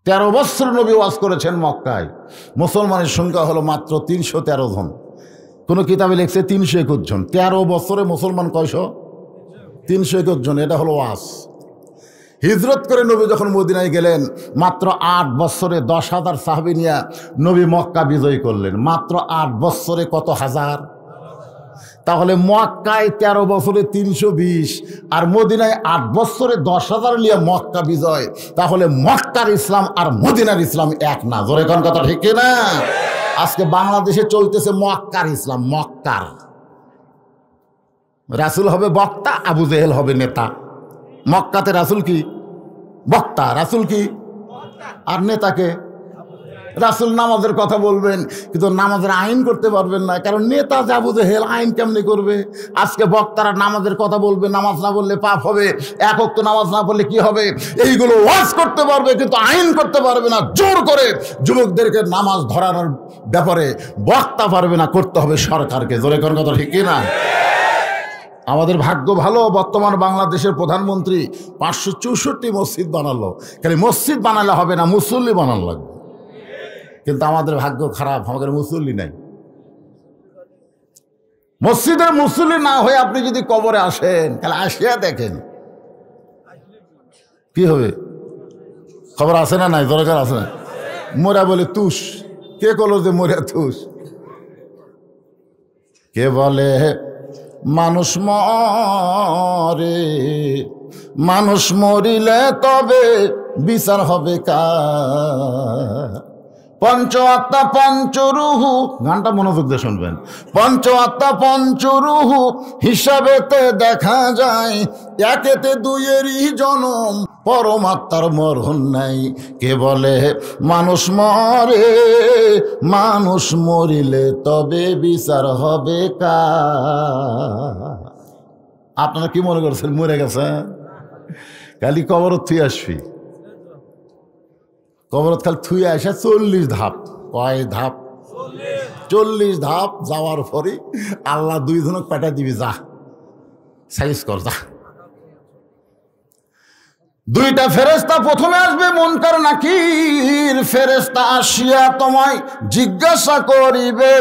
13 বছর নবী ওয়াজ করেছেন মক্কায়। মুসলমানের সংখ্যা হলো মাত্র 313 জন। কোনো কিতাবে লিখছে 321 জন। 13 বছরে মুসলমান কয়শো? 321 জন। এটা হলো ওয়াজ। হিজরত করে নবী যখন মদিনায় গেলেন, মাত্র 8 বছরে 10,000 সাহাবী নিয়ে নবী মক্কা বিজয় করলেন। মাত্র 8 বছরে কত হাজার? তাহলে মক্কায় 13 বছরে 320, আর মদিনায় 8 বছরে 10,000 নিয়ে মক্কা বিজয়। তাহলে মক্কার ইসলাম আর মদিনার ইসলাম এক না। জোরে কোন কথা ঠিক না? আজকে বাংলাদেশে চলতেছে মক্কার ইসলাম। মক্কার রাসূল হবে বক্তা, আবু জেহেল হবে নেতা। মক্কাতে রাসূল কি বক্তা, রাসূল কি আর নেতাকে? রাসূল নামাজের কথা বলবেন, কিন্তু নামাজের আইন করতে পারবেন না, কারণ নেতা যে আবু জেহেল, আইন কেমনি করবে? আজকে বক্তারা নামাজের কথা বলবে, নামাজ না বললে পাপ হবে, এক ওয়াক্ত নামাজ না পড়লে কি হবে, এইগুলো ওয়াজ করতে পারবে কিন্তু আইন করতে পারবে না। জোর করে যুবকদেরকে নামাজ ধরানোর ব্যাপারে বক্তা পারবে না, করতে হবে সরকারকে। জোরে কোন কথা ঠিক না? আমাদের ভাগ্য ভালো, বর্তমান বাংলাদেশের প্রধানমন্ত্রী 564 মসজিদ বানালো। খালি মসজিদ বানালে হবে না, মুসল্লি বানানো লাগবে। কিন্তু আমাদের ভাগ্য খারাপ, আমাদের মুসল্লি নাই। মসজিদের মুসল্লি না হয়ে আপনি যদি কবরে আসেন, তাহলে আসিয়া দেখেন কি হবে। খবর আছে না নাই? দরকার আছে না? মোরা বলে তুষ। কে করলো যে মোরা তুষ? কে বলে মানুষ মরে, মানুষ মরিলে তবে বিচার হবে কার। পঞ্চ আত্মা পঞ্চরুহু, গানটা মনোযোগ দিয়ে শুনবেন। পঞ্চ আত্মা পঞ্চরুহু হিসাবেতে দেখা যায়, একেতে দুইয়েরই জনম, পরমাত্মার মরণ নাই। কে বলে মানুষ মরে, মানুষ মরিলে তবে বিচার হবে কার। আপনারা কি মনে করছেন মরে গেছে? খালি কবরত থুই আসবি, কবরত খালি থুই আসে 40 ধাপ। কয় ধাপ? 40 ধাপ যাওয়ার পরে আল্লাহ 2 জনক পাঠা দিবি, যা সাইজ কর যা। 2টা ফেরেশতা প্রথমে আসবে, মুনকার নাকির ফেরেশতা আসিয়া তোমায় জিজ্ঞাসা করিবে,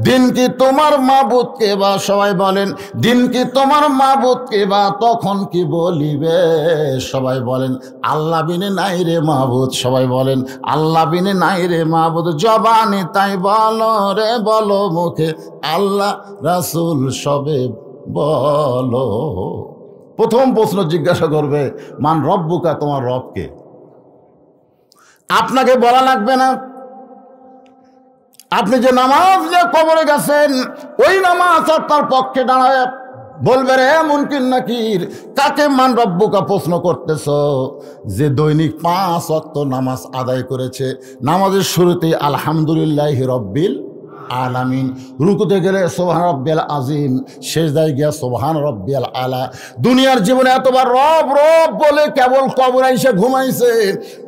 দিন কি তোমার মাবুদ কে বা? সবাই বলেন দিন কি তোমার মাবুদ কে বা? তখন কি বলিবে? সবাই বলেন আল্লাহ বিনে নাই রে মাবুদ। সবাই বলেন আল্লাহ বিনে নাই রে মাবুদ। জবানে তাই বলো রে বলো মুখে, আল্লাহ রাসূল সবে বলো। প্রথম প্রশ্ন জিজ্ঞাসা করবে মান রব্বুকা, তোমার রবকে। আপনাকে বলা লাগবে না। আপনি যে নামাজ নিয়ে কবরে গেছেন, ওই নামাজ আপনার পক্ষে দাঁড়ায় বলবে রে মুনকির নাকির, কাকে মান রব্বুকা প্রশ্ন করতেছ? যে দৈনিক 5 ওয়াক্ত নামাজ আদায় করেছে, নামাজের শুরুতেই আলহামদুলিল্লাহি রব্বিল আলামিন, রুকুতে গেলে সুবহান রব্বিয়াল আজিম, সেজদায় গিয়া সুবহান রব্বিয়াল আলা। দুনিয়ার জীবনে এতবার রব রব বলে কেবল কবরে এসে ঘুমাইছে,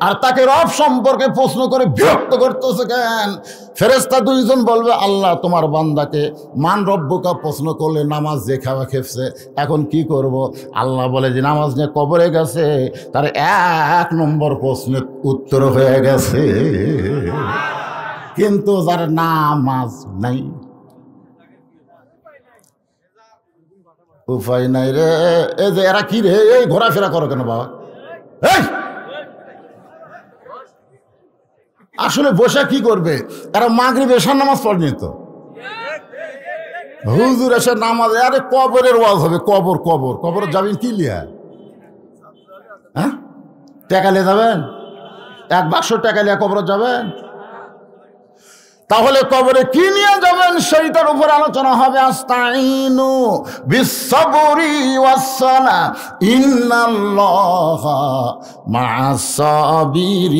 আর তাকে রব সম্পর্কে প্রশ্ন করে বিরক্ত করতেছে কেন? ফেরেশতা 2 জন বলবে আল্লাহ তোমার বান্দাকে মান রব্বুকা প্রশ্ন করলে নামাজ যে খাওয়া খেপছে, এখন কি করব? আল্লাহ বলে যে নামাজ নিয়ে কবরে গেছে, তার 1 নম্বর প্রশ্নের উত্তর হয়ে গেছে, কিন্তু যার নামাজ নাই উপায় নাই রে। এই যে এরা কি রে, এই ঘোরাফেরা করো কেন বাবা? আসলে বসে কি করবে? এরা মাগরিব এশার নামাজ পড়নি তো, হুজুর এসে নামাজ। আরে কবরের ওয়াজ হবে, কবর কবর কবর যাবেন কি লিয়া? হ্যাঁ, টাকা নিয়ে যাবেন? 1 বাক্স টাকা নিয়ে কবর যাবেন? তাহলে কবরে কি নিয়ে যাবেন সেইটার উপর আলোচনা হবে। আস্তাইনু বিসসবরি ওয়াসসালাহ ইন্নাল্লাহা মা'আস সাবিরিন।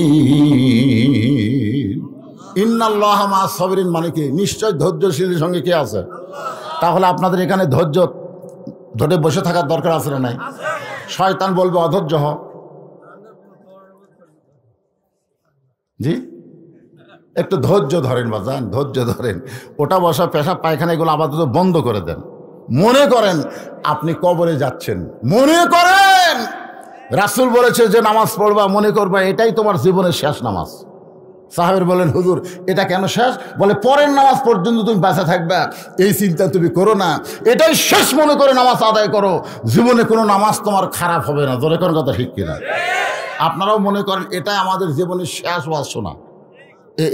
ইন্নাল্লাহা মা'আস সাবিরিন মানে কি? নিশ্চয় ধৈর্যশীলের সঙ্গে কে আছে? তাহলে আপনাদের এখানে ধৈর্য ধরে বসে থাকার দরকার আছে না নাই? শয়তান বলবে অধৈর্য হ। জি, একটু ধৈর্য ধরেন বাজান, ধৈর্য ধরেন। ওটা বসা পেশাব পায়খানা এগুলো আপাতত বন্ধ করে দেন। মনে করেন আপনি কবরে যাচ্ছেন, মনে করেন রাসূল বলেছে যে নামাজ পড়বা মনে করবা এটাই তোমার জীবনের শেষ নামাজ। সাহাবীরা বলেন হুজুর এটা কেন শেষ? বলে পরের নামাজ পর্যন্ত তুমি বাঁচা থাকবা এই চিন্তা তুমি করো না, এটাই শেষ মনে করে নামাজ আদায় করো, জীবনে কোনো নামাজ তোমার খারাপ হবে না। জোরে কোন কথা ঠিক কিনা? আপনারাও মনে করেন এটাই আমাদের জীবনের শেষ বাসনা,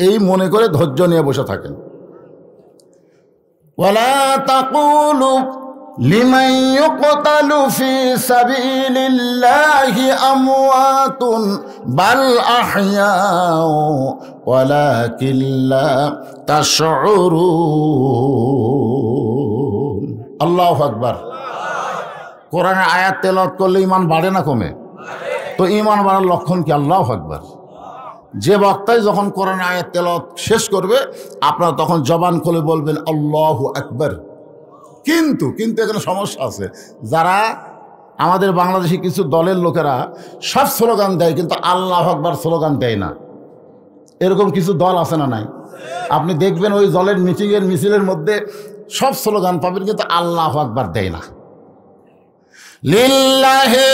এই মনে করে ধৈর্য নিয়ে বসে থাকেন। ওয়ালা তাকুলু লিমান ইউকতালু ফি সাবিলিল্লাহি আমওয়াতুন বাল আহইয়াউ ওয়ালাকিন লা তাশউরুন। আল্লাহু আকবার। কোরআনের আয়াত তেলাওয়াত করলে ঈমান বাড়ে না কমে? তো ঈমান বাড়ার লক্ষণ কি? আল্লাহু আকবার। যে বক্তাই যখন কোরআনের আয়াত তেলাওয়াত শেষ করবে আপনারা তখন জবান খুলে বলবেন আল্লাহু আকবার। কিন্তু এখানে সমস্যা আছে, যারা আমাদের বাংলাদেশি কিছু দলের লোকেরা সব স্লোগান দেয় কিন্তু আল্লাহু আকবার স্লোগান দেয় না। এরকম কিছু দল আছে না নাই? আপনি দেখবেন ওই দলের মিটিংয়ের মিছিলের মধ্যে সব স্লোগান পাবেন কিন্তু আল্লাহু আকবার দেয় না। লিল্লাহি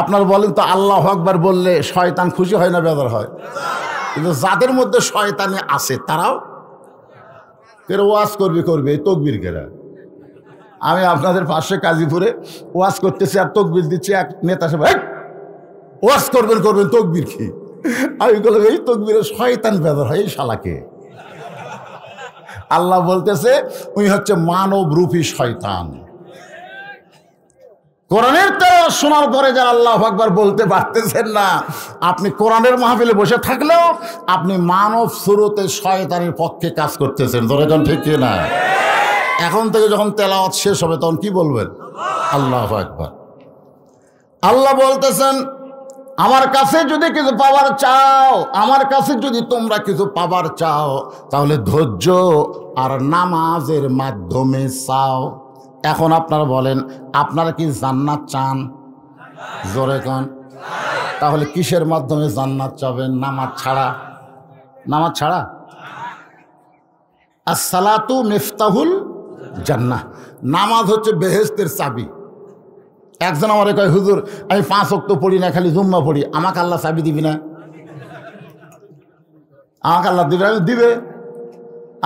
আপনার বলেন তো আল্লাহু আকবার বললে শয়তান খুশি হয় না বেজার হয়? কিন্তু যাদের মধ্যে শয়তানি আছে তারাও কেরা ওয়াজ করবে তকবীর কেরা। আমি আপনাদের পাশে কাজীপুরে ওয়াজ করতেছি আর তকবীর দিচ্ছে, এক নেতা সে ওয়াজ করবেন তকবীর কি? আমি বললাম এই তকবীরে শয়তান বেজার হয়, এই শালাকে। আল্লাহ বলতেছে উনি হচ্ছে মানব রূপী শয়তান। কোরআনের তেলাওয়াত শোনার পরে যারা আল্লাহু আকবার বলতে পারতেছেন না, আপনি কোরআনের মাহফিলে বসে থাকলেও আপনি মানব সুরতে শয়তানের পক্ষে কাজ করতেছেন। ধরে যান ঠিক কি না? এখন থেকে যখন তেলাওয়াত শেষ হবে তখন কি বলবেন? আল্লাহু আকবার। আল্লাহ বলতেছেন আমার কাছে যদি কিছু পাওয়ার চাও, আমার কাছে যদি তোমরা কিছু পাওয়ার চাও তাহলে ধৈর্য আর নামাজের মাধ্যমে চাও। এখন আপনারা বলেন আপনারা কি জান্নাত চান? জোরে কোন। তাহলে কিসের মাধ্যমে জান্নাত চাবেন? নামাজ ছাড়া? আসসালাতু মিফতাহুল জান্নাহ। নামাজ হচ্ছে বেহেশতের চাবি। একজন আমারে কয় হুজুর আমি 5 ওয়াক্ত পড়ি না, খালি জুম্মা পড়ি, আমাকে আল্লাহ চাবি দিবি না? আমাকে আল্লাহ দিবে? দিবে।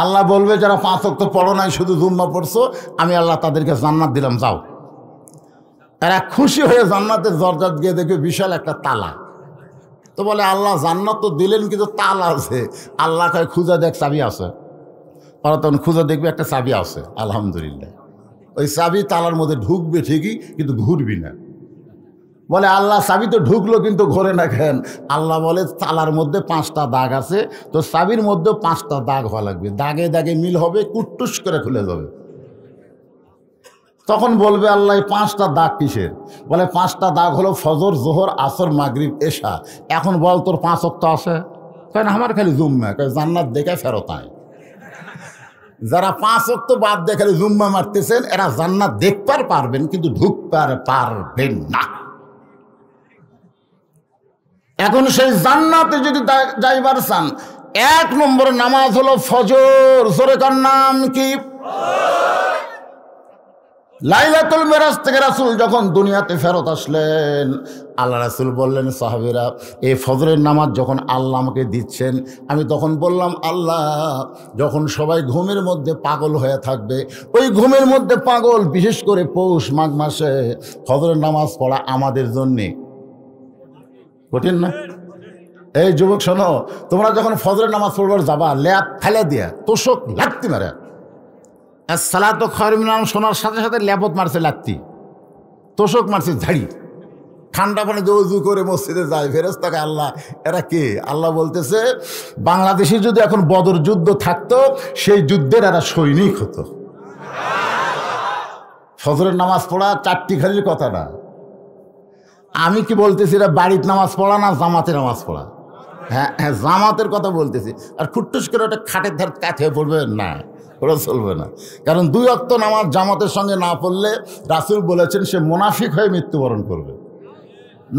আল্লাহ বলবে যারা 5 ওয়াক্ত পড়ো নাই শুধু জুম্মা পড়ছো, আমি আল্লাহ তাদেরকে জান্নাত দিলাম, যাও। এরা খুশি হয়ে জান্নাতের দরজা গিয়ে দেখবে বিশাল একটা তালা। তো বলে আল্লাহ জান্নাত তো দিলেন কিন্তু তালা আছে। আল্লাহ কয় খুঁজা দেখ চাবি আছে। ওরা তখন খুঁজা দেখবে একটা চাবি আছে, আলহামদুলিল্লাহ। ওই চাবি তালার মধ্যে ঢুকবে ঠিকই কিন্তু ঘুরবি না। বলে আল্লাহ চাবি তো ঢুকলো কিন্তু ঘোরে না কেন? আল্লাহ বলে তালার মধ্যে 5টা দাগ আছে, তো চাবির মধ্যে 5টা দাগ হওয়া লাগবে, দাগে দাগে মিল হবে, কুট্টুস করে খুলে যাবে। তখন বলবে আল্লাহ 5টা দাগ কিসের? বলে 5টা দাগ হলো ফজর, জোহর, আসর, মাগরিব, এশা। এখন বল তোর 5 ওয়াক্ত আছে? কেন আমার খালি জুম্মা। জান্নাত দেখে ফেরত আয়। যারা 5 ওয়াক্ত বাদ দিয়ে খালি জুম্মা মারতেছেন এরা জান্নাত দেখতে পারবেন কিন্তু ঢুকতে পারবেন না। এখন সেই জান্নাতে যদি যাইবার চান 1 নম্বর নামাজ হলো ফজর। জোরে কার নাম কি? লাইলাতুল মেরাজ থেকে রাসূল যখন দুনিয়াতে ফেরত আসলেন, আল্লাহ রাসূল বললেন সাহাবীরা এই ফজরের নামাজ যখন আল্লাহ আমাকে দিচ্ছেন, আমি তখন বললাম আল্লাহ যখন সবাই ঘুমের মধ্যে পাগল হয়ে থাকবে, ওই ঘুমের মধ্যে পাগল বিশেষ করে পৌষ মাঘ মাসে ফজরের নামাজ পড়া আমাদের জন্যে কঠিন না? এই যুবক শোনো, তোমরা যখন ফজরের নামাজ পড়বার যাবা ল্যাপ ফেলে দিয়া তোষক লাত্তি মারে, সালাতু খায়রুম মিনান শোনার সাথে সাথে ল্যাপত মারছে লাত্তি, তোষক মারছে ঝাড়ি, ঠান্ডা পানি দিয়ে উযু করে মসজিদে যায়। ফেরেশতাকে আল্লাহ এরা কে? আল্লাহ বলতেছে বাংলাদেশে যদি এখন বদর যুদ্ধ থাকতো সেই যুদ্ধের এরা সৈনিক হতো। ফজরের নামাজ পড়া চারটিখালির কথা না, আমি কি বলতেছি এটা বাড়ির নামাজ পড়া না জামাতে নামাজ পড়া? হ্যাঁ হ্যাঁ জামাতের কথা বলতেছি। আর খুট্টুস করে ওটা খাটের ধার কাছে পড়বে না, ওরা চলবে না। কারণ 2 ওয়াক্ত নামাজ জামাতের সঙ্গে না পড়লে রাসূল বলেছেন সে মুনাফিক হয়ে মৃত্যুবরণ করবে।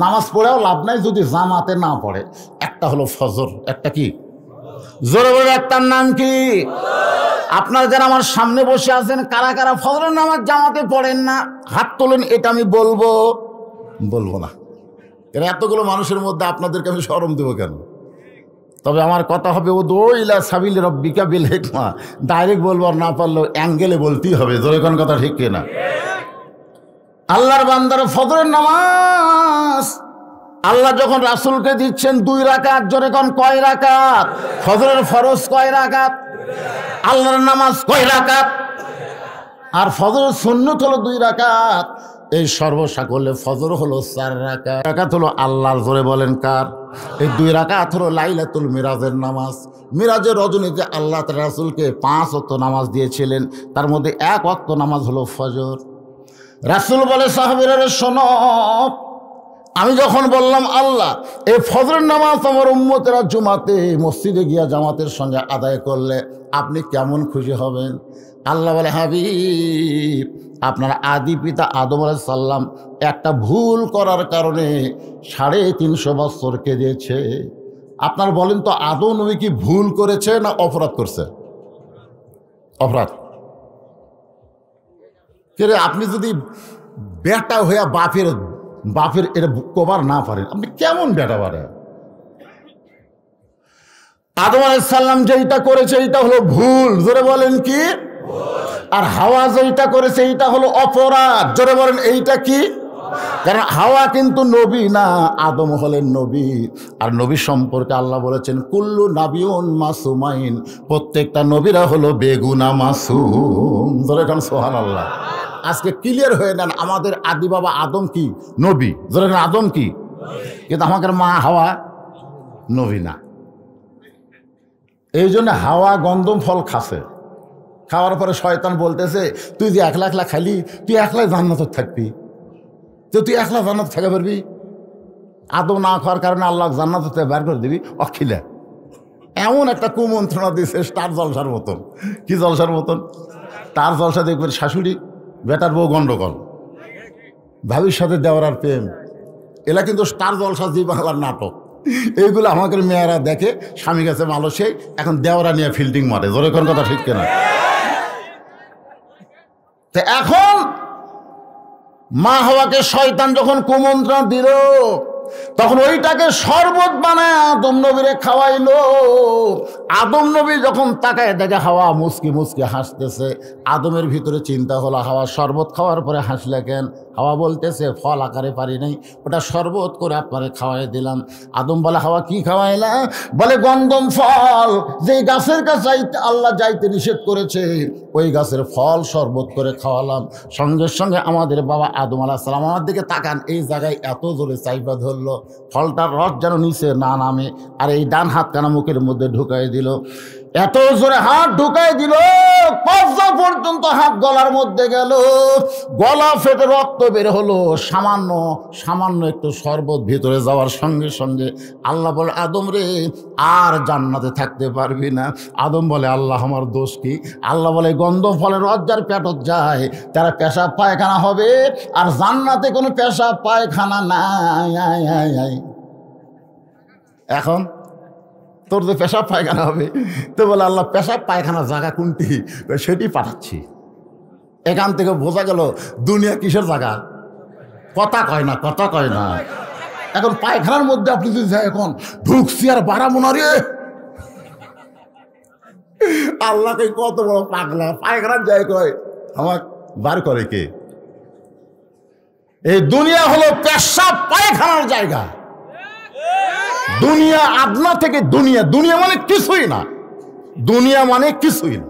নামাজ পড়েও লাভ নাই যদি জামাতে না পড়ে। একটা হলো ফজর, একটা কি? জোরে বলে একটার নাম কি? আপনারা যারা আমার সামনে বসে আছেন কারা কারা ফজরের নামাজ জামাতে পড়েন না হাত তোলেন। এটা আমি বলবো না, এর এতগুলো মানুষের মধ্যে আপনাদেরকে আমি শরম দেবো কেন? তবে আমার কথা হবে ও দইলা সাবিল রব্বিকা বিল হিকমা, ডাইরেক্ট বলবো আর না পারলেও অ্যাঙ্গেলে বলতেই হবে। জোরে কোন কথা ঠিক কিনা? আল্লাহর বান্দার ফজরের নামাজ আল্লাহ যখন রাসূলকে দিচ্ছেন 2 রাকাত, জোরে কোন কয় রাকাত? ফজরের ফরজ কয় রাকাত? আল্লাহর নামাজ কয় রাকাত? আর ফজরের সুন্নত হলো 2 রাকাত। এই সর্বসাকল্যে ফজর হলো 4 রাকাত। রাকাত হলো আল্লাহর, জোরে বলেন কার? এই 2 রাকাত হলো লাইলাতুল মিরাজের নামাজ। মিরাজের রজনীতে আল্লাহ তাআলা রাসূলকে 5 ওয়াক্ত নামাজ দিয়েছিলেন, তার মধ্যে 1 ওয়াক্ত নামাজ হলো ফজর। রাসূল বলে সাহাবীরা শোনো, আমি যখন বললাম আল্লাহ এই ফজরের নামাজ আমার উম্মতেরা জুমাতে মসজিদে গিয়া জামাতের সঙ্গে আদায় করলে আপনি কেমন খুশি হবেন? আল্লাহ বলে হাবিব, আপনার আদি পিতা আদম আলাইহিস সালাম একটা ভুল করার কারণে 350 বছর কেঁদেছে। আপনার বলেন তো আদম নবী কি ভুল করেছে না অপরাধ করছে? অপরাধ। কে আপনি যদি বেটা হইয়া বাপের এটা কবার না পারেন, আপনি কেমন বেটা পারে? আদম আলাইহিস সালাম যেটা করেছে এইটা হলো ভুল, জোরে বলেন কি? আর হাওয়া যেটা করেছে এইটা হলো অপরাধ, জোরে বলেন এইটা কি? কারণ হাওয়া কিন্তু নবী না, আদম হলেন নবী। আর নবী সম্পর্কে আল্লাহ বলেছেন কুল্লু নাবিউন মাসুমাইন, প্রত্যেকটা নবীরা হলো বেগুনা মাসুম। জোরে বলেন সুবহানাল্লাহ। আজকে ক্লিয়ার হয়ে নেন, আমাদের আদি বাবা আদম কি নবী? জোরে বলেন আদম কি? কিন্তু আমাদের মা হাওয়া নবী না। এই জন্য হাওয়া গন্ধম ফল খাসে, খাওয়ার পরে শয়তান বলতেছে তুই যে একলা একলা খালি, তুই একলাই জান্নাত থাকবি, তো তুই একলা জান্নাত থাকা পারবি? আদম না খাওয়ার কারণে আল্লাহ জান্নাত থেকে বের করে দিবি অখিলা। এমন একটা কুমন্ত্রণা দিয়েছে স্টার জলসার মতন। কি জলসার মতন? তার জলসা দেখবেন শাশুড়ি বেটার বউ গন্ডগোল, ভাবির সাথে দেওয়ার প্রেম, এলা কিন্তু স্টার জলসা জি বাংলার নাটক। এইগুলো আমাদের মেয়েরা দেখে, স্বামী গেছে মালসে, এখন দেওয়ারা নিয়ে ফিল্ডিং মারে। জোরে কোন কথা ঠিক কিনা? তো এখন মা হাওয়াকে শয়তান যখন কুমন্ত্রণা দিল, তখন ওইটাকে শরবত বানায় আদম নবীরে খাওয়াইলো। আদম নবী যখন তাকায় দেখে হাওয়া মুচকি মুচকি হাসতেছে, আদমের ভিতরে চিন্তা হলো হাওয়া শরবত খাওয়ার পরে হাসলে কেন? হাওয়া বলতেছে ফল আকারে পারি নাই, ওটা শরবত করে আপনারে খাওয়াই দিলাম। আদম বলে হাওয়া কি খাওয়াইলা? বলে গন্ধম ফল, যে গাছের কাছে আল্লাহ যাইতে নিষেধ করেছে ওই গাছের ফল শরবত করে খাওয়ালাম। সঙ্গে সঙ্গে আমাদের বাবা আদম আলাইহিস সালাম আমার দিকে তাকান, এই জায়গায় এত জোরে চাইপা ধরলো, ফলটার রস যেন নিচে না নামে, আর এই ডান হাত কানা মুখের মধ্যে ঢুকাই দিল। এত জোরে হাত ঢুকাই দিল, কবজা পর্যন্ত হাত গলার মধ্যে গেল, গলা ফেটে রক্ত বের হলো। সামান্য একটু শরবত ভিতরে যাওয়ার সঙ্গে সঙ্গে আল্লাহ বলে আদম রে আর জান্নাতে থাকতে পারবি না। আদম বলে আল্লাহ আমার দোষ কি? আল্লাহ বলে গন্ধ ফলের রস যার পেটত যায় তারা পেশাব পায়খানা হবে, আর জান্নাতে কোনো পেশাব পায়খানা নাই। এখন তোর যে পেশাব পায়খানা হবে, তো বলে আল্লাহ পেশাব পায়খানার জায়গা কোনটি সেটি পাঠাচ্ছি। এখান থেকে বোঝা গেল দুনিয়া কিসের জায়গা? কথা কয় না। এখন পায়খানার মধ্যে আপনি যদি যায়, এখন ঢুকছি আর বাড়াবো না রে, আল্লাহকে কত বড় পাগলা, পায়খানার যায় কয় আমার বার করে কে? এই দুনিয়া হলো পেশাব পায়খানার জায়গা। দুনিয়া আদনা থেকে দুনিয়া মানে কিছুই না, দুনিয়া মানে কিছুই না।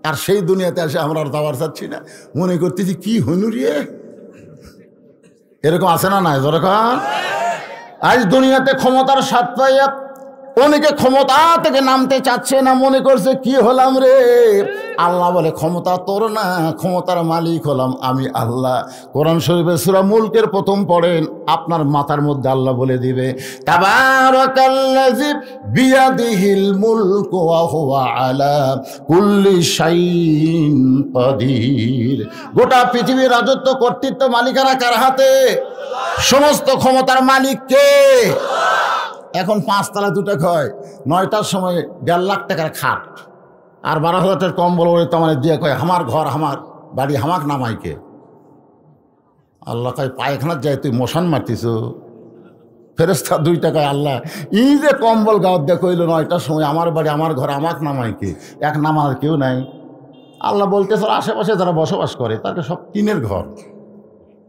আর সেই দুনিয়াতে এসে আমরা আর যাওয়ার চাচ্ছি না, মনে করতেছি কি হইনু রে। এরকম আছে না নাই? যেরকম আজ দুনিয়াতে ক্ষমতার স্বাদ পাইয়া অনেকে ক্ষমতা থেকে নামতে চাচ্ছে না, মনে করছে কি হলাম রে। আল্লাহ বলে ক্ষমতা তোর না, ক্ষমতার মালিক হলাম আমি আল্লাহ। কোরআন শরীফের সূরা মুলকের প্রথম পড়েন, আপনার মাথার মধ্যে আল্লাহ বলে দিবে তাবারাকাল্লাযী বিয়াদিহিল মুলকু ওয়া হুয়া আলা কুল্লি শাইইন কাদির। গোটা পৃথিবীর রাজত্ব কর্তৃত্ব মালিকানা কার হাতে? সমস্ত ক্ষমতার মালিক কে? এখন 5 তলা 2টা হয়, 9টার সময় 1.5 লাখ টাকার খাট, আর 12,000 টাকার কম্বল ওরে তোমার দিয়ে কয় আমার ঘর আমার বাড়ি হামাক নামাইকে। আল্লাহ কয় পায়খানার যায় তুই মশান মারতিস। ফেরেশতা 2 টাকায় আল্লাহ ই যে কম্বল গাঁত দিয়ে কইল 9টার সময় আমার বাড়ি আমার ঘর আমাক নামাইকে, এক নামার কেউ নাই। আল্লাহ বলতেছে আশেপাশে যারা বসবাস করে তাকে সব টিনের ঘর,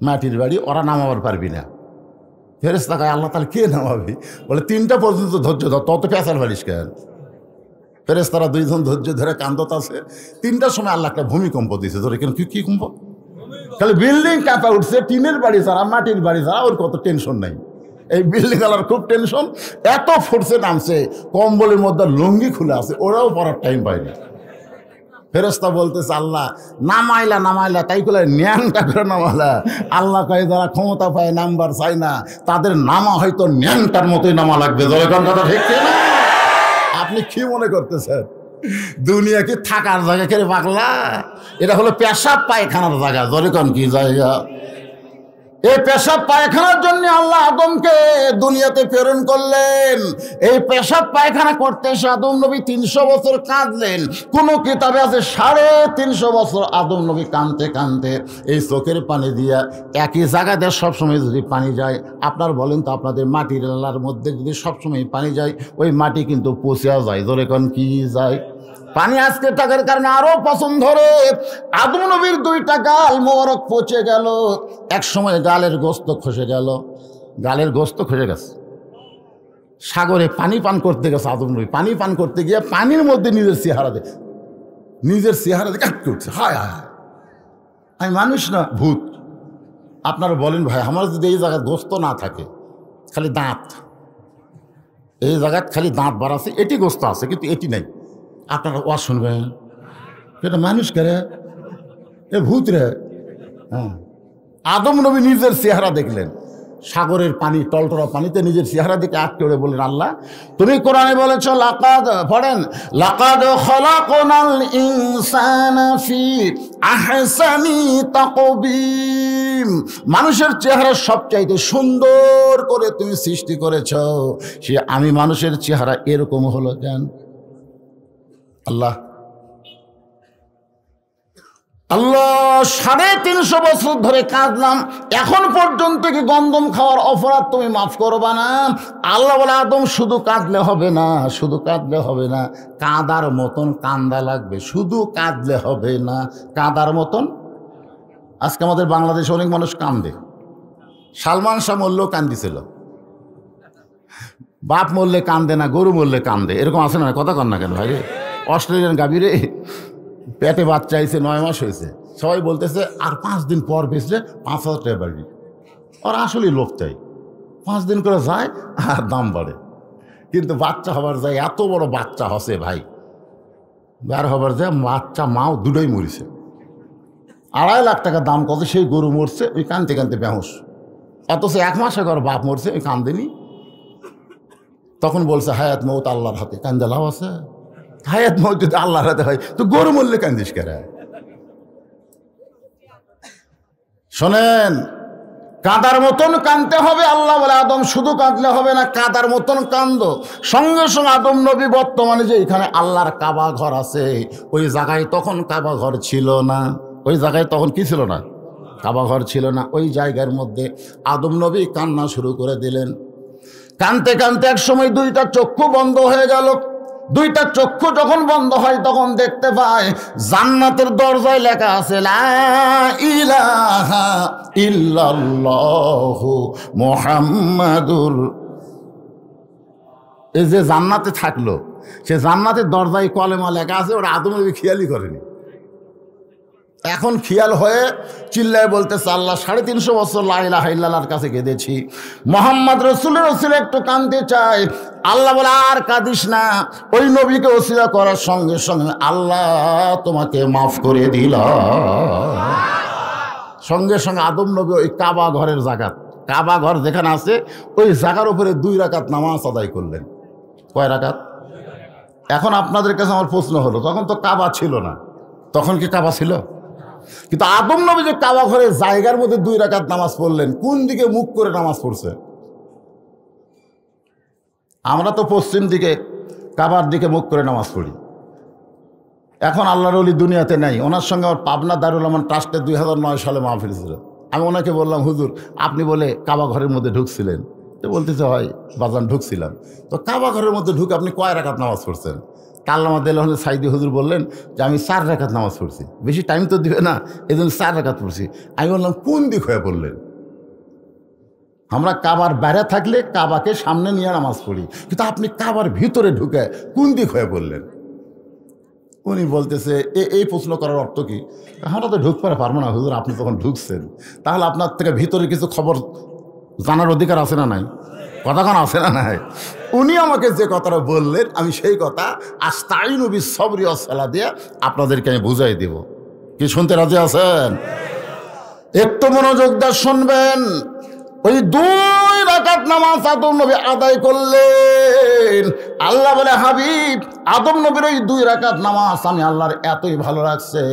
মাটির বাড়ি, ওরা নামাবার পারবি না। ফেরেশতা কয় আল্লাহ তাহলে কে নামাবি? বলে 3টা পর্যন্ত ধৈর্য ধর, তত পেঁচাল বাড়িস কেন? ফেরেশতারা 2 জন ধৈর্য ধরে কান্দত আছে। 3টার সময় আল্লাহ একটা ভূমিকম্প দিয়েছে। ধরে কেন কি কম্প? খালি বিল্ডিং কাঁপা উঠছে, টিনের বাড়ি ছাড়া মাটির বাড়ি ছাড়া ওর কত টেনশন নাই। এই বিল্ডিং আলার খুব টেনশন, এত ফোর্সে নামছে কম্বলের মধ্যে লুঙ্গি খুলে আছে, ওরাও পড়ার টাইম পায়নি। ফেরেশতা বলতেছে আল্লাহ নামাইলা তাই করে ন্যাংটা করে নামালা। আল্লাহ কয়ে যারা ক্ষমতা পায় নাম্বার চাই না তাদের নামা হয়তো ন্যাংটার মতোই নামা লাগবে। জয়গণ কথা ঠিক না? আপনি কি মনে করতেছেন দুনিয়া কি থাকার জায়গা কেড়ে পাগলা? এটা হলো পেশাব পায়খানার জায়গা। জয়গণ কি জায়গা? এই পেশাব পায়খানার জন্য আল্লাহ আদমকে দুনিয়াতে প্রেরণ করলেন। এই পেশাব পায়খানা করতে এসে আদম নবী 300 বছর কাঁদলেন। কোন কিতাবে আছে 350 বছর আদম নবী কাঁদতে কাঁদতে এই চোখের পানি দিয়া একই জায়গাতে সবসময় যদি পানি যায়, আপনার বলেন তো আপনাদের মাটির এলাকার মধ্যে যদি সবসময় পানি যায় ওই মাটি কিন্তু পচেও যায়। ধরে কোন কি যায়? পানি আজকে টাকার কারণে আরো পছন্দ ধরে। আদম নবীর 2টা গাল মোবারক পচে গেল। এক সময় গালের গোস্ত খসে গেল, গালের গোস্ত খসে গেছে। সাগরে পানি পান করতে গেছে আদম নবী। পানি পান করতে গিয়ে পানির মধ্যে নিজের চেহারা দেখে আটকে উঠছে। হায় হায়, আমি মানুষ না ভূত? আপনারা বলেন ভাই, আমার যদি এই জায়গায় গোস্ত না থাকে, খালি দাঁত, এই জায়গায় খালি দাঁত বাড়াচ্ছে, এটি গোস্ত আছে কিন্তু এটি নাই, আপনারা ওয়াজ শুনবেন? এটা মানুষ করে? এ ভূত রে। হ্যাঁ, আদম নবী নিজের চেহারা দেখলেন সাগরের পানি, টলটলা পানিতে নিজের চেহারা দেখে আটকে উঠে বললেন আল্লাহ তুমি কোরআনে বলেছ লাকাদ, পড়েন, লাকাদ খলাকনাল ইনসানা ফি আহসানি তাকবীম, মানুষের চেহারা সবচাইতে সুন্দর করে তুমি সৃষ্টি করেছ। সে আমি মানুষের চেহারা এরকম হলো কেন? আল্লাহ 350 বছর ধরে কাঁদলাম, এখন পর্যন্ত কি গন্ধম খাওয়ার অপরাধ তুমি মাফ করবা না? আল্লাহ বলে আদম শুধু কাঁদলে হবে না, শুধু কাঁদলে হবে না, কাঁদার মতন কান্দা লাগবে। শুধু কাঁদলে হবে না, কাঁদার মতন। আজকে আমাদের বাংলাদেশে অনেক মানুষ কান্দে। সালমান শাহ মরলেও কান্দিছিল, বাপ মরলে কান্দে না, গরু মরলে কান্দে, এরকম আছে না? কথা কন না কেন ভাই? অস্ট্রেলিয়ান গাভীরে পেটে বাচ্চা হয়েছে, 9 মাস হয়েছে, সবাই বলতেছে আর 5 দিন পর বেচলে 5,000 টাকা বাড়বি। ওরা আসলে লোক চাই, 5 দিন করে যায় আর দাম বাড়ে। কিন্তু বাচ্চা হবার যায়, এত বড় বাচ্চা হসে ভাই, বের হবার যায় বাচ্চা মাও দুটোই মরিছে। 2.5 লাখ টাকা দাম কত সেই গরু মরছে, ওই কানতে কানতে বেহুশ। অথচ 1 মাস আগে ওর বাপ মরছে, ওই কান্দেনি। তখন বলছে হায়াত মৌত আল্লাহর হাতে, কান্দে লাভ আছে? হায়াত মৌত যদি আল্লাহর হাতে হয় তো গরু মরলে কান্দিস কেরা? শোনেন, কাঁদার মতন কাঁদতে হবে। আল্লাহ বলে আদম শুধু কাঁদলে হবে না, কাঁদার মতন কান্দ। সঙ্গে সঙ্গে আদম নবী বর্তমানে যে এখানে আল্লাহর কাবা ঘর আছে, ওই জায়গায় তখন কাবা ঘর ছিল না। ওই জায়গায় তখন কি ছিল না? কাবা ঘর ছিল না। ওই জায়গার মধ্যে আদম নবী কান্না শুরু করে দিলেন। কানতে কানতে এক সময় 2টা চক্ষু বন্ধ হয়ে গেল। 2টা চক্ষু যখন বন্ধ হয় তখন দেখতে পায় জান্নাতের দরজায় লেখা আছে লা ইলাহা ইল্লাল্লাহু মুহাম্মাদুর। এই যে জান্নাতে থাকলো, সে জান্নাতের দরজায় কলেমা লেখা আছে, ওরা আদম নবী খেয়ালই করেনি। এখন খেয়াল হয়ে চিল্লায় বলতেছে আল্লাহ 350 বছর লা ইলাহা ইল্লাল্লাহর কাছে কেঁদেছি, মোহাম্মদ রসুলের ওসিলা একটু কাঁদতে চাই। আল্লাহ বলে আর কাঁদিস না, ওই নবীকে ওসিলা করার সঙ্গে সঙ্গে আল্লাহ তোমাকে মাফ করে দিল। সঙ্গে সঙ্গে আদম নবী ওই কাবা ঘরের জায়গা, কাবা ঘর যেখানে আছে ওই জায়গার উপরে 2 রাকাত নামাজ আদায় করলেন। কয় রাকাত? এখন আপনাদের কাছে আমার প্রশ্ন হলো, তখন তো কাবা ছিল না, তখন কি কাবা ছিল? কিন্তু আদম নবী যে কাবা ঘরের জায়গার মধ্যে 2 রাকাত নামাজ পড়লেন, কোন দিকে মুখ করে নামাজ পড়ছে? আমরা তো পশ্চিম দিকে কাবার দিকে মুখ করে নামাজ পড়ি। এখন আল্লাহর ওলি দুনিয়াতে নাই। ওনার সঙ্গে আমার পাবনা দারুল আমান ট্রাস্টে 2009 সালে মাহফিল ছিল। আমি ওনাকে বললাম, হুজুর আপনি বলে কাবা ঘরের মধ্যে ঢুকছিলেন? তো বলতেছে, হয় বাজান ঢুকছিলাম। তো কাবা ঘরের মধ্যে ঢুকে আপনি কয় রাকাত নামাজ পড়ছেন? আল্লামা দেওয়ান সাইদি হুজুর বললেন যে আমি 4 রাকাত নামাজ পড়ছি, বেশি টাইম তো দিবে না, এই জন্য 4 রাকাত পড়ছি। আমি বললাম, কোন দিক হয়ে পড়লেন? আমরা কাবার বাইরে থাকলে কাবাকে সামনে নিয়ে নামাজ পড়ি, কিন্তু আপনি কাবার ভিতরে ঢুকে কোন দিক হয়ে পড়লেন? উনি বলতেছে, এই প্রশ্ন করার অর্থ কি? আমরা তো ঢুকতে পারবো না হুজুর, আপনি তখন ঢুকছেন, তাহলে আপনার থেকে ভিতরে কিছু খবর জানার অধিকার আছে না নাই? কথাখান আছে না নাই? উনি আমাকে যে কথাটা বললেন, আমি সেই কথা আস্তাইনু বিস-সবরি ওয়াস-সালাহ দিয়ে আপনাদেরকে আমি বুঝাই দেব। কি শুনতে রাজি আছেন? একটু মনোযোগ দিয়ে শুনবেন। ওই 2 রাকাত নামাজ আদম নবী আদায় করলেন। আল্লাহ বলে, হাবিব আদম নবীর ওই 2 রাকাত নামাজ আমি আল্লাহর এতই ভালো লাগছে,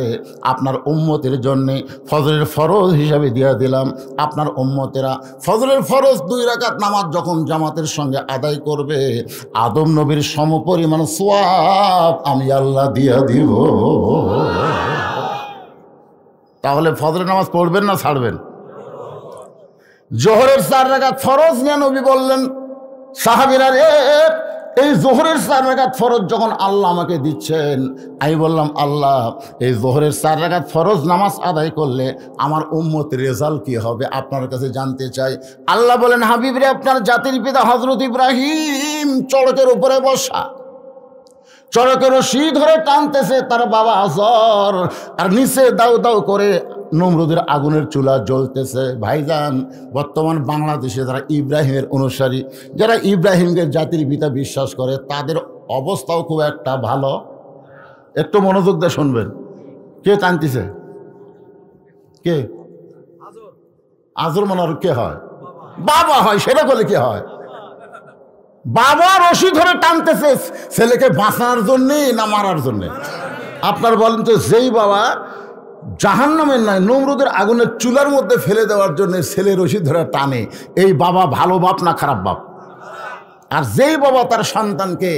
আপনার উম্মতের জন্যে ফজরের ফরজ হিসাবে দিয়ে দিলাম। আপনার উম্মতেরা ফজরের ফরজ 2 রাকাত নামাজ যখন জামাতের সঙ্গে আদায় করবে, আদম নবীর সমপরিমাণ সওয়াব আমি আল্লাহ দিয়ে দিব। তাহলে ফজরের নামাজ পড়বেন না ছাড়বেন? জোহরের 4 রাকাত ফরজ নিয়ে নবী বললেন, সাহাবীরা রে, এই জোহরের 4 রাকাত ফরজ যখন আল্লাহ আমাকে দিচ্ছেন, আমি বললাম, আল্লাহ এই জোহরের 4 রাকাত ফরজ নামাজ আদায় করলে আমার উম্মতের রেজাল্ট কি হবে আপনার কাছে জানতে চাই। আল্লাহ বলেন, হাবিব রে, আপনার জাতির পিতা হযরত ইব্রাহিম চড়কের উপরে বসা, চড়কের রশি ধরে টানতেছে তার বাবা আজর, আর নিচে দাউ দাউ করে নমরুদের আগুনের চুলা জ্বলতেছে। ভাইজান, বর্তমান বাংলাদেশে যারা ইব্রাহিমের অনুসারী, যারা ইব্রাহিমকে জাতির পিতা বিশ্বাস করে, তাদের অবস্থাও খুব একটা ভালো। একটু মনোযোগ দিয়ে শুনবেন। কে টানতেছে? কে? আজর মনে কে হয়? বাবা হয়। সেটা বলে কি হয়? বাবা রশি ধরে টানতেছে ছেলেকে বাঁচানোর জন্যে না মারার জন্যে? আপনার বলেন তো, যেই বাবা জাহান্নামের নয় নমরুদের আগুনের চুলার মধ্যে ফেলে দেওয়ার জন্য ছেলে রশি ধরে টানে, এই বাবা ভালো বাপ না খারাপ বাপ? আর যেই বাবা তার সন্তানকে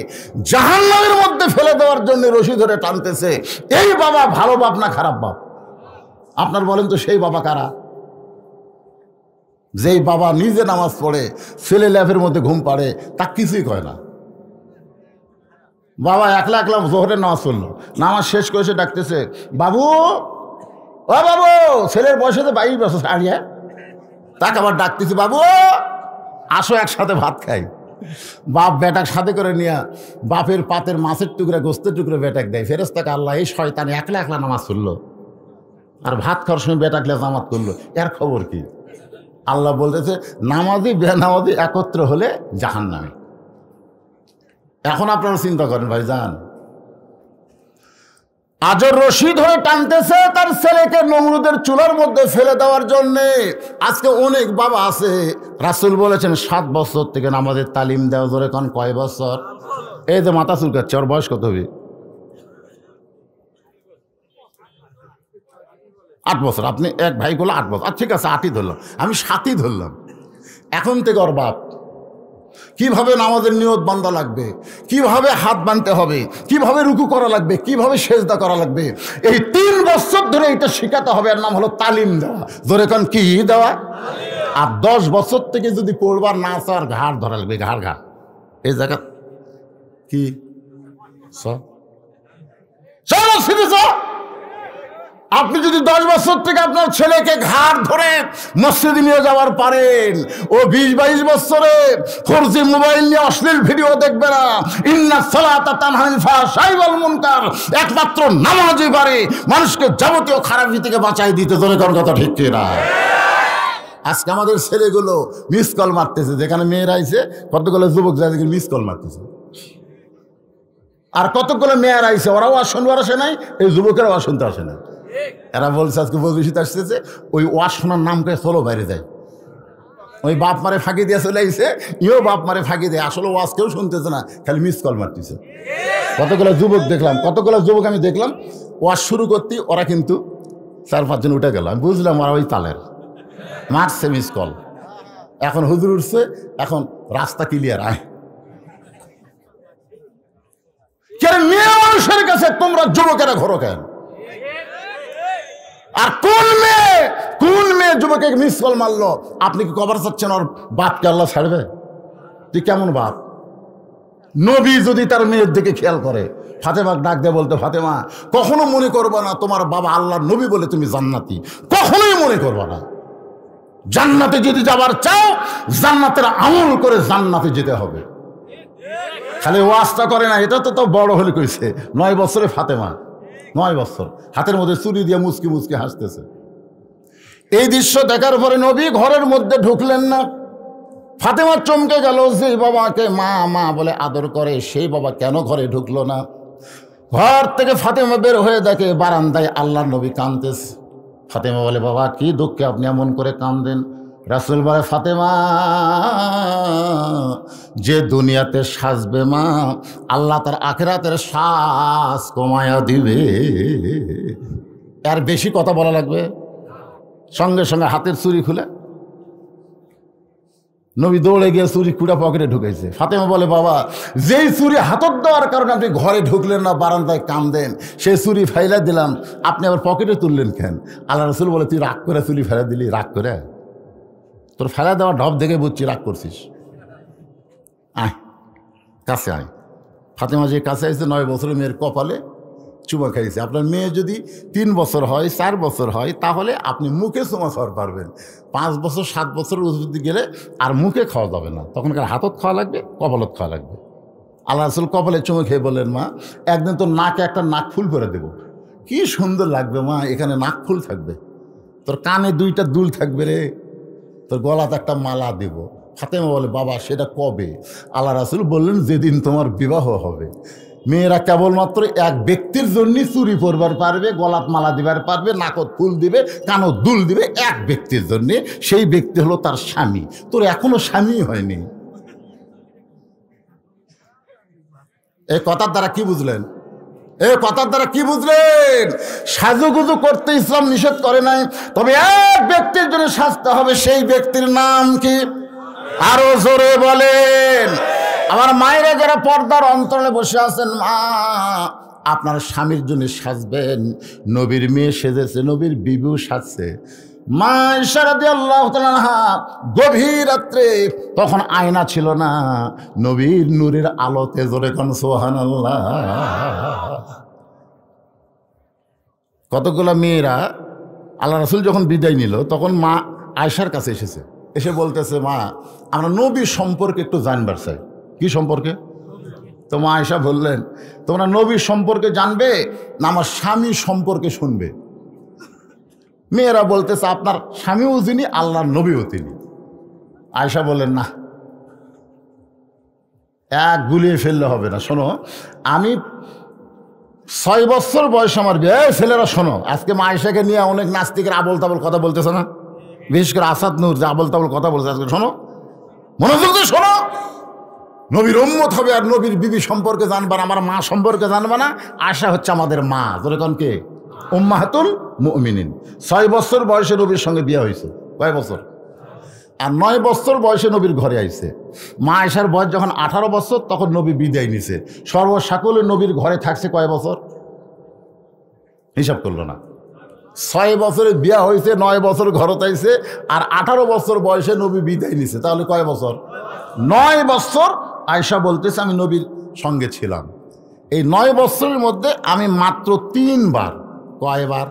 জাহান্নামের মধ্যে ফেলে দেওয়ার জন্য রশি ধরে টানতেছে, এই বাবা ভালো বাপ না খারাপ বাপ? আপনার বলেন তো, সেই বাবা কারা? যেই বাবা নিজে নামাজ পড়ে, ছেলে ল্যাপের মধ্যে ঘুম পাড়ে, তা কিছুই কয় না। বাবা একলা একলা জোহরের নামাজ পড়লো, নামাজ শেষ করেছে, ডাকতেছে, বাবু ও বাবু, ছেলের বয়সে তো 22 বছর ছাড়িয়ে, তাকে আবার ডাকতেছে, বাবু আসো একসাথে ভাত খাই। বাপ বেটাক সাথে করে নিয়ে বাপের পাতের মাছের টুকরা গোস্তের টুকরো বেটাক দেয়। ফেরেশতাকে আল্লাহ, এই শয়তান একলা একলা নামাজ পড়লো আর ভাত খাওয়ার সময় বেটাকলে জামাত করলো, এর খবর কি? আল্লাহ বলতেছে, নামাজি বেনামাজি একত্র হলে জাহান্নামে। এখন আপনারা চিন্তা করেন ভাইজান, আজর রশি ধরে টানতেছে তার ছেলেকে নমরুদের চুলার মধ্যে ফেলে দেওয়ার জন্যে। আজকে অনেক বাবা আছে, রাসূল বলেছেন 7 বছর থেকে নামাজের তালিম দেওয়া। ধরে কোন কয় বছর? এই যে মাথা চুলকাচ্ছে, ওর বয়স কত হবে? 8 বছর। আপনি এক ভাই বলে 8 বছর, ঠিক আছে 8ই ধরলাম, আমি 7ই ধরলাম। এখন থেকে ওর বাপ কিভাবে নামাজের নিয়ত বান্ধা লাগবে, কিভাবে হাত বাঁধতে হবে, কিভাবে রুকু করা লাগবে, কিভাবে সেজদা করা লাগবে, এই 3 বছর ধরে এটা শেখাতে হবে। এর নাম হলো তালিম দেওয়া। ধরে কোন কি দেওয়া? আর 10 বছর থেকে যদি পড়বার না চার, ঘাড় ধরা লাগবে, ঘাড় ঘাড়। এই জায়গা কি আপনি যদি 10 বছর থেকে আপনার ছেলেকে ঘাড় ধরে মসজিদে নিয়ে যাওয়ার পারেন, ও 20-22 বছরে 4G মোবাইল নিয়ে অশ্লীল ভিডিও দেখবে না। ইন্নাস সালাতা তানহা আনিল ফাহশাই ওয়াল মুনকার। একমাত্র নামাজই পারে মানুষকে যাবতীয় খারাপি থেকে বাঁচাই দিতে। ধরে কোন কথা ঠিক কি না? আজকে আমাদের ছেলেগুলো মিস কল মারতেছে, যেখানে মেয়েরা আইছে কতগুলো যুবক যাদেরকে মিস কল মারতেছে, আর কতগুলো মেয়েরা আইছে ওরাও আর শুনবার আসে নাই, এই যুবকেরাও আর শুনতে আসে না। এরা বলছে আজকে বলবিশিত আসতেছে, ওই ওয়াজ শোনার নাম করে চলো বাইরে যায়। ওই বাপ মারে ফাঁকি দিয়ে চলে আইছে, ইও বাপ মারে ফাঁকি দেয়। আসলে ওয়াজ কেউ শুনতেছে না, খালি মিস কল মারতেছে। কতগুলো যুবক দেখলাম, কতগুলো যুবক আমি দেখলাম ওয়াজ শুরু করতে ওরা কিন্তু 4-5 জন উঠে গেল। আমি বুঝলাম ওরা ওই তালের মারছে মিস কল। এখন হুজুর উঠছে, এখন রাস্তা ক্লিয়ার। আয় মেয়ে মানুষ মানুষের কাছে তোমরা যুবকেরা ঘোরো কেন? আর কোন মেয়ে যুবকে মিস কল মারলো, আপনি কি কবর চাচ্ছেন ওর বাপকে আল্লাহ ছাড়বে? তুই কেমন বাপ? নবী যদি তার মেয়ের দিকে খেয়াল করে, ফাতেমা ডাক দিয়ে বলতে, ফাতেমা কখনো মনে করবা না তোমার বাবা আল্লাহর নবী বলে তুমি জান্নাতি, কখনোই মনে করবা না। জান্নাতে যদি যাবার চাও, জান্নাতের আমল করে জান্নাতে যেতে হবে। খালি ওয়াজটা করে না, এটা তো বড় হলে কইছে। 9 বছরে ফাতেমা, 9 বছর, হাতের মধ্যে চুরি দিয়ে মুচকি মুচকি হাসতেছে। এই দৃশ্য দেখার পরে নবী ঘরের মধ্যে ঢুকলেন না। ফাতেমা চমকে গেল, যে বাবাকে মা মা বলে আদর করে সেই বাবা কেন ঘরে ঢুকলো না? ঘর থেকে ফাতেমা বের হয়ে দেখে বারান্দায় আল্লাহর নবী কাঁদতেছে। ফাতেমা বলে, বাবা কি দুঃখে আপনি এমন করে কাঁদেন? রাসূল বলে, ফাতেমা যে দুনিয়াতে সাজবে মা, আল্লাহ তার আখিরাতের শ্বাস কমায়া দিবে। এর বেশি কথা বলা লাগবে? সঙ্গে সঙ্গে হাতের চুরি খুলে নবী দৌড়ে গিয়ে চুরি কুড়া পকেটে ঢুকেছে। ফাতেমা বলে, বাবা যেই চুরি হাতত দেওয়ার কারণে আপনি ঘরে ঢুকলেন না, বারান্দায় কাঁদেন, সেই চুরি ফাইলা দিলাম, আপনি আবার পকেটে তুললেন কেন? আল্লাহ রাসূল বলে, তুই রাগ করে চুরি ফেলা দিলি? রাগ করে? তোর ফেলা দেওয়া ঢপ দেখে বুঝছি রাগ করছিস। আয় কাছে আয়। ফাতেমা যে কাছে আসছে, 9 বছরের মেয়ের কপালে চুমা খাইছে। আপনার মেয়ে যদি 3 বছর হয়, 4 বছর হয়, তাহলে আপনি মুখে চুমা খাওয়ার পারবেন। 5 বছর 7 বছর যদি গেলে আর মুখে খাওয়া যাবে না, তখনকার হাতত খাওয়া লাগবে, কপালত খাওয়া লাগবে। আল্লাহ রাসূল কপালে চুমা খেয়ে বললেন, মা একদিন তোর নাকে একটা নাক ফুল করে দেবো। কি সুন্দর লাগবে মা, এখানে নাক ফুল থাকবে, তোর কানে 2টা দুল থাকবে রে, তোর গলাতে একটা মালা দেব। ফাতেমা বলে, বাবা সেটা কবে? আল্লাহ রাসূল বললেন, যেদিন তোমার বিবাহ হবে। মেয়েরা কেবলমাত্র এক ব্যক্তির জন্য চুরি পরবার পারবে, গলাত মালা দিবার পারবে, নাকত ফুল দিবে, কানত দুল দিবে, এক ব্যক্তির জন্যে। সেই ব্যক্তি হলো তার স্বামী। তোর এখনো স্বামী হয়নি। এই কথার দ্বারা কি বুঝলেন? এই কথার দ্বারা কি বুঝলেন? সাজুগুজু করতে ইসলাম নিষেধ করে নাই, তবে এক ব্যক্তির জন্য সাজতে হবে। সেই ব্যক্তির নাম কি? আরো জোরে বলেন। আমার মায়েরা যারা পর্দার অন্তরালে বসে আছেন, মা আপনার স্বামীর জন্য সাজবেন। নবীর মেয়ে সেজেছে, নবীর বিবিও সাজছে। মা আয়েশা রাদিয়াল্লাহু তাআলা আনহা গভীর রাত্রে, তখন আয়না ছিল না, নবীর নূরের আলোতে, জোরে কোন সুবহানাল্লাহ। কতগুলো মেয়েরা আল্লাহ রাসূল যখন বিদায় নিল, তখন মা আয়েশার কাছে এসেছে, এসে বলতেছে, মা আমরা নবী সম্পর্কে একটু জানবার চাই। কি সম্পর্কে? তো মা আয়েশা বললেন, তোমরা নবী সম্পর্কে জানবে না আমার স্বামী সম্পর্কে শুনবে? মেয়েরা বলতেছে, আপনার স্বামীও যিনি, আল্লাহর নবীও তিনি। আয়েশা বললেন, না, এক গুলিয়ে ফেললে হবে না। শোনো, আমি 6 বছর বয়স আমার বিয়ে। ছেলেরা শোনো, আজকে মা আয়েশাকে নিয়ে অনেক নাস্তিকের আবল তাবল কথা বলতেছে না, বিশেষ করে আসাদ নূর যে আবল তাবল কথা বলছে। আজকে শোনো, মনোযোগ দিয়ে শোনো। নবীর উম্মত হবে আর নবীর বিবি সম্পর্কে জানবা না, আমার মা সম্পর্কে জানবা না। আয়েশা হচ্ছে আমাদের মা, যেরকম কে উম্মাহাতুল মুমিনিন। 6 বছর বয়সে নবীর সঙ্গে বিয়ে হয়েছে। কয় বছর? আর 9 বছর বয়সে নবীর ঘরে আইছে। মা আয়েশার বয়স যখন 18 বছর, তখন নবী বিদায় নিছে। সর্বসাকলে নবীর ঘরে থাকছে কয় বছর? হিসাব করলো না। 6 বছরে বিয়া হয়েছে, 9 বছর ঘরত আইছে, আর 18 বছর বয়সে নবী বিদায় নিছে। তাহলে কয় বছর? 9 বছর। আয়েশা বলতেছে, আমি নবীর সঙ্গে ছিলাম। এই 9 বছরের মধ্যে আমি মাত্র 3 বার, কয়বার?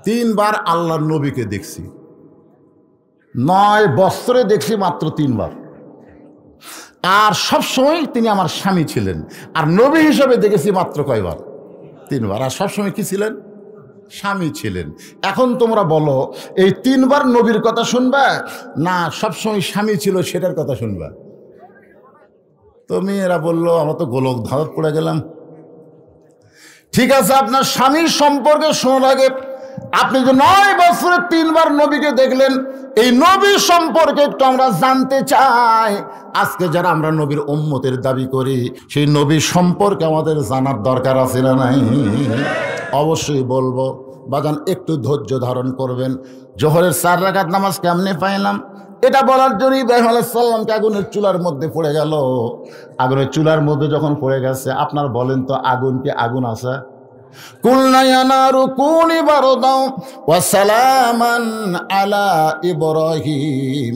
3 বার আল্লাহর নবীকে দেখছি। 9 বছরে দেখছি মাত্র 3 বার। আর সবসময় তিনি আমার স্বামী ছিলেন। আর নবী হিসাবে দেখেছি মাত্র কয়বার? 3 বার। আর সবসময় কি ছিলেন? স্বামী ছিলেন। এখন তোমরা বলো, এই 3 বার নবীর কথা শুনবা না সবসময় স্বামী ছিল সেটার কথা শুনবা? তো মেয়েরা বললো, আমরা তো গোলক ধাঁধত পড়ে গেলাম। ঠিক আছে, আপনার স্বামীর সম্পর্কে শোনার আগে আপনি যে 9 বছরে 3 বার নবীকে দেখলেন, এই নবী সম্পর্কে একটু আমরা জানতে চাই। আজকে যারা আমরা নবীর উম্মতের দাবি করি, সেই নবী সম্পর্কে আমাদের জানার দরকার আছে না নাই? অবশ্যই বলবো। বাগান একটু ধৈর্য ধারণ করবেন। জোহরের 4 রাকাত নামাজ কেমনে পাইলাম? এটা বলার জন্য ইব্রাহিম আলাইহিস সালামকে আগুনের চুলার মধ্যে পড়ে গেল। আগুনের চুলার মধ্যে যখন পড়ে গেছে, আপনার বলেন তো আগুন কি আগুন আছে? কুলনা ইয়া নারু কুনি বারদাও ওয়া সালামান আলা ইব্রাহিম।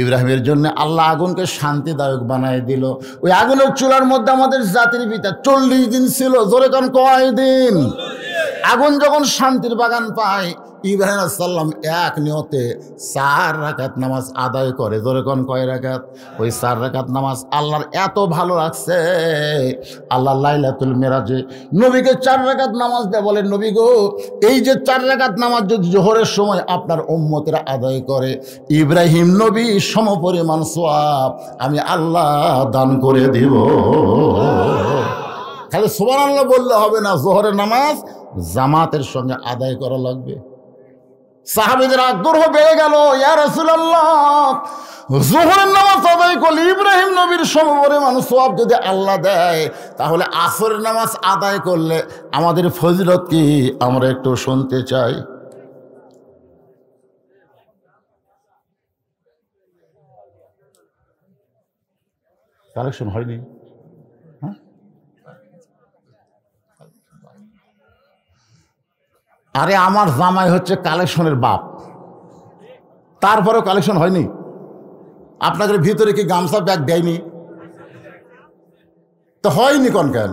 ইব্রাহিমের জন্য আল্লাহ আগুনকে শান্তিদায়ক বানায় দিল। ওই আগুনের চুলার মধ্যে আমাদের জাতির পিতা 40 দিন ছিল। জোরে কোন কয় দিন? আগুন যখন শান্তির বাগান পায়, ইব্রাহিম আলাইহিস সালাম এক নিয়তে 4 রাকাত নামাজ আদায় করে। জোরে কোন কয় রাকাত? ওই 4 রাকাত নামাজ আল্লাহর এত ভালো লাগছে, আল্লাহ লাইলাতুল মিরাজে নবীকে 4 রাকাত নামাজ দেয়, বলেন নবী গো, এই যে 4 রাকাত নামাজ যদি জোহরের সময় আপনার উম্মতেরা আদায় করে, ইব্রাহিম নবী সমপরিমাণ সওয়াব আমি আল্লাহ দান করে দিব। খালি সুবহানাল্লাহ বললে হবে না, জোহরের নামাজ জামাতের সঙ্গে আদায় করা লাগবে। সাহাবীদের আগ্রহ বেড়ে গেল, ইয়া রাসূলুল্লাহ, যোহরের নামাজ আদায় করলে ইব্রাহিম নবীর সমপরিমাণ সওয়াব যদি আল্লাহ দেয়, তাহলে আসরের নামাজ আদায় করলে আমাদের ফজিলত কি আমরা একটু শুনতে চাই। কালেকশন হয়নি? আরে আমার জামাই হচ্ছে কালেকশনের বাপ, তারপরেও কালেকশন হয়নি? আপনাদের ভিতরে কি গামছা ব্যাগ দেয়নি? তো হয়নি কোন কেন?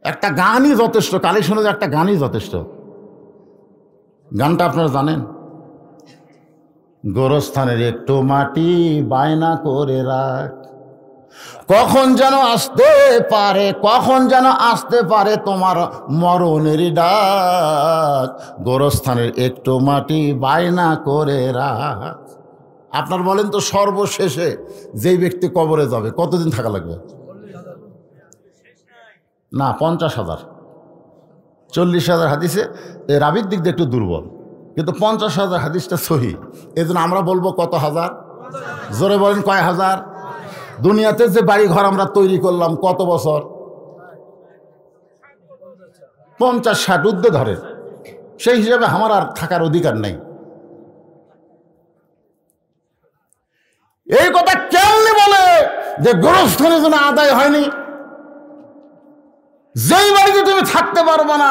একটা গানই যথেষ্ট, কালেকশনের একটা গানই যথেষ্ট। গানটা আপনারা জানেন? গোরস্থানের একটু মাটি বায়না করে রাখ, কখন যেন আসতে পারে, কখন যেন আসতে পারে তোমার মরণের ডাক। গোরস্থানের একটু মাটি বায়না করে রাখ। আপনার বলেন তো, সর্বশেষে যেই ব্যক্তি কবরে যাবে কতদিন থাকা লাগবে? না, 50,000। 40,000 হাদিসে রাবির দিক দিয়ে একটু দুর্বল, কিন্তু 50,000 হাদিসটা সহি। এই জন্য আমরা বলবো কত হাজার? জোরে বলেন কয় হাজার? দুনিয়াতে যে বাড়ি ঘর আমরা তৈরি করলাম কত বছর? 50-60 ঊর্ধ্বে ধরে। সেই হিসাবে আমার আর থাকার অধিকার নেই। এই কথা কেমনি বলে যে গোরস্থানের জন্য আদায় হয়নি? যেই বাড়িতে তুমি থাকতে পারবে না,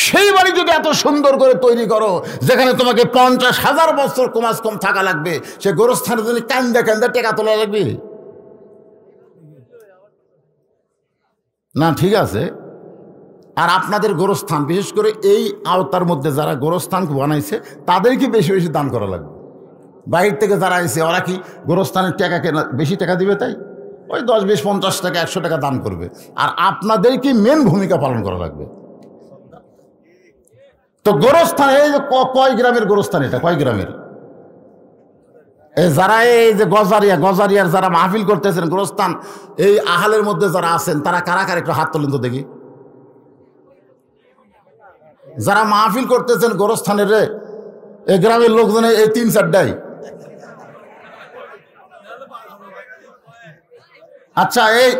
সেই বাড়ি যদি এত সুন্দর করে তৈরি করো, যেখানে তোমাকে 50,000 বছর কমাস কম থাকা লাগবে, সে গোরস্থানের জন্য কান্দা কান্দা টেকা তোলা লাগবে না? ঠিক আছে। আর আপনাদের গোরস্থান, বিশেষ করে এই আওতার মধ্যে যারা গোরস্থান বানাইছে, তাদেরকে বেশি বেশি দান করা লাগবে। বাইরে থেকে যারা আইছে, ওরা কি গোরস্থানের টাকা কেনা বেশি টাকা দিবে? তাই ওই 10, 20, 50 টাকা, 100 টাকা দান করবে। আর আপনাদেরকে মেন ভূমিকা পালন করা লাগবে। তো গোরস্থান, এই যে কয় গ্রামের গোরস্থান? এটা কয় গ্রামের? যারা এই যে গজারিয়ার যারা মাহফিল করতেছেন গোরস্থান, এই আহালের মধ্যে যারা আছেন, তারা কারা কারা একটু হাত তোলেন তো দেখি। যারা মাহফিল করতেছেন গোরস্থানের রে, এই গ্রামের লোকজন এই 3-4টাই। আচ্ছা, এই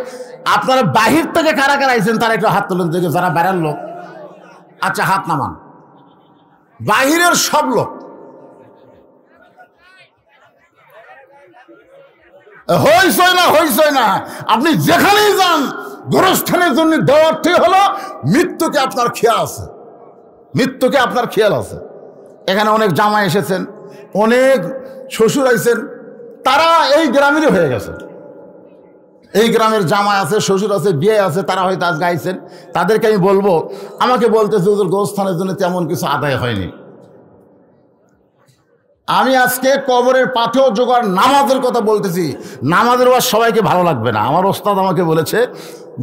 আপনারা বাহির থেকে কারা কারা আইছেন তারা একটু হাত তোলেন দেখি, যারা বাইরের লোক। আচ্ছা, হাত নামান। বাহিরের সব লোক হইছই না। আপনি যেখানেই যান, গোরস্থানের জন্য দেওয়ারটি হলো মৃত্যুকে আপনার খেয়াল আছে, মৃত্যুকে আপনার খেয়াল আছে। এখানে অনেক জামাই এসেছেন, অনেক শ্বশুর আইছেন, তারা এই গ্রামেরই হয়ে গেছে। এই গ্রামের জামাই আছে, শ্বশুর আছে, বিয়ে আছে, তারা হয়তো আজ গাইছেন। তাদেরকে আমি বলবো, আমাকে বলতেছে হুজুর গোরস্থানের জন্য তেমন কিছু আদায় হয়নি। আমি আজকে কবরের পাথেও জোগাড় নামাজের কথা বলতেছি। নামাজের ওয়াজ সবাইকে ভালো লাগবে না। আমার ওস্তাদ আমাকে বলেছে,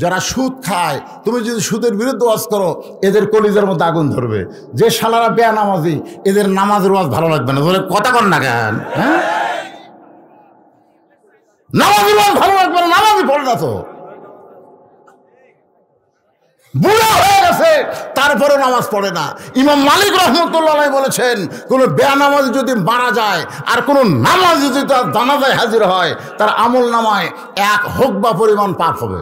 যারা সুদ খায়, তুমি যদি সুদের বিরুদ্ধে ওয়াজ করো, এদের কলিজার মধ্যে আগুন ধরবে। যে শালারা বেয়া নামাজি, এদের নামাজের ওয়াজ ভালো লাগবে না। বলে কথা কন না কেন? হ্যাঁ, নামাজের ওয়াজ ভালো লাগবে না, নামাজই পড়ে না তো। বুড়া হয়ে গেছে, তারপরে নামাজ পড়ে না। ইমাম মালিক রহমতুল্লাহ বলেছেন, কোন বেয়ানামাজ যদি মারা যায় আর কোন নামাজ যদি তার জানাজায় হাজির হয়, তার আমল নামায় 1 হুকবা পরিমাণ পাপ হবে।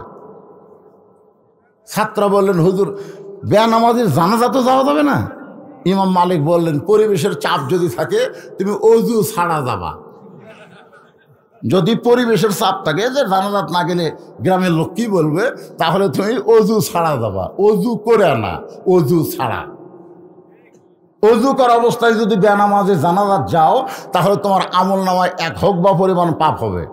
ছাত্ররা বললেন, হুজুর বেয়ানামাজির জানাজা তো যাওয়া যাবে না। ইমাম মালিক বললেন, পরিবেশের চাপ যদি থাকে তুমি অজু ছাড়া যাবা। যদি পরিবেশের চাপ থাকে যে জানাজাত না গেলে গ্রামের লোক কি বলবে, তাহলে তুমি অজু ছাড়া যাবা, অজু করে না, অজু ছাড়া। অজু করা অবস্থায় যদি বেনামাজে জানাজাত যাও, তাহলে তোমার আমল নামায় 1 হকবা পরিমাণ পাপ হবে।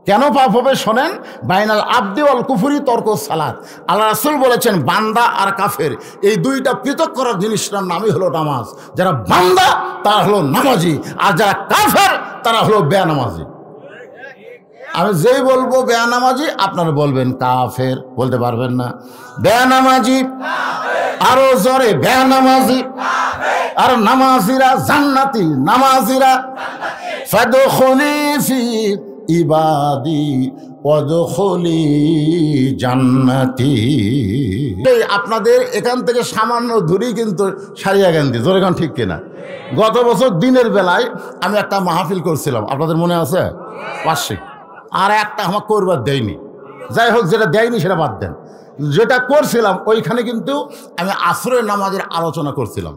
কেন পাপ হবে শোনেন, বাইনাল আবদি ওয়াল কুফরি তর্ক সালাত। আল্লাহ রাসূল বলেছেন বান্দা আর কাফের এই দুইটা পৃথক করার জিনিসটার নামই হলো নামাজ। যারা বান্দা তারা হলো নামাজি, আর যারা কাফের তারা হলো বেনামাজি। আমি যেই বলবো বেনামাজি, আপনারা বলবেন কাফের, বলতে পারবেন না। বেনামাজি, আরো জোরে বেনামাজি। আর নামাজিরা জান্নাতি, নামাজিরা ফাদখুলি ফি ইবাদি ওয়াদখুলি জান্নাতি। আপনাদের এখান থেকে সামান্য দূরেই কিন্তু সারিয়াকান্দি, জোরে গান ঠিক কিনা? গত বছর দিনের বেলায় আমি একটা মাহফিল করছিলাম, আপনাদের মনে আছে? বার্ষিক। আর একটা আমার করবার দেয়নি, যাই হোক যেটা দেয়নি সেটা বাদ দেন। যেটা করছিলাম ওইখানে কিন্তু আমি আসরের নামাজের আলোচনা করছিলাম,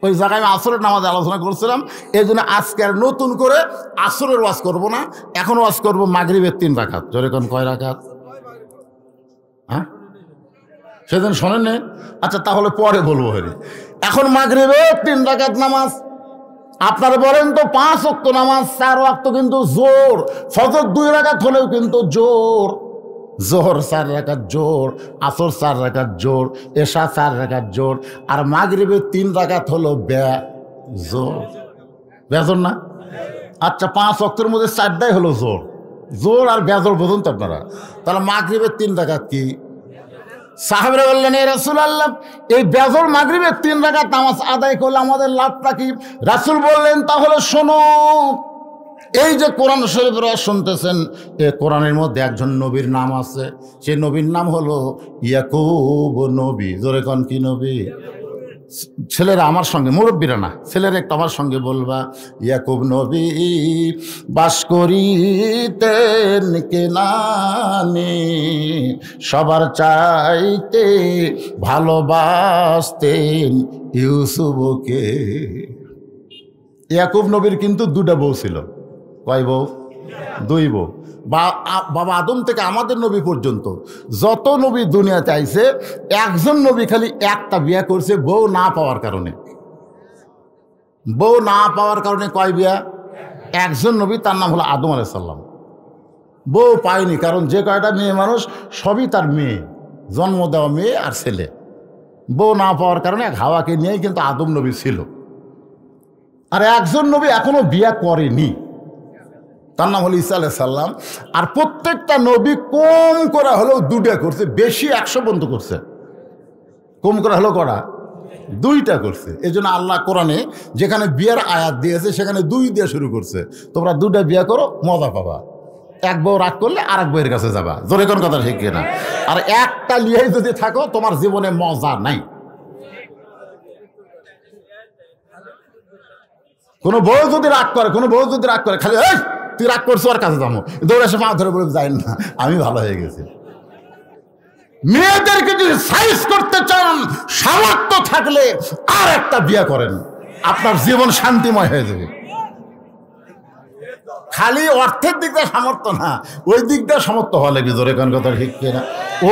ওই জায়গায় আমি আসরের নামাজের আলোচনা করছিলাম। এই জন্য আজকে আর নতুন করে আসরের ওয়াজ করব না, এখন ওয়াজ করবো মাগরিবের 3 রাকাত। জোরে কোন কয় রাকাত? হ্যাঁ, সেদিন শোনেন নি? আচ্ছা তাহলে পরে বলবো। এখন মাগরিবের 3 রাকাত নামাজ। আপনারা বলেন তো 5 ওয়াক্ত নামাজ, 4 ওয়াক্ত কিন্তু জোর। ফজর 2 রাকাত হলেও কিন্তু জোর। জোহর 4 রাকাত জোর, আসর 4 রাকাত জোর, এশা 4 রাকাত জোর, আর মাগরিবের 3 রাকাত হলো জোর। বেজোর না? আচ্ছা 5 ওয়াক্তের মধ্যে 4টাই হলো জোর। জোর আর বেজোর বোঝুন তো আপনারা। তাহলে মাগরিবের 3 রাকাত কি? সাহাবারা বললেন এ রাসূলুল্লাহ, এই বেজর মাগরিবের 3 রাকাত নামাজ আদায় করলে আমাদের লাভটা কি? রাসূল বললেন তাহলে শোনো, এই যে কোরআন শরীফের ওয়াজ শুনতেছেন, এই কোরআনের মধ্যে একজন নবীর নাম আছে। সেই নবীর নাম হলো ইয়াকুব নবী। জোরে কোন কি নবী? ছেলেরা আমার সঙ্গে, মুরব্বীরা না, ছেলেরা একটু আমার সঙ্গে বলবা, ইয়াকুব নবী বাস করিতেন কেনানে, সবার চাইতে ভালোবাসতেন ইউসুফকে। ইয়াকুব নবীর কিন্তু 2টা বউ ছিল। কয় বউ? 2 বউ। বাবা আদম থেকে আমাদের নবী পর্যন্ত যত নবী দুনিয়াতে আইছে, একজন নবী খালি একটা বিয়ে করছে বউ না পাওয়ার কারণে। বউ না পাওয়ার কারণে কয় বিয়া? একজন নবী, তার নাম হলো আদম আলাইহিস সালাম। বউ পায়নি, কারণ যে কয়টা মেয়ে মানুষ সবই তার মেয়ে, জন্ম দেওয়া মেয়ে আর ছেলে। বউ না পাওয়ার কারণে হাওয়াকে নিয়েই কিন্তু আদম নবী ছিল। আর একজন নবী এখনো বিয়া করেনি, তার নাম হলো ঈসা আলাইহিস সালাম। আর প্রত্যেকটা নবী কম করে হলেও 2টা করছে, বেশি 100 পর্যন্ত করছে। কম করে হলো করা? 2টা করছে। এই জন্য আল্লাহ কোরআনে যেখানে বিয়ের আয়াত দিয়েছে সেখানে 2 দিয়ে শুরু করছে। তোমরা 2টা বিয়ে করো, মজা পাবা। 1 বউ রাগ করলে আর 1 বউয়ের কাছে যাবা। জোরে কোন কথা ঠিক কিনা? আর একটা লিয়েই যদি থাকো, তোমার জীবনে মজা নাই। কোনো বউ যদি রাগ করে, খালি এই তুই রাগ করছো আর কাছে যাবো, দৌড়ে এসে পা ধরে বলে যাই না, আমি ভালো হয়ে গেছি। মেয়েদেরকে যদি সাইজ করতে চান, সামর্থ্য থাকলে আর একটা বিয়ে করেন, আপনার জীবন শান্তিময় হয়ে যাবে। খালি অর্থের দিকটা সামর্থ্য না, ওই দিকটা সামর্থ্য হওয়া লাগবে। জোরে কোন কথা ঠিক কিনা?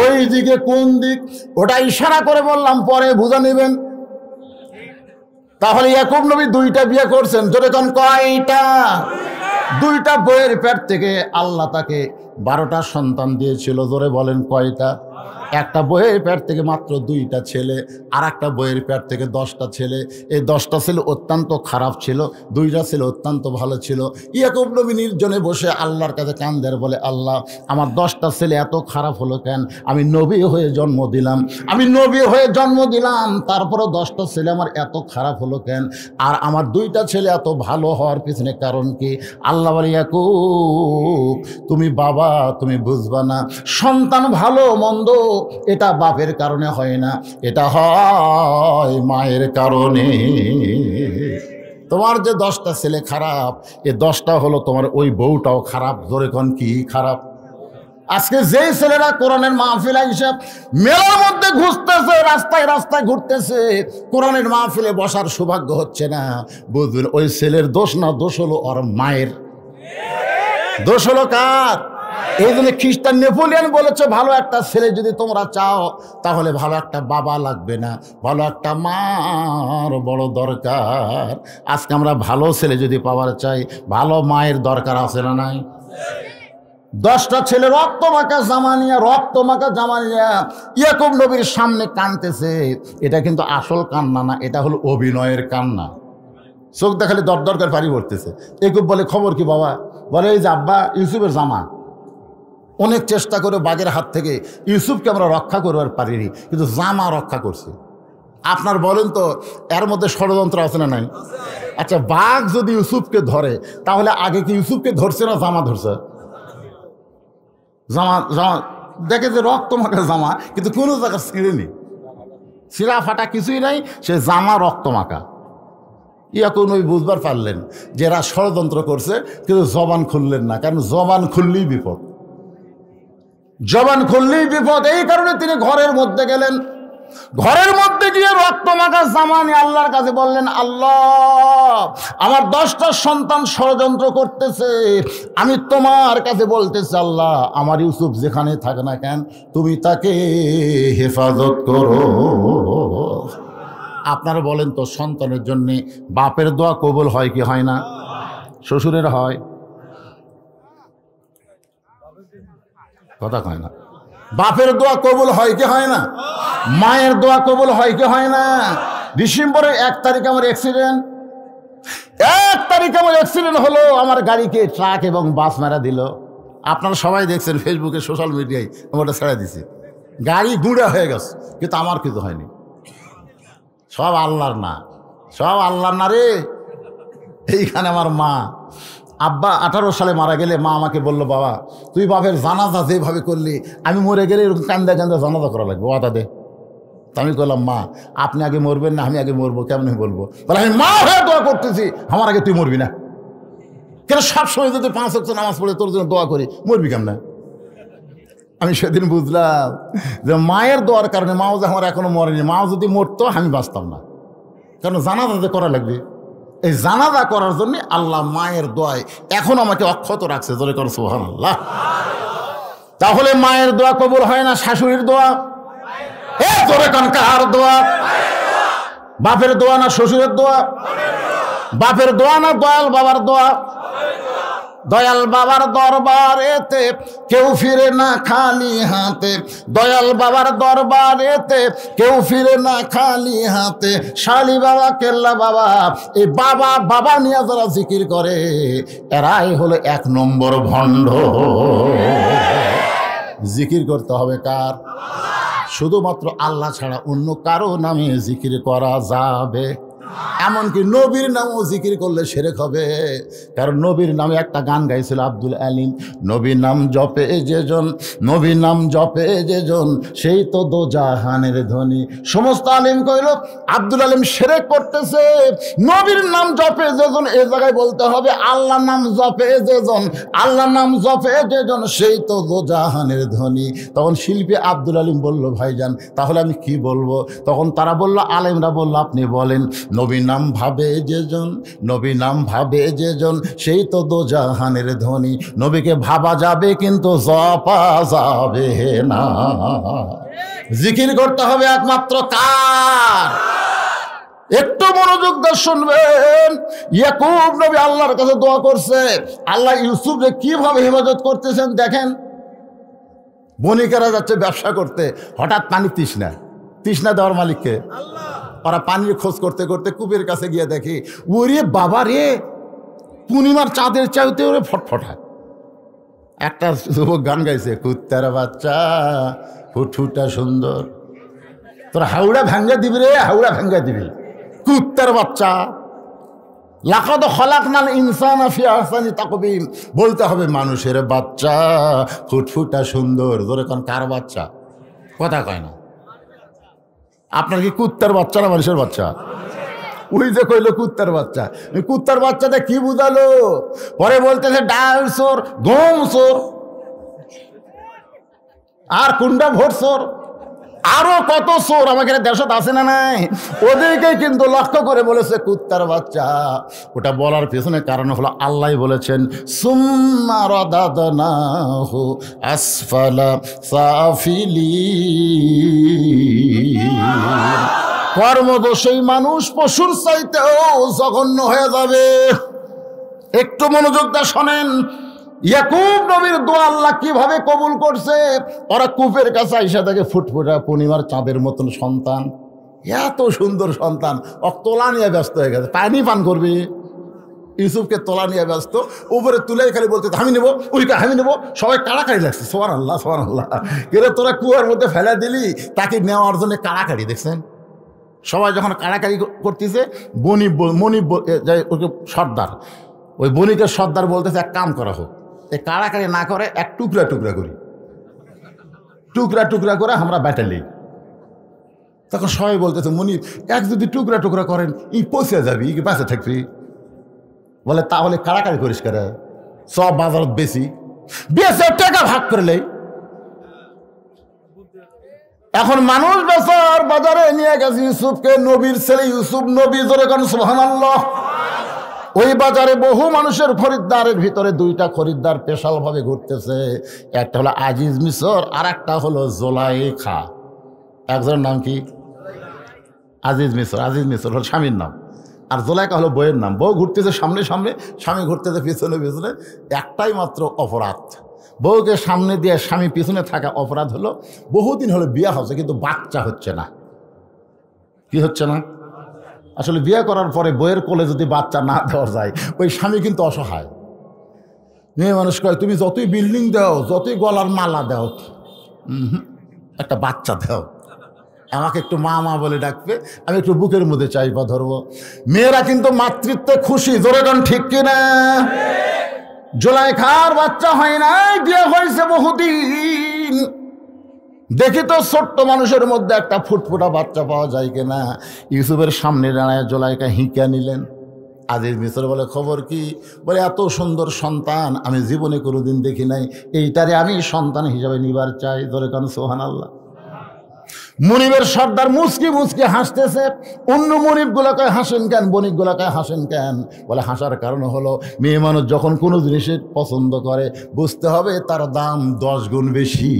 ওই দিকে কোন দিক ওটা ইশারা করে বললাম, পরে বুঝে নেবেন। তাহলে ইয়াকুব নবী 2টা বিয়ে করছেন। জোরে কোন কয়টা? 2টা বইয়ের পেট থেকে আল্লাহ তাকে 12টা সন্তান দিয়েছিল। জোরে বলেন কয়টা? একটা বইয়ের পেট থেকে মাত্র 2টা ছেলে, আর একটা বইয়ের পেট থেকে 10টা ছেলে। এই 10টা ছেলে অত্যন্ত খারাপ ছিল, 2টা ছেলে অত্যন্ত ভালো ছিল। ইয়াকুব নবী নির্জনে বসে আল্লাহর কাছে কান্দের, বলে আল্লাহ আমার 10টা ছেলে এত খারাপ হলো কেন? আমি নবী হয়ে জন্ম দিলাম, তারপরে 10টা ছেলে আমার এত খারাপ হলো কেন? আর আমার 2টা ছেলে এত ভালো হওয়ার পিছনে কারণ কি? আল্লাহ বলে ইয়াকুব তুমি বাবা, তুমি বুঝবা না, সন্তান ভালো মন্দ এটা বাপের কারণে হয় না, এটা হয় মায়ের কারণে। তোমার যে 10টা ছেলে খারাপ, এই 10টা হলো তোমার ওই বউটাও খারাপ। জোরে কোন কি খারাপ? আজকে যেই ছেলেরা কোরআনের মাহফিল হিসাব মেলার মধ্যে ঘুরতেছে, রাস্তায় রাস্তায় ঘুরতেছে, কোরআনের মাহফিলে বসার সৌভাগ্য হচ্ছে না, বুঝবেন ওই ছেলের দোষ না, দোষ হলো ওর মায়ের। দোষ হলো কার? এই জন্য খ্রিস্টান নেপোলিয়ন বলেছে ভালো একটা ছেলে যদি তোমরা চাও তাহলে ভালো একটা বাবা লাগবে না, ভালো একটা মার বড় দরকার। আজকে আমরা ভালো ছেলে যদি পাওয়ার চাই ভালো মায়ের দরকার আছে না নাই? 10টা ছেলে রক্ত মাখা জামা নিয়ে ইয়াকুব নবীর সামনে কাঁদতেছে। এটা কিন্তু আসল কান্না না, এটা হলো অভিনয়ের কান্না। চোখ দেখালে দর করে পানি পড়তেছে। ইয়াকুব বলে খবর কি বাবা? বলে এই যে আব্বা ইউসুফের জামা, অনেক চেষ্টা করে বাঘের হাত থেকে ইউসুফকে আমরা রক্ষা করবার পারিনি, কিন্তু জামা রক্ষা করছে। আপনার বলেন তো এর মধ্যে ষড়যন্ত্র আছে না নাই? আচ্ছা, বাঘ যদি ইউসুফকে ধরে তাহলে আগে কি ইউসুফকে ধরছে না জামা ধরছে? জামা দেখে যে রক্ত মাখা জামা, কিন্তু কোনো জায়গা ছিঁড়েনি, ছিঁড়া ফাটা কিছুই নাই, সে জামা রক্ত মাখা। ইয়াকুব নবী বুঝবার পারলেন যে এরা ষড়যন্ত্র করছে, কিন্তু জবান খুললেন না, কারণ জবান খুললেই বিপদ, জবান খুললেই বিপদ। এই কারণে তিনি ঘরের মধ্যে গেলেন। ঘরের মধ্যে গিয়ে রক্ত মাখা জামা নিয়ে আল্লাহর কাছে বললেন, আল্লাহ আমার 10টা সন্তান ষড়যন্ত্র করতেছে, আমি তোমার কাছে বলতেছি আল্লাহ আমার ইউসুফ যেখানে থাকে না কেন তুমি তাকে হেফাজত করো। আপনারা বলেন তো সন্তানের জন্য বাপের দোয়া কবুল হয় কি হয় না? শ্বশুরের হয়? কথা কয় না। বাপের দোয়া কবুল হয় কি হয় না? মায়ের দোয়া কবুল হয় কি হয় না? ডিসেম্বরের 1 তারিখে আমার অ্যাক্সিডেন্ট, 1 তারিখে আমার অ্যাক্সিডেন্ট হলো, আমার গাড়িকে ট্রাক এবং বাস মারা দিল। আপনারা সবাই দেখছেন ফেসবুকে, সোশ্যাল মিডিয়ায় আমি ওটা ছেড়ে দিছি। গাড়ি গুঁড়া হয়ে গেছে, কিন্তু আমার কিছু হয়নি। সব আল্লাহর না, সব আল্লাহর না রে। এইখানে আমার মা, আব্বা 18 সালে মারা গেলে মা আমাকে বলল, বাবা তুই বাপের জানাজা যেভাবে করলি আমি মরে গেলে এরকম কান্দা কান্দা জানাজা করা লাগবে, ওয়াদা দে। তা আমি বললাম, মা আপনি আগে মরবেন না আমি আগে মরবো, কেমন বলবো? বলে আমি মা হয়ে দোয়া করতেছি, আমার আগে তুই মরবি না কেন? সবসময় যদি 5 ওয়াক্ত নামাজ পড়ে তোর জন্য দোয়া করি, মরবি কেমন? আমি সেদিন বুঝলাম যে মায়ের দোয়ার কারণে মাও যে আমার এখনো মরেনি, মাও যদি মরতো আমি বাঁচতাম না, কারণ জানাজা যে করা লাগবে। এই জানাজা করার জন্য আল্লাহ মায়ের দোয়ায় এখন আমাকে অক্ষত রাখছে, জোরে কর সুবহানাল্লাহ। তাহলে মায়ের দোয়া কবুল হয় না শাশুড়ির দোয়া? জোরে কর কার দোয়া? বাপের দোয়া না শ্বশুরের দোয়া? বাপের দোয়া না দয়াল বাবার দোয়া? দয়াল বাবার দরবারেতে কেউ ফিরে না খালি হাতে, দয়াল বাবার দরবারেতে কেউ ফিরে না খালি হাতে। শালি বাবা কেল্লা বাবা, এই বাবা বাবা নিয়ে যারা জিকির করে এরাই হলো 1 নম্বর ভণ্ড। জিকির করতে হবে কার? শুধুমাত্র আল্লাহ ছাড়া অন্য কারো নামে জিকির করা যাবে? এমনকি নবীর নামও জিকির করলে শিরক হবে। কারণ নবীর নামে একটা গান গাইছিল আব্দুল আলিম, নবীর নাম জপে যেজন, নবীর নাম জপে যেজন সেই তো দোজাহানের ধনী। সমস্ত আলিম কইল আব্দুল আলিম শিরক করতেছে, নবীর নাম জপে যেজন এই জায়গায় বলতে হবে আল্লাহর নাম জপে যেজন, আল্লাহর নাম জপে যেজন সেই তো দোজাহানের ধনী। তখন শিল্পী আব্দুল আলিম বলল, ভাইজান তাহলে আমি কি বলবো? তখন তারা বলল, আলেমরা বলল আপনি বলেন, নবী নাম ভাবে যেজন, নবী নাম ভাবে যেজন সেই তো দোজাহানের ধনী। নবীকে ভাবা যাবে কিন্তু জপা যাবে না। জিকির করতে হবে একমাত্র কার? একটু মনোযোগ দিয়ে শুনবেন। ইয়াকুব নবী আল্লাহর কাছে দোয়া করছে, আল্লাহ ইউসুফকে কিভাবে হেফাজত করতেছেন দেখেন। বণিকেরা যাচ্ছে ব্যবসা করতে, হঠাৎ পানি তৃষ্ণা দেওয়ার মালিককে আল্লাহ। ওরা পানির খোঁজ করতে করতে কূপের কাছে গিয়ে দেখি, ওরে বাবা রে, পূর্ণিমার চাঁদের চাইতে ওরে ফটফটা। একটা যুবক গান গাইছে, কুত্তার বাচ্চা ফুটফুটা সুন্দর, তোর হাওড়া ভাঙ্গা দিবি রে, হাওড়া ভাঙ্গা দিবি, কুত্তার বাচ্চা। লাকাদ খালাকনাল ইনসানা ফি আহসানি তাকবীম, বলতে হবে মানুষের বাচ্চা ফুটফুটা সুন্দর। ধরে কোন কার বাচ্চা? কথা কয় না। আপনার কি কুত্তার বাচ্চা না মানুষের বাচ্চা? ওই যে কইলো কুত্তার বাচ্চা, কুত্তার বাচ্চাটা কি বুঝালো? পরে বলতেছে ডাল চোর, গম চোর, আর কুন্ডা ভোট চোর। আরো কত চোর আমাকে দেশত আছে না নাই, ওদেরকে কিন্তু লক্ষ্য করে বলেছে কুত্তার বাচ্চা। ওটা বলার পেছনে কারণ হলো আল্লাহ বলেছেন সুম্মা রাদাদনাহু আসফালা সাফিলিন। কর্মদোষী মানুষ পশুর চাইতেও জঘন্য হয়ে যাবে। একটু মনোযোগ দিয়ে শোনেন, ইয়াকুব নবীর দোয়া আল্লাহ কিভাবে কবুল করছে। ওরা কূপের কাছে আইসা থেকে ফুটফুটা পূর্ণিমার চাঁদের মতন সন্তান, এত সুন্দর সন্তান, তোলা নিয়ে ব্যস্ত হয়ে গেছে। পানি পান করবে, ইউসুফকে তোলা নিয়ে ব্যস্ত, উপরে তুলে খালি বলতে আমি নেবো, ওইটা আমি নেবো। সবাই কাড়াকাড়ি লাগছে, সুবহানাল্লাহ সুবহানাল্লাহ। কিন্তু তোরা কুয়ার মধ্যে ফেলা দিলি, তাকে নেওয়ার জন্য কাড়াকাড়ি দেখছেন। সবাই যখন কাড়াকাড়ি করতেছে, মনিব ওকে সর্দার, ওই বণিকের সর্দার বলতেছে এক কাম করা হোক, এই কাড়াকাড়ি না করে এক টুকরা টুকরা করি, টুকরা টুকরা করে আমরা ব্যাটালি। তখন সবাই বলতেছে মনিব এক যদি টুকরা টুকরা করেন ই পৌঁছে যাবি, ই বাঁচে থাকবি। বলে তাহলে কাড়াকাড়ি করিস করে, সব বাজারত বেশি বেশি টাকা ভাগ করলে। এখন মানুষ বেচার বাজারে নিয়ে গেছে ইউসুফকে, নবীর ছেলে ইউসুফ নবী, জোরে কোন সুবহানাল্লাহ। ওই বাজারে বহু মানুষের খরিদ্দারের ভিতরে দুইটা খরিদ্দার স্পেশাল ভাবে ঘুরতেছে, একটা হলো আজিজ মিশর আর একটা হলো জোলাইখা। একজনের নাম কি? আজিজ মিশর। আজিজ মিশর হলো স্বামীর নাম, আর জোলাইখা হলো বইয়ের নাম। বউ ঘুরতেছে সামনে সামনে, স্বামী ঘুরতেছে পিছনে পিছনে। একটাই মাত্র অপরাধ, বউকে সামনে দিয়ে স্বামী পিছনে থাকা অপরাধ হলো বহুদিন হলো বিয়ে হচ্ছে কিন্তু বাচ্চা হচ্ছে না। কি হচ্ছে না? আসলে বিয়ে করার পরে বইয়ের কোলে যদি বাচ্চা না দেওয়া যায়, ওই স্বামী কিন্তু অসহায়। মেয়ে মানুষ কয় তুমি যতই বিল্ডিং দাও, যতই গলার মালা দাও, একটা বাচ্চা দাও, আমাকে একটু মা মা বলে ডাকবে, আমি একটু বুকের মধ্যে চাইবা ধরবো। মেয়েরা কিন্তু মাতৃত্বে খুশি, জোরে গান ঠিক কিনা? জোলাইখার বাচ্চা হয় নাই, বিয়ে হয়েছে বহুদিন। দেখি তো ছোট্ট মানুষের মধ্যে একটা ফুটফুটা বাচ্চা পাওয়া যায় কিনা। ইউসুফের সামনে দাঁড়ায় জোলাইখা হিঁকা নিলেন। আজিজ মিশর বলে খবর কি? বলে এত সুন্দর সন্তান আমি জীবনে কোনোদিন দেখি নাই, এইটারে আমি সন্তান হিসাবে নিবার চাই। ধরে কারণ সুবহানাল্লাহ। মনিবের সর্দার মুচকি মুচকি হাসতেছে। অন্য মনিবগুলোকে হাসেন কেন, বণিকগুলোকে হাসেন কেন? বলে হাসার কারণ হলো মেয়ে মানুষ যখন কোনো জিনিসের পছন্দ করে বুঝতে হবে তার দাম 10 গুণ বেশি।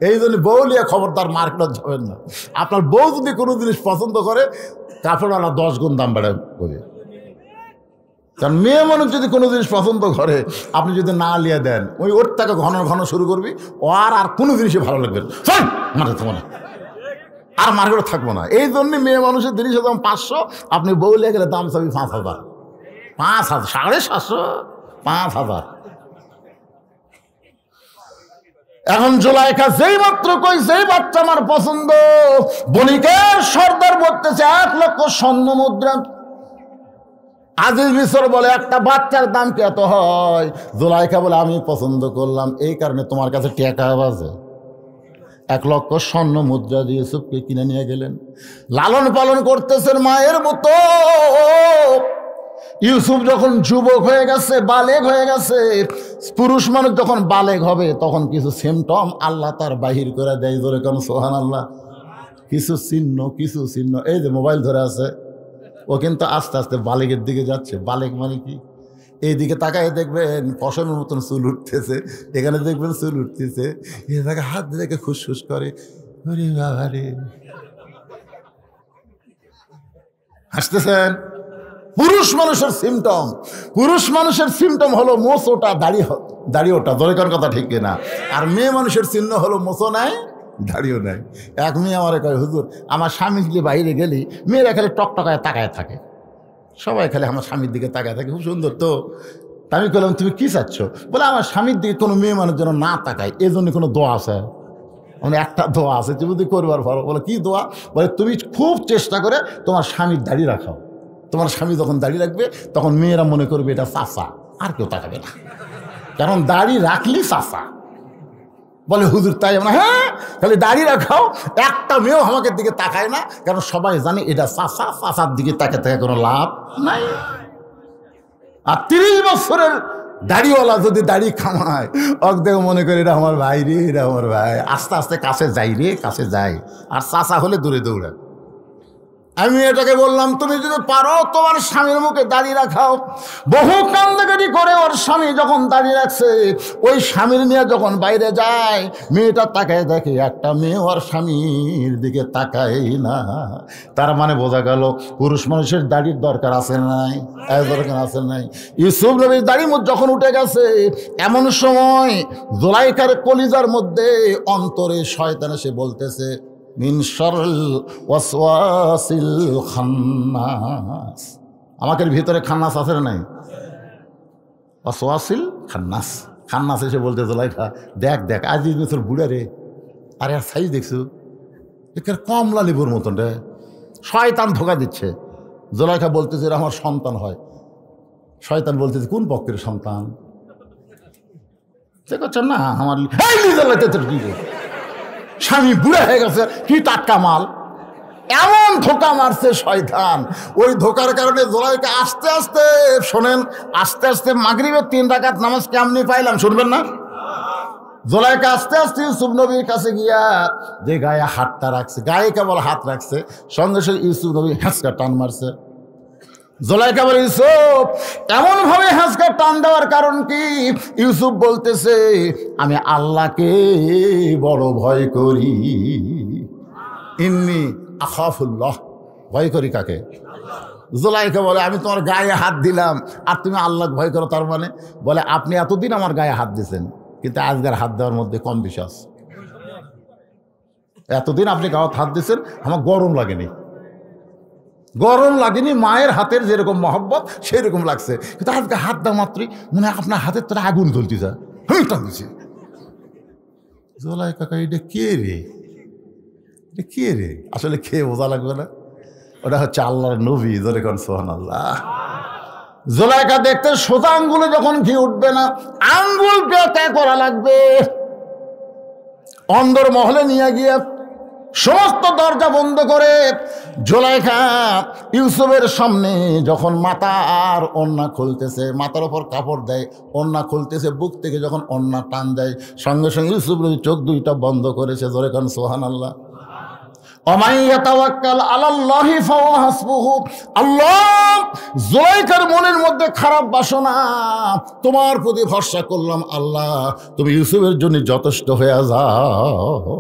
এই জন্য বউ নিয়ে খবরদার মার্কেট যাবেন না। আপনার বউ যদি কোনো জিনিস পছন্দ করে, কাপড়ওয়ালা 10 গুণ দাম বাড়াবে। কারণ মেয়ে মানুষ যদি কোনো জিনিস পছন্দ করে, আপনি যদি না লিয়ে দেন, ওই ওর তাকে ঘন ঘন শুরু করবি, ও আর কোনো জিনিসই ভালো লাগবে না, আর মার্কেটে থাকবো না। এই জন্য মেয়ে মানুষের জিনিসের দাম 500, আপনি বউ লিয়ে গেলে দাম চাবি 5000, 5000, 750, 5000। এখন জোলাইখা যেই মাত্র কই যেই বাচ্চা আমার পছন্দ, বণিকের সর্দার বলতেছে 1 লক্ষ স্বর্ণ মুদ্রা। আজিজ মিশর বলে একটা বাচ্চার দাম কি এত হয়? জোলাইখা বলে আমি পছন্দ করলাম, এই কারণে তোমার কাছে টাকা বাজে। 1 লক্ষ স্বর্ণ মুদ্রা দিয়ে ইউসুফকে কিনে নিয়ে গেলেন। লালন পালন করতেছেন মায়ের মতো। ইউসুফ যখন যুবক হয়ে গেছে, বালেগ হয়ে গেছে, পুরুষ মানুষ যখন বালেগ হবে তখন কিছু সিমটম আল্লাহ তার বাহির করে দেয়। ধরে কেন সুবহানাল্লাহ। কিছু চিহ্ন, এই যে মোবাইল ধরে আছে, ও কিন্তু আস্তে আস্তে বালেগের দিকে যাচ্ছে। বালেগ মানে কি? এই দিকে তাকায় দেখবেন পশমের মতন চুল উঠতেছে, এখানে দেখবেন চুল উঠতেছে, এ তাকে হাত দেখে খুশখুশ করে, ওরে বাবা রে। হাসতেছেন? পুরুষ মানুষের সিমটম হলো মোচোটা, দাড়ি ওটা। দরকার কথা ঠিক কিনা? আর মেয়ে মানুষের চিহ্ন হলো মোচো নাই, দাড়িও নাই। এক মেয়ে আমারে কয় হুজুর আমার স্বামী যদি বাইরে গেলি মেয়েরা খালি টকটকায় তাকায় থাকে, সবাই খালি আমার স্বামীর দিকে তাকায় থাকে, খুব সুন্দর তো। আমি বললাম তুমি কি চাচ্ছ? বলে আমার স্বামীর দিকে কোনো মেয়ে মানুষ যেন না তাকায়, এই জন্য কোনো দোয়া আছে? মানে একটা দোয়া আছে যদি করবার পারো। বলে কি দোয়া? বলে তুমি খুব চেষ্টা করে তোমার স্বামীর দাড়ি রাখাও। তোমার স্বামী যখন দাড়ি রাখবে তখন মেয়েরা মনে করবে এটা চাচা, আর কেউ তাকাবে না, কারণ দাড়ি রাখলি চাচা। বলে হুজুর তাই? হ্যাঁ, খালি দাড়ি রাখাও, একটা মেয়েও আমাকে দিকে তাকায় না, কারণ সবাই জানে এটা চাচার দিকে তাকে কোনো লাভ নাই। আর 30 বছরের দাড়িওয়ালা যদি দাড়ি খামায় অর্ধেক মনে করি এটা আমার ভাই রে, এটা আমার ভাই। আস্তে আস্তে কাছে যাই রে, কাছে যাই। আর চাচা হলে দূরে দৌড়ায়। আমি এটাকে বললাম, তুমি যদি পারো তোমার স্বামীর মুখে দাড়ি রাখাও। বহু কান্দাকাটি করে ওর স্বামী যখন দাড়ি রাখছে, ওই স্বামীর নিয়ে যখন বাইরে যায়, মেয়েটা তাকায় দেখে একটা মেয়ে ওর স্বামীর দিকে তাকায় না। তার মানে বোঝা গেল পুরুষ মানুষের দাড়ির দরকার আছে নাই, দরকার আছে নাই। ইউসুফ নবীর দাড়ি যখন উঠে গেছে, এমন সময় জুলাইখার কলিজার মধ্যে অন্তরে শয়তান এসে বলতেছে, মিন শাররিল ওয়াসওয়াসিল খান্নাস। আমাদের ভিতরে খান্নাস আছে না নাই? ওয়াসওয়াসিল খান্নাস। খান্নাস এসে বলতে জুলাইখা, দেখ দেখ আজ বছর বুড়া রে, আরে আর সাইজ দেখছো, এখানে কমলা লেবুর মতন রে। শয়তান ধোকা দিচ্ছে। জুলাইখা বলতেছে এরা আমার সন্তান হয়। শয়তান বলতেছে কোন পক্ষের সন্তান? সে করছেন না আমার স্বামী বুড়া হয়ে গেছে, কি টাটকা মাল। এমন ধোকা মারছে শয়তান। ওই ধোকার কারণে জুলাইখা আস্তে আস্তে, শোনেন, আস্তে আস্তে মাগরিবের 3 রাকাত নামাজ কেমনি পাইলাম শুনবেন না? জুলাইখা আস্তে আস্তে ইউসুফ নবীর কাছে গিয়া যে গায়ে হাতটা রাখছে, গায়ে কেবল হাত রাখছে, সঙ্গে সঙ্গে ইউসুফ নবী হ্যাঁচকা টান মারছে। জুলাইখা বলে, ইউসুফ, এমন ভাবে হ্যাঁচকা টান দেওয়ার কারণ কি? ইউসুফ বলতেছে, আমি আল্লাহকে বড় ভয় করি। ইন্নী আখাফুল্লাহ। ভয় করি কাকে? জুলাইখা বলে, আমি তোমার গায়ে হাত দিলাম আর তুমি আল্লাহ ভয় করো, তার মানে? বলে, আপনি এতদিন আমার গায়ে হাত দিয়েছেন, কিন্তু আজকের হাত দেওয়ার মধ্যে কম বিশ্বাস। এতদিন আপনি গায়ে হাত দিয়েছেন, আমার গরম লাগেনি, গরম লাগেনি। মায়ের হাতের যেরকম মহব্বত সেই রকম লাগছে, কিন্তু আজকে হাত দেওয়া মাত্রই মনে হয় আপনার হাতের তোরা আগুন জ্বলতে যায়। টানছি। জুলাইখা কাকা, এটা কে রে, এটা কে রে? আসলে খেয়ে বোঝা লাগবে না, ওটা হচ্ছে আল্লাহর নবী। ধরে কোন সুবহানাল্লাহ। জুলাইখা দেখতে সোজা আঙ্গুলে যখন ঘি উঠবে না, আঙ্গুল বেঁকা করা লাগবে। অন্দর মহলে নিয়ে গিয়ে সমস্ত দরজা বন্ধ করে জুলাইখা ইউসুফের সামনে যখন মাথা আর ওড়না খুলতেছে, মাথার ওপর কাপড় দেয়, ওড়না খুলতেছে, বুক থেকে যখন ওড়না টান দেয়, সঙ্গে সঙ্গে ইউসুফ চোখ দুইটা বন্ধ করেছে। ধরে কোন সুবহানাল্লাহ। আল্লাহ, জুলাইখার মনের মধ্যে খারাপ বাসনা, তোমার প্রতি ভরসা করলাম আল্লাহ, তুমি ইউসুফের জন্য যথেষ্ট হয়ে যাও।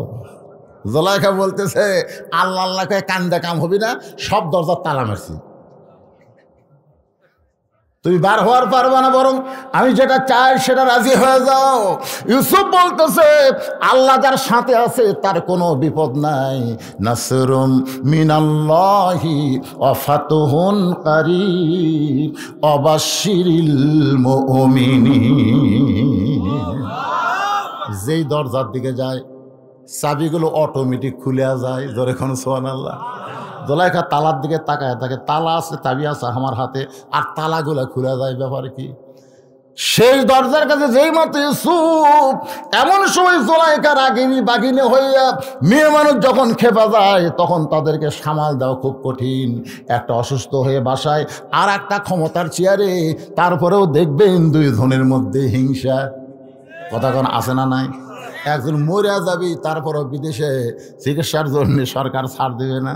জুলাইখা বলতেছে, আল্লাহ আল্লাহকে কান্দা কাম হবি না, সব দরজার তালা মারছি, তুমি বার হওয়ার পারবা না, বরং আমি যেটা চাই সেটা রাজি হয়ে যাও। ইউসুফ বলতেছে, আল্লাহ যার সাথে আছে তার কোনো বিপদ নাই। নাসরুম মিনাল্লাহি ওয়া ফাতহুন কারীব ওয়া বাশশিরিল মুমিনিন। যেই দরজার দিকে যায় চাবিগুলো অটোমেটিক খুলে যায়। ধরে কোন সুবহানাল্লাহ। জুলাইখা তালার দিকে তাকায় থাকে, তালা আছে, চাবি আছে আমার হাতে, আর তালাগুলা খুলে যায়। ব্যাপারে কি? সেই দরজার কাছে যেই মাত্র ইউসুফ, এমন সময় জুলাইখা রাগিনী বাগিনী হইয়া, মেয়ে মানুষ যখন খেপা যায় তখন তাদেরকে সামাল দেওয়া খুব কঠিন। একটা অসুস্থ হয়ে বাসায়, আর একটা ক্ষমতার চেয়ারে, তারপরেও দেখবেন দুই ধনের মধ্যে হিংসা। কথা কোন আছে না নাই? একজন মরিয়া যাবি, তারপরেও বিদেশে চিকিৎসার জন্য সরকার ছাড় দেবে না,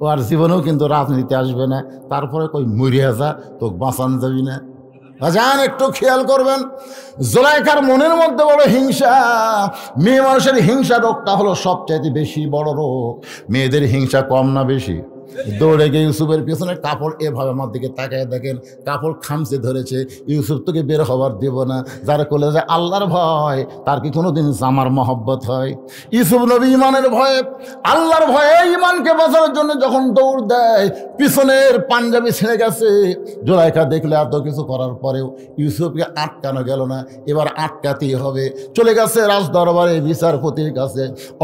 ও আর জীবনেও কিন্তু রাজনীতি আসবে না, তারপরে কই মরিয়া যা, তোকে বাঁচান যাবি না। যান, একটু খেয়াল করবেন, জুলাইখার মনের মধ্যে বড় হিংসা। মেয়ে মানুষের হিংসা রোগটা হলো সবচাইতে বেশি বড় রোগ। মেয়েদের হিংসা কম না বেশি? দৌড়ে গিয়ে ইউসুফের পিছনে কাপড় এভাবে আমার দিকে তাকায় দেখেন, কাপড় খামচে ধরেছে। ইউসুফ তোকে বের হবার দেব না। যারা করলে যে আল্লাহর ভয়, তার কি কোনোদিন জামার মহব্বত হয়? ইউসুফ নবী ইমানের ভয়ে, আল্লাহর ভয়ে ইমানকে বাঁচানোর জন্য যখন দৌড় দেয়, পিছনের পাঞ্জাবি ছেড়ে গেছে। জুলাইখা দেখলে এত কিছু করার পরেও ইউসুফকে আটকানো গেল না, এবার আটকাতেই হবে। চলে গেছে রাজ দরবারে বিচারপতির কাছে।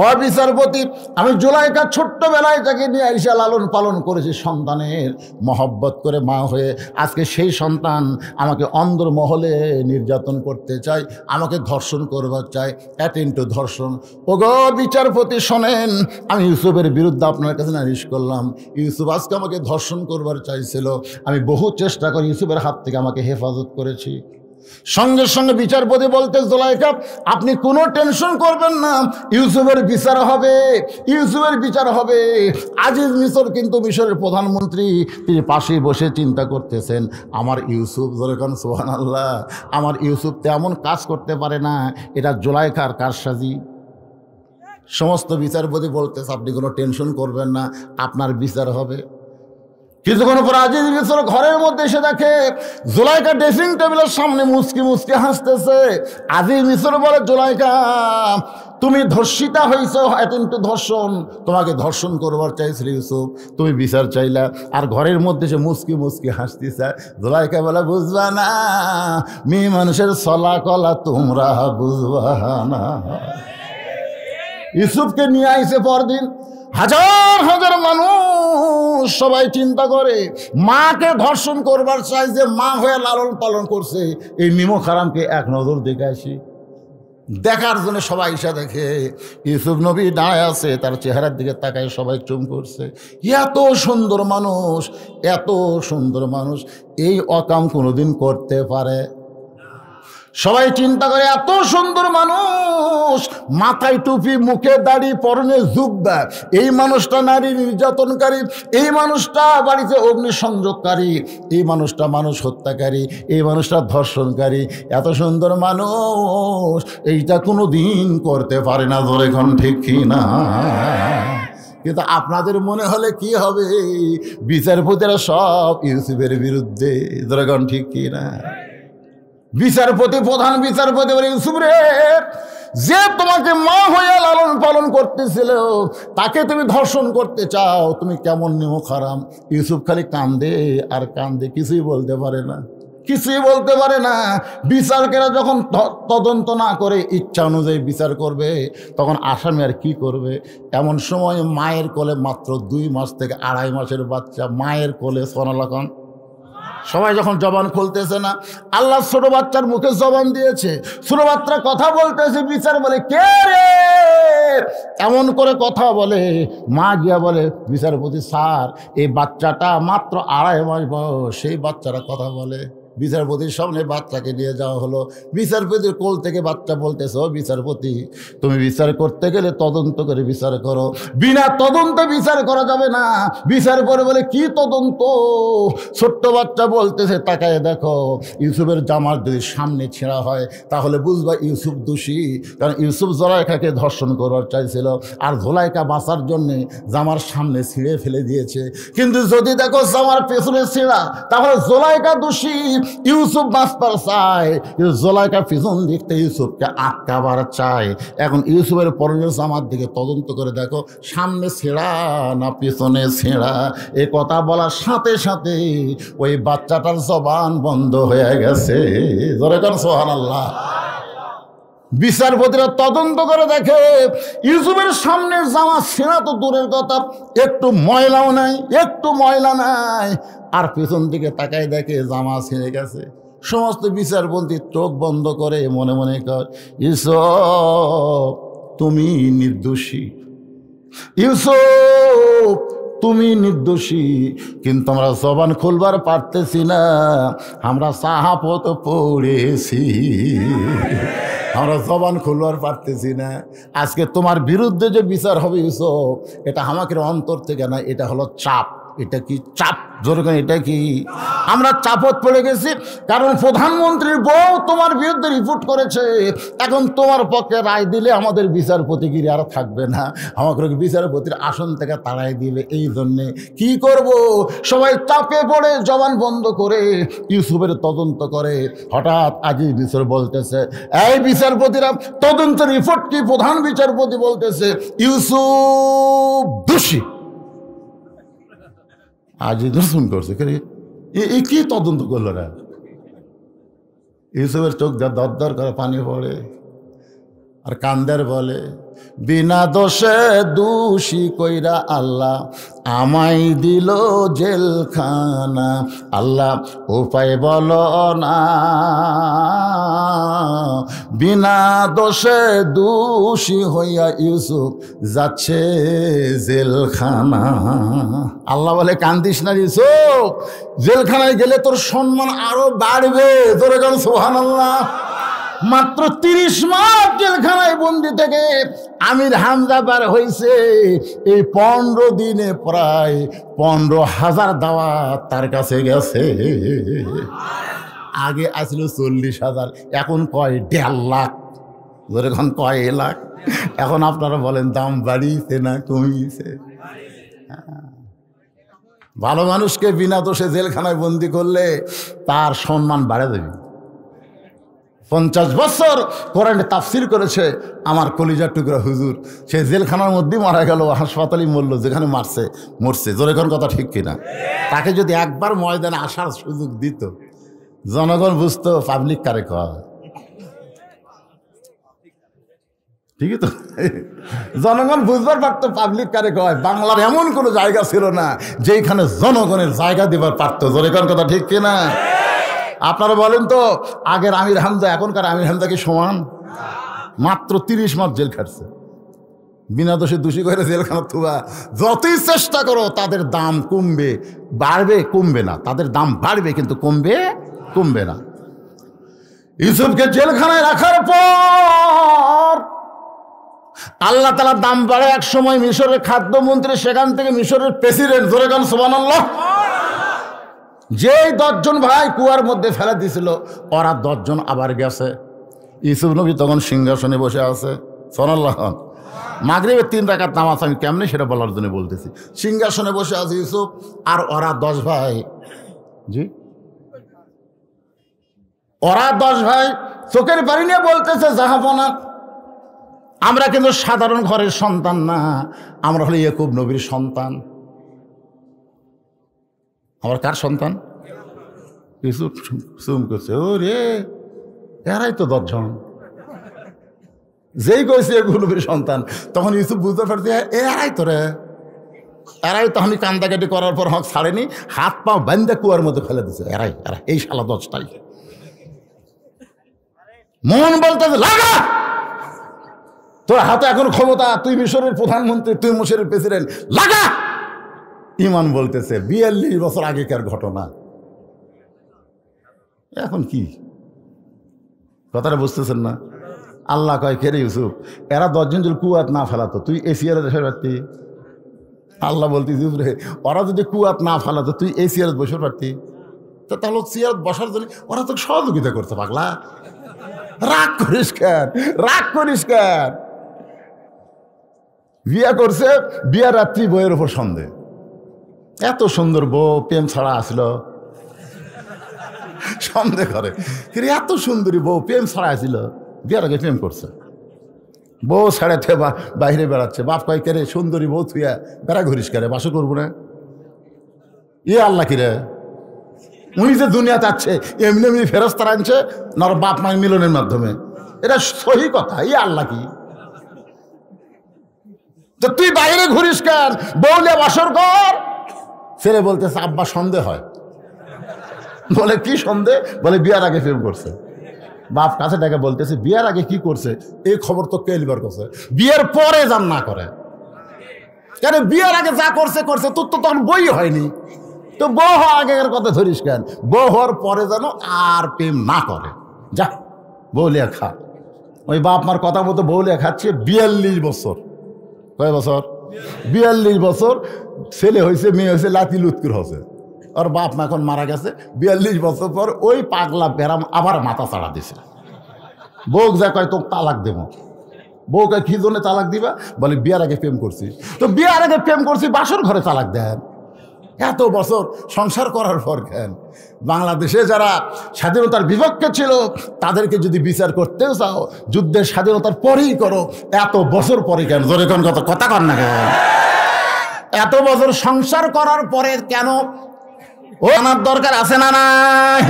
অবিচারপতি, আমি জুলাইখা ছোট্টবেলায় তাকে নিয়ে আইসা লালন পালন করেছি, সন্তানের মহব্বত করে মা হয়ে। আজকে সেই সন্তান আমাকে অন্দর মহলে নির্যাতন করতে চায়, আমাকে ধর্ষণ করবার চায়, অ্যাটেন্ট টু ধর্ষণ। ওগো বিচারপতি শোনেন, আমি ইউসুফের বিরুদ্ধে আপনার কাছে নালিশ করলাম। ইউসুফ আজকে আমাকে ধর্ষণ করবার চাইছিল, আমি বহু চেষ্টা করে ইউসুফের হাত থেকে আমাকে হেফাজত করেছি। সঙ্গে সঙ্গে বিচারপতি বলতে, জুলাইখা আপনি কোনো টেনশন করবেন না, ইউসুফের বিচার হবে, ইউসুফের বিচার হবে। আজিজ মিশর কিন্তু মিশরের প্রধানমন্ত্রী, তিনি পাশেই বসে চিন্তা করতেছেন, আমার ইউসুফ, যেরকম সুবহানাল্লাহ, আমার ইউসুফ তেমন কাজ করতে পারে না, এটা জুলাইখার কারসাজি। সমস্ত বিচারপতি বলতেছে আপনি কোনো টেনশন করবেন না, আপনার বিচার হবে। কিছুক্ষণ পর আজিজ মিশর ঘরের মধ্যে এসে দেখে জুলাইখা ড্রেসিং টেবিলের সামনে মুচকি মুচকি হাসতেছে। আজিজ মিশর বলে, জুলাইখা তুমি ধর্ষিতা হয়েছ, একটু ধর্ষণ, তোমাকে ধর্ষণ করবার চাইছিল ইউসুফ, তুমি বিচার চাইলা, আর ঘরের মধ্যে সে মুচকি মুচকি হাসতেছে। জুলাইখা বলে, বুঝবা না, মেয়ে মানুষের চলা কলা তোমরা বুঝবা না। ইউসুফকে নিয়ে আইছে পরদিন, হাজার হাজার মানুষ সবাই চিন্তা করে মাকে ধর্ষণ করবার চাই, যে মা হয়ে লালন পালন করছে এই নিমক হারামকে এক নজর দেখে আসি। দেখার জন্য সবাই এসে দেখে ইউসুফ নবী দাঁড়ায় আছে, তার চেহারার দিকে তাকায় সবাই চুম করছে। এত সুন্দর মানুষ, এত সুন্দর মানুষ এই অকাম কোনোদিন করতে পারে? সবাই চিন্তা করে এত সুন্দর মানুষ, মাথায় টুপি, মুখে দাড়ি, পরনে জুব্বা, এই মানুষটা নারী নির্যাতনকারী, এই মানুষটা বাড়িতে অগ্নিসংযোগকারী, এই মানুষটা মানুষ হত্যাকারী, এই মানুষটা ধর্ষণকারী, এত সুন্দর মানুষ এইটা কোনো দিন করতে পারে না। ধরে এখন ঠিক কি না? কিন্তু আপনাদের মনে হলে কি হবে, বিচারপতিরা সব ইউসুফের বিরুদ্ধে। ধরে এখন ঠিক কি না? বিচারপতি, প্রধান বিচারপতি বলে, ইউসুফ রে, যে তোমাকে মা হয়ে লালন পালন করতেছিল তাকে তুমি ধর্ষণ করতে চাও, তুমি কেমন নিমক হারাম। ইউসুফ খালি কান্দে আর কান্দে, কিছুই বলতে পারে না, কিছুই বলতে পারে না। বিচারকেরা যখন তদন্ত না করে ইচ্ছা অনুযায়ী বিচার করবে, তখন আসামি আর কি করবে? এমন সময় মায়ের কোলে মাত্র 2 মাস থেকে 2.5 মাসের বাচ্চা, মায়ের কোলে, সোনালাখন সবাই যখন জবান খুলতেছে না, আল্লাহ ছোট বাচ্চার মুখে জবান দিয়েছে, ছোট বাচ্চা কথা বলতেছে। বিচার বলে, কে রে এমন করে কথা বলে? মা গিয়া বলে, বিচারপতি স্যার, এই বাচ্চাটা মাত্র 2.5 মাস বয়স, সেই বাচ্চারা কথা বলে। বিচারপতির সামনে বাচ্চাকে নিয়ে যাওয়া হলো। বিচারপতির কোল থেকে বাচ্চা বলতেছে, ও বিচারপতি, তুমি বিচার করতে গেলে তদন্ত করে বিচার করো, বিনা তদন্তে বিচার করা যাবে না। বিচার করে বলে, কি তদন্ত? ছোট্ট বাচ্চা বলতেছে, তাকায় দেখো, ইউসুফের জামার যদি সামনে ছেঁড়া হয় তাহলে বুঝবা ইউসুফ দোষী, কারণ ইউসুফ জুলাইখাকে ধর্ষণ করার চাইছিল, আর জুলাইখা বাঁচার জন্যে জামার সামনে ছিঁড়ে ফেলে দিয়েছে। কিন্তু যদি দেখো জামার পেছনে ছেঁড়া, তাহলে জুলাইখা দোষী, ইউসুফ বাঁচবার চায়, জুলাইখা পিছন দিকতে ইউসুফকে আটকাবার চায়। এখন ইউসুফের পরনের জামার দিকে তদন্ত করে দেখো, সামনে ছেঁড়া না পিছনে ছেঁড়া। এ কথা বলার সাথে সাথে ওই বাচ্চাটার জবান বন্ধ হয়ে গেছে। জোরে কর সুবহানাল্লাহ। বিচারপতিরা তদন্ত করে দেখে ইউসুফের সামনের জামা ছেঁড়া তো দূরের কথা, একটু ময়লাও নাই, একটু ময়লা নাই। আর পেছন দিকে তাকায় দেখে জামা ছিঁড়ে গেছে। সমস্ত বিচারপতি চোখ বন্ধ করে মনে মনে কয়, ইউসুফ তুমি নির্দোষী, ইউসুফ তুমি নির্দোষী। কিন্তু আমরা জবান খুলবার পারতেছি না, আমরা সাহাপত পড়েছি, আমরা জবান খুলবার পারতেছি না। আজকে তোমার বিরুদ্ধে যে বিচার হবে ইউসুফ, এটা আমাকে অন্তর থেকে না, এটা হলো চাপ। এটা কি চাপ? যেরকম এটা কি আমরা চাপত পড়ে গেছি, কারণ প্রধানমন্ত্রীর বউ তোমার বিরুদ্ধে রিপোর্ট করেছে। এখন তোমার পক্ষে রায় দিলে আমাদের বিচারপতিগিরি আর থাকবে না, আমাকে বিচারপতির আসন থেকে তাড়াই দিবে। এই জন্যে কি করব, সবাই চাপে পড়ে জবান বন্ধ করে ইউসুফের তদন্ত করে। হঠাৎ আজিজ মিশর বলতেছে, এই বিচারপতিরা তদন্ত রিপোর্ট কি? প্রধান বিচারপতি বলতেছে, ইউসুফ দোষী। আজি দর্শন করছে, এ কি তদন্ত করলো না? ইউসুফের চোখ যা দরদর করে পানি পড়ে, আর কান্দের বলে, বিনা দোষে দোষী কইরা আল্লাহ আমায় দিল জেলখানা, আল্লাহ উপায় বলো না, বিনা দোষে দোষী হইয়া ইউসুফ যাচ্ছে জেলখানা। আল্লাহ বলে কান্দিস না ইউসুফ, জেলখানায় গেলে তোর সম্মান আরো বাড়বে। তোরে গান সুবহানাল্লাহ। মাত্র 30 মাস জেলখানায় বন্দি থেকে আমির হামজা বার হয়েছে। এই 15 দিনে প্রায় 15,000 দাওয়াত তার কাছে গেছে। আগে আসলো 40,000, এখন কয় 1.5 লাখ। এখন কয় লাখ। এখন আপনারা বলেন দাম বাড়িয়েছে না কমিয়েছে? ভালো মানুষকে বিনা দোষে জেলখানায় বন্দি করলে তার সম্মান বাড়ে দেবে। 50 বছর কোরআনে তাফসির করেছে আমার কলিজার টুকরা হুজুর, সে জেলখানার মধ্যেই মারা গেল, হাসপাতালেই মরল, যেখানে মরছে। জোরে কোন কথা ঠিক কিনা? তাকে যদি একবার ময়দানে আসার সুযোগ দিত, জনগণ বুঝতো পাবলিক কারে কয়। ঠিকই তো, জনগণ বুঝবার পারতো পাবলিক কারে কয়। বাংলার এমন কোনো জায়গা ছিল না যেখানে জনগণের জায়গা দিবার পারতো। জোরে কোন কথা ঠিক কিনা? আপনারা বলেন তো, আগের আমির হামজা এখনকার আমির হামজা কি সমান? মাত্র 30 মাস জেল খাটছে। বিনা দোষে দোষী করে জেলখানা থুবা। যতই চেষ্টা করো তাদের দাম কমবে, বাড়বে কমবে না। তাদের দাম বাড়বে কিন্তু কমবে না। ইউসুফকে জেলখানায় রাখার পর আল্লাহ তাআলা দাম বাড়ে। এক সময় মিশরের খাদ্যমন্ত্রী, সেখান থেকে মিশরের প্রেসিডেন্ট। জোরে গান সুবহানাল্লাহ। যেই 10 জন ভাই কুয়ার মধ্যে ফেলে দিছিল, ওরা 10 জন আবার গেছে। ইউসুফ নবী তখন সিংহাসনে বসে আছে। সুবহানাল্লাহ। মাগরিবের 3 রাকাত নামাজ, আমি কেমনে সেটা বলার জন্য বলতেছি। সিংহাসনে বসে আছে ইউসুফ, আর ওরা 10 ভাই। জি, ওরা 10 ভাই চোখের পানি নিয়ে বলতেছে, জাহাপনা, আমরা কিন্তু সাধারণ ঘরের সন্তান না, আমরা হলো ইয়াকুব নবীর সন্তান। আমার কার সন্তান? ইউসুফ সুম করছে, ও রে, এরাই তো 10 জন। যেই কইছে ইয়াকুব নবীর সন্তান, তখন ইউসুফ বুঝতে পারছে এরাই তো রে, এরাই তো। আমি কান্দাকাটি করার পর হক ছাড়েনি, হাত পা বান্ধে কুয়ার মধ্যে ফেলে দিছে। এরা এই শালা 10টাই। মন বলতেছে লাগা, তোর হাতে এখন ক্ষমতা, তুই মিশরের প্রধানমন্ত্রী, তুই মিশরের প্রেসিডেন্ট, লাগা। ইমান বলতেছে 42 বছর আগেকার ঘটনা। এখন কি কথাটা বুঝতেছেন না? আল্লাহ কয়, কে রে ইউসুফ, এরা 10 জন যদি কুয়াত না ফেলাতো, তুই এই চেয়ারে বসে পারতি? আল্লাহ বলতে, রে ওরা যদি কুয়াত না ফেলাতো, তুই এই চেয়ারে বসে পারতি? তাহলে চেয়ার বসার জন্য ওরা তো সহযোগিতা করতে। পাগলা, রাগ করিস কেন? বিয়া করছে, বিয়া রাত্রি বইয়ের উপর সন্দেহ। এত সুন্দর বউ, প্রেম ছাড়া আসলো, সন্দেহ করে। কিন্তু এত সুন্দরী বউ প্রেম ছাড়া আসিল, বিয়ার আগে প্রেম করছে। বউ ছাড়ে বাইরে বেড়াচ্ছে। বাপ কয়, কে রে সুন্দরী বউ থুইয়া বেড়া ঘুরিস কে রে, বাসও করবো না? আল্লাহ কি রে, উনি যে দুনিয়া চাচ্ছে এমনি ফেরেশতারা আনছে না বাপ মায়ের মিলনের মাধ্যমে? এটা সহি কথা। আল্লাহ কি? তো তুই বাইরে ঘুরিস কেন? বউলে বাসর কর। ছেলে বলতেছে, আব্বা সন্দেহ হয়। বলে কি সন্দেহ? বলে বিয়ার আগে প্রেম করছে। বাপ কাছে ডেকে বলতেছে, বিয়ার আগে কি করছে এই খবর তো কে লিবার করছে? বিয়ের পরে যান না করে কেন? বিয়ের আগে যা করছে তোর তো তখন বই হয়নি, তো বউ হওয়া আগের কথা ধরিস কেন? বউ হওয়ার পরে যেন আর প্রেম না করে। যা বউ লিয়া খা। ওই বাপ মার কথা মতো বউ লিয়া খাচ্ছে। 42 বছর। কয় বছর? 42 বছর। ছেলে হয়েছে, মেয়ে হয়েছে, লাতি লুৎকুর হয়েছে। আর বাপ মা এখন মারা গেছে। 42 বছর পর ওই পাগলা বেরাম আবার মাথা চাড়া দিছে। বউ যা কয় তোকে তালাক দেবো। বউ কয় কি জন্য তালাক দিবা? বলে বিয়ার আগে প্রেম করছি। তো বিয়ার আগে প্রেম করছি, বাসর ঘরে তালাক দেন? এত বছর সংসার করার পর কেন? বাংলাদেশে যারা স্বাধীনতার বিপক্ষে ছিল তাদেরকে যদি বিচার করতেও চাও, যুদ্ধের স্বাধীনতার পরেই করো, এত বছর পরে কেন? জোরে কোন কথা কর না কেন? এত বছর সংসার করার পরে কেন ও আনার দরকার আছে না নাই?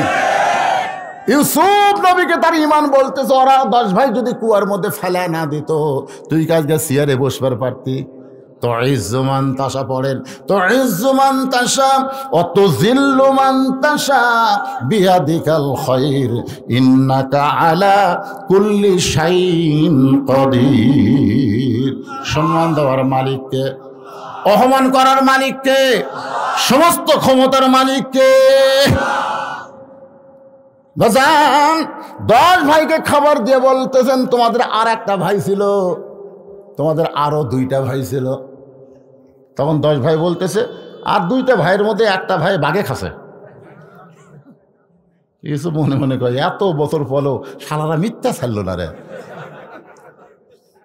ইউসুফ নবীকে তার ইমান বলতেছে, ওরা 10 ভাই যদি কুয়ার মধ্যে ফেলা না দিত, তুই কাজকে চেয়ারে বসবার পারতি? তুইজ্জু মান তাশা পড়েন, তুইজ্জু মান তাশা ওয়া তুযিল্লু মান তাশা বিয়াদিকাল খায়র ইন্নাকা আলা কুল্লি শাইইন কাদির। সম্মান দেওয়ার মালিককে, অপমান করার মালিককে, সমস্ত ক্ষমতার মালিককে। বাজান 10 ভাইকে খাবার দিয়ে বলতেছেন তোমাদের আর একটা ভাই ছিল, তোমাদের আরো 2টা ভাই ছিল। তখন 10 ভাই বলতেছে আর 2টা ভাইয়ের মধ্যে একটা ভাই বাঘে খাসে। কিছু মনে মনে করে এত বছর পরেও শালারা মিথ্যা ছাড়লো না রে।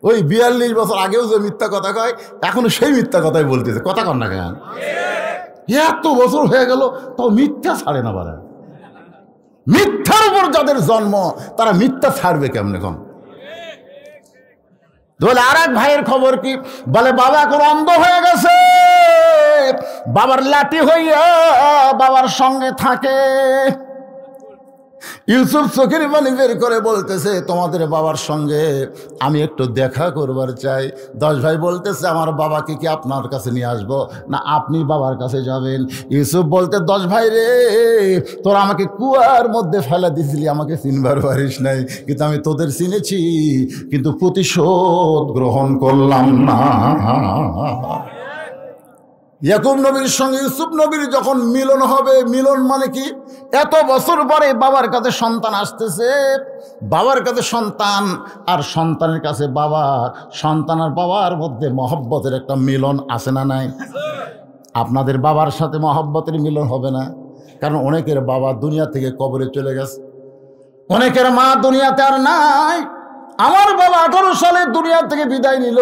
ওই 42 বছর আগেও যে মিথ্যা কথা কয় এখনো সেই মিথ্যা কথাই বলতেছে। কথা কর না কেন? এত বছর হয়ে গেল তাও মিথ্যা ছাড়ে না। বারে মিথ্যার উপর যাদের জন্ম তারা মিথ্যা ছাড়বে কেমনে কম? বলে আর এক ভাইয়ের খবর কি? বলে বাবা এখন অন্ধ হয়ে গেছে, বাবার লাঠি হইয়া বাবার সঙ্গে থাকে। ইউসুফ চোখের পানি বের করে বলতেছে তোমাদের বাবার সঙ্গে আমি একটু দেখা করবার চাই। 10 ভাই বলতেছে আমার বাবাকে কি আপনার কাছে নিয়ে আসবো না আপনি বাবার কাছে যাবেন? ইউসুফ বলতে 10 ভাই রে তোরা আমাকে কুয়ার মধ্যে ফেলা দিছিলি, আমাকে চিনবার পারিস নাই, কিন্তু আমি তোদের চিনেছি, কিন্তু প্রতিশোধ গ্রহণ করলাম না। ইয়াকুব নবীর সঙ্গে ইউসুফ নবীর যখন মিলন হবে, মিলন মানে কি? এত বছর পরে বাবার কাছে সন্তান আসতেছে, বাবার কাছে সন্তান আর সন্তানের কাছে বাবা, সন্তান আর বাবার মধ্যে মহব্বতের একটা মিলন আছে না নাই? আপনাদের বাবার সাথে মহব্বতের মিলন হবে না, কারণ অনেকের বাবা দুনিয়া থেকে কবরে চলে গেছে, অনেকের মা দুনিয়াতে আর নাই। আমার বাবা 18 সালে দুনিয়া থেকে বিদায় নিল,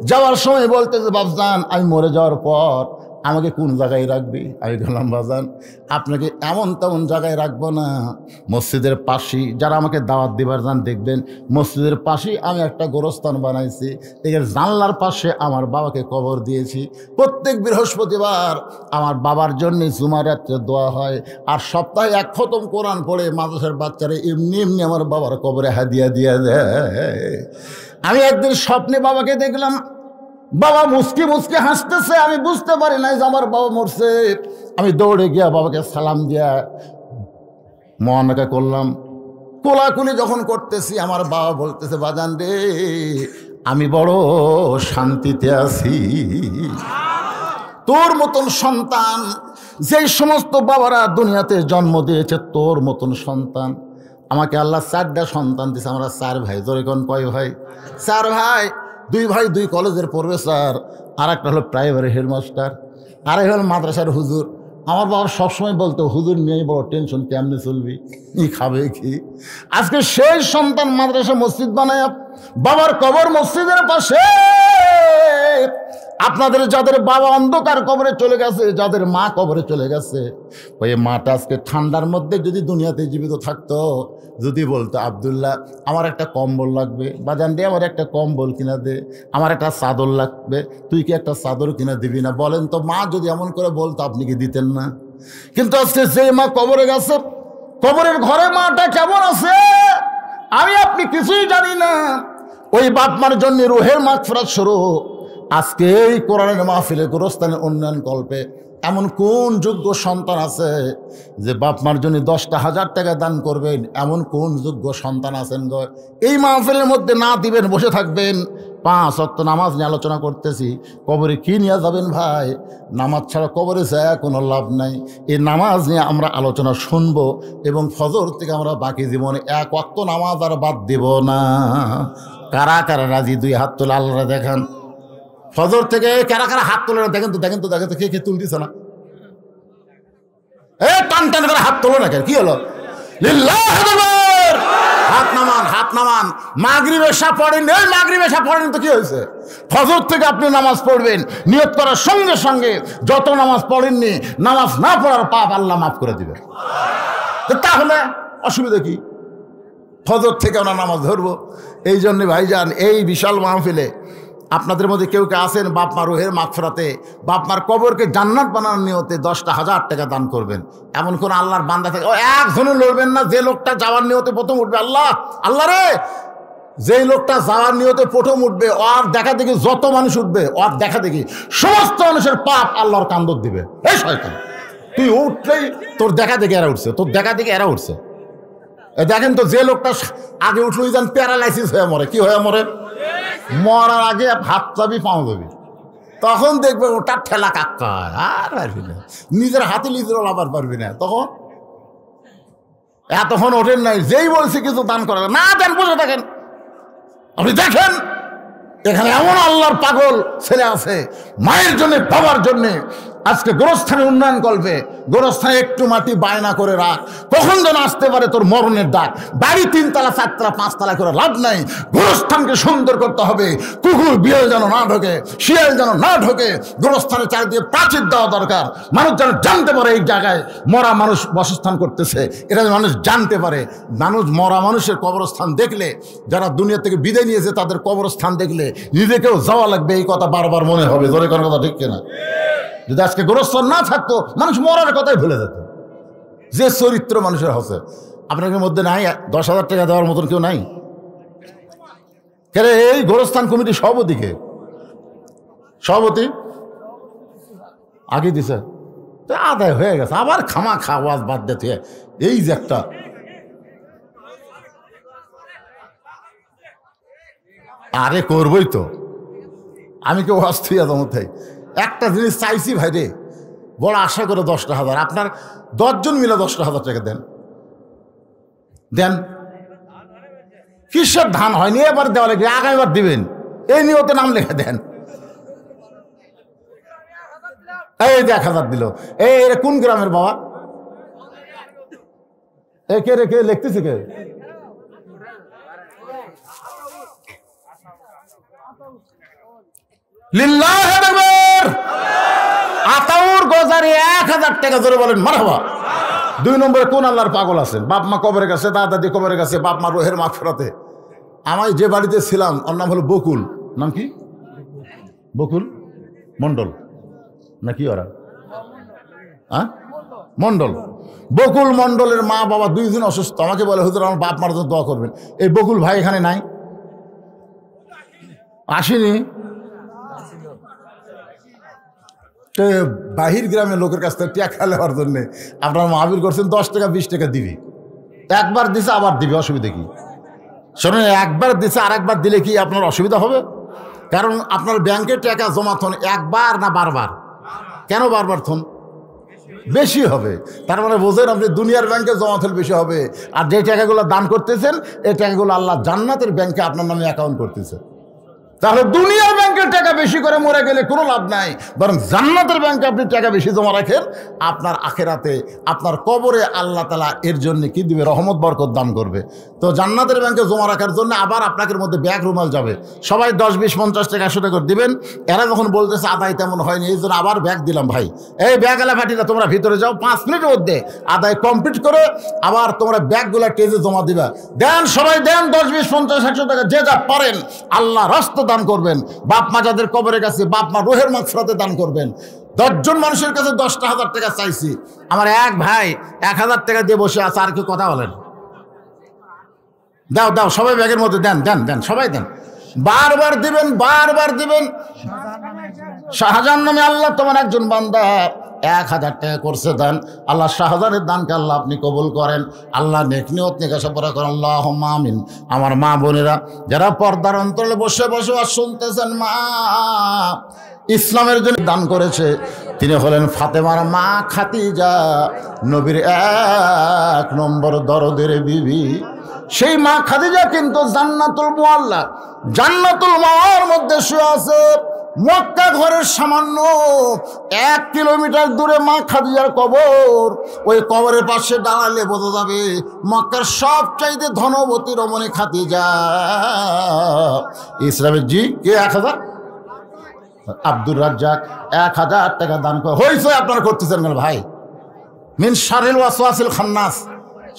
যাওয়ার সময় বলতেছে বাবজান আমি মরে যাওয়ার পর আমাকে কোন জায়গায় রাখবি? আমি বললাম বাজান আপনাকে এমন তেমন জায়গায় রাখবো না, মসজিদের পাশেই, যারা আমাকে দাওয়াত দিবার যান দেখবেন মসজিদের পাশেই আমি একটা গোরস্থান বানাইছি, এর জানলার পাশে আমার বাবাকে কবর দিয়েছি। প্রত্যেক বৃহস্পতিবার আমার বাবার জন্যে জুমার রাত্রে দোয়া হয়, আর সপ্তাহে 1 খতম কোরআন পড়ে মাদ্রাসার বাচ্চারা এমনি এমনি আমার বাবার কবরে হাদিয়া দিয়ে দেয়। আমি একদিন স্বপ্নে বাবাকে দেখলাম, বাবা মুসকি মুসকি হাসতেছে, আমি বুঝতে পারি নাই যে আমার বাবা মরছে। আমি দৌড়ে গিয়া বাবাকে সালাম দিয়া মহানাকা করলাম। কোলাকুলি যখন করতেছি আমার বাবা বলতেছে বাজান রে আমি বড় শান্তিতে আছি। তোর মতন সন্তান, যেই সমস্ত বাবারা দুনিয়াতে জন্ম দিয়েছে তোর মতন সন্তান, আমাকে আল্লাহ 4টা সন্তান দিয়েছে। আমরা 4 ভাই। ধরে কোন কয় ভাই? 4 ভাই। 2 ভাই 2 কলেজের প্রফেসর, আর একটা হলো প্রাইমারি হেডমাস্টার, আর হলো মাদ্রাসার হুজুর। আমার বাবা সবসময় বলতো হুজুর নিয়ে বড় টেনশন, কেমনে চলবি, কি খাবে কি। আজকে সেই সন্তান মাদ্রাসা মসজিদ বানায়, বাবার কবর মসজিদের পাশে। আপনাদের যাদের বাবা অন্ধকার কবরে চলে গেছে, যাদের মা কবরে চলে গেছে, ওই মাটা আজকে ঠান্ডার মধ্যে যদি দুনিয়াতে জীবিত থাকতো, যদি বলতো আব্দুল্লাহ আমার একটা কম্বল লাগবে, বাজান রে আমার একটা কম্বল কিনা দে, আমার একটা চাদর লাগবে, তুই কি একটা চাদর কিনা দিবি না? বলেন তো, মা যদি এমন করে বলতো আপনি কি দিতেন না? কিন্তু আজকে যে মা কবরে গেছে, কবরের ঘরে মাটা কেমন আছে আমি আপনি কিছুই জানি না। ওই বাপ মার জন্য রুহের মাগফিরাত শুরু। আজকে এই কোরআনের মাহফিলে গোরস্থানের উন্নয়ন কল্পে এমন কোন যোগ্য সন্তান আছে যে বাপ মার জন্য 10টা 1000 টাকা দান করবেন? এমন কোন যোগ্য সন্তান আছেন গো? এই মাহফিলের মধ্যে না দিবেন, বসে থাকবেন। 5 ওয়াক্ত নামাজ নিয়ে আলোচনা করতেছি, কবরে কি নিয়ে যাবেন ভাই? নামাজ ছাড়া কবরে যায় কোনো লাভ নাই। এই নামাজ নিয়ে আমরা আলোচনা শুনবো এবং ফজর থেকে আমরা বাকি জীবনে 1 ওয়াক্ত নামাজ আর বাদ দেব না। কারা কারা রাজি? 2 হাত তোলা, আল্লাহরা দেখান। ফজর থেকে কারা কারা হাত তোলে না? দেখেন তো, দেখেন তো, দেখেন তো, কে তুলতেছে না? টান টান করে হাত তোলো না কেন? কি হলো? হাত নামান, হাত নামান। মাগরিব এশা পড়েন, এই মাগরিব এশা পড়েন তো কি হয়েছে? ফজর থেকে আপনি নামাজ পড়বেন, নিয়ত করার সঙ্গে সঙ্গে যত নামাজ পড়েননি, নামাজ না পড়ার পাপ আল্লাহ মাফ করে দিবে। তাহলে অসুবিধা কি? ফজর থেকে আমরা নামাজ ধরবো। এই জন্যে ভাইজান, এই বিশাল মাহফিলে আপনাদের মধ্যে কেউ কে আছেন বাপ মা রুহের মাগফিরাতে, বাপ মার কবরকে জান্নাত বানানোর নিয়তে 10টা 1000 টাকা দান করবেন, এমন কোন আল্লাহর বান্দা থাকে? ও একজনও লড়বেন না যে লোকটা যাওয়ার নিয়তে প্রথম উঠবে, আল্লাহ আল্লাহ রে যেই লোকটা যাওয়ার নিয়তে প্রথম উঠবে, ওর দেখা দেখি যত মানুষ উঠবে, ওর দেখা দেখি সমস্ত মানুষের পাপ আল্লাহর কান্দর দিবে। এই শয়তান, তুই উঠলেই তোর দেখা দেখে এরা উঠছে, তোর দেখা দেখে এরা উঠছে। দেখেন তো, যে লোকটা আগে উঠলো যেন প্যারালাইসিস হয়ে মরে। কি হয়ে মরে? মরার আগে হাত চাবি পাও যাবি, তখন দেখবে ওটা ঠেলা কাক্কা, আর পারবি না, নিজের হাতে নিজের লাভার পারবি না। তখন এতক্ষণ ওঠেন নাই, যেই বলছি কিছু দান করে না দেন, বসে থাকেন। আপনি দেখেন এখানে এমন আল্লাহর পাগল ছেলে আছে, মায়ের জন্য বাবার জন্য আজকে গোরস্থানে উন্নয়ন করবে। গোরস্থানে একটু মাটি বায়না করে রাখ, কখন যেন আসতে পারে তোর মরণের ডাক। বাড়ি 3 তলা 4 তলা 5 তলা করে লাভ নাই, গোরস্থানকে সুন্দর করতে হবে। কুকুর বিড়াল যেন না ঢোকে, শিয়াল যেন না ঢোকে। গোরস্থানে চারিদিকে প্রাচীর দেওয়া দরকার, মানুষ যেন জানতে পারে এই জায়গায় মরা মানুষ বাসস্থান করতেছে, এটা যেন মানুষ জানতে পারে। মানুষ মরা মানুষের কবরস্থান দেখলে, যারা দুনিয়া থেকে বিদায় নিয়েছে তাদের কবরস্থান দেখলে নিজেকেও যাওয়া লাগবে, এই কথা বারবার মনে হবে। জোরে কোনো কথা ঠিক কিনা? যদি আজকে গোরস্থান না থাকতো, মানুষ মরার কথাই ভুলে যেত। যে চরিত্র মানুষের হচ্ছে, আপনাদের মধ্যে নাই 10,000 টাকা দেওয়ার মতন কেউ নাই? কেন এই গোরস্থান কমিটি সভাপতিকে, সভাপতি আগে দিছে, আদায় হয়ে গেছে, আবার খামা খাওয়াজ বাদ দিতে। এই যে একটা আরে করবই তো, আমি কেউ অস্থির মধ্যে একটা জিনিস চাইছি ভাই রে, বড় আশা করে 10,000, আপনার 10 জন মিলে 10,000 টাকা দেন, দেন। কিসের ধান হয়নি, এবার দেওয়া লাগবে, আগামীবার দিবেন, এই নিয়তে নাম লিখে দেন। এই 1,000 দিল। এই কোন গ্রামের বাবা? এ কে রে, কে লিখতেছে কে? লিল্লাহি আকবার। আতাউর গোজারি 1,000 টাকা জোরে বলেন মারহাবা। 2 নম্বরে কোন আল্লাহর পাগল আছেন? বাপ মা কবরে গেছে, দাদা দাদি কবরে গেছে, বাপ মা রোহের মাগফিরাতে। আমি যে বাড়িতে ছিলাম, ওর নাম হলো বকুল। নাম কি? বকুল মন্ডল নাকি ওরা? হ্যাঁ, মন্ডল। বকুল মন্ডলের মা বাবা 2 জন অসুস্থ। আমাকে বলে, হুজুর আমার বাপ মার জন্য দোয়া করবেন। এই বকুল ভাই এখানে নাই, আসেনি। বাহির গ্রামের লোকের কাছ থেকে টাকা নেওয়ার জন্য আপনার মাহবির করছেন, 10 টাকা 20 টাকা দিবি। একবার দিছে আবার দিবি, অসুবিধা কি? শোনেন, একবার দিছে আর একবার দিলে কি আপনার অসুবিধা হবে? কারণ আপনার ব্যাংকে টাকা জমা থন একবার না বারবার? কেন বারবার থন? বেশি হবে। তার মানে বোঝেন, আপনি দুনিয়ার ব্যাংকে জমা থলে বেশি হবে, আর যে টাকাগুলো দান করতেছেন এই টাকাগুলো আল্লাহ জান্নাতের ব্যাংকে আপনার নামে অ্যাকাউন্ট করতেছে। তাহলে দুনিয়ার ব্যাংকের টাকা বেশি করে মরে গেলে কোনো লাভ নাই, বরং জান্নাতের ব্যাংকে আপনি টাকা বেশি জমা রাখেন, আপনার আখেরাতে আপনার কবরে আল্লাহ তাআলা এর জন্য কি দিবে? রহমত বরকত দান করবে। তো জান্নাতের ব্যাংকে জমা রাখার জন্য আবার আপনাদের মধ্যে ব্যাগ রুমাল যাবে, সবাই 10, 20, 50 টাকা 100 টাকা করে দিবেন। এরা যখন বলতেছে আদায় তেমন হয়নি, এই জন্য আবার ব্যাগ দিলাম। ভাই এই ব্যাগওয়ালা পার্টিরা তোমরা ভিতরে যাও, 5 মিনিটের মধ্যে আদায় কমপ্লিট করে আবার তোমরা ব্যাগগুলা টেজে জমা দিবা। দেন, সবাই দেন 10, 20, 50, 100 টাকা যে যা পারেন আল্লাহ রাস্তা দান করবেন। বাপ মা যাদের কবরে গেছে, বাপ মা রোহের মাগফিরাতে দান করবেন। 10 জন মানুষের কাছে 10,000 টাকা চাইছি, আমার এক ভাই 1,000 টাকা দিয়ে বসে আছে। আর কি কথা বলেন? দাও দাও, সবাই ব্যাগের মধ্যে দেন দেন দেন, সবাই দেন, বারবার দিবেন, বারবার দিবেন। শাহজাহান নামে আল্লাহ তোমার একজন বান্দা 1,000 টাকা করছে দান। আল্লাহ শাহজাহানের দানকে আল্লাহ আপনি কবুল করেন। আল্লাহ নেক নিয়ত নিকাশা পড়া করেন, আল্লাহুম্মা আমিন। আমার মা বোনেরা যারা পর্দার অন্তরে বসে বসে আর শুনতেছেন, মা ইসলামের জন্য দান করেছে, তিনি হলেন ফাতেমার মা খাদিজা, নবীর 1 নম্বর দরদের বিবি। সেই মা খাদিজা কিন্তু জান্নাতুল মুআল্লা, জান্নাতুল মাওয়ার মধ্যে শুয়ে আছে। মক্কা ঘরের সামান্য 1 কিলোমিটার দূরে মা খাদিজার কবর। ওই কবরের পাশে দাঁড়ালে বোঝা যাবে মক্কার সবচাইতে ধনবতী রমণী খাদিজা। ইসলামের জি কে 1,000? আব্দুর রাজ্জাক 1,000 টাকা দান করে হয়েছে। আপনারা করতেছেন কেন ভাই? মিন শারিল ওয়াসওয়াসিল খান্নাস,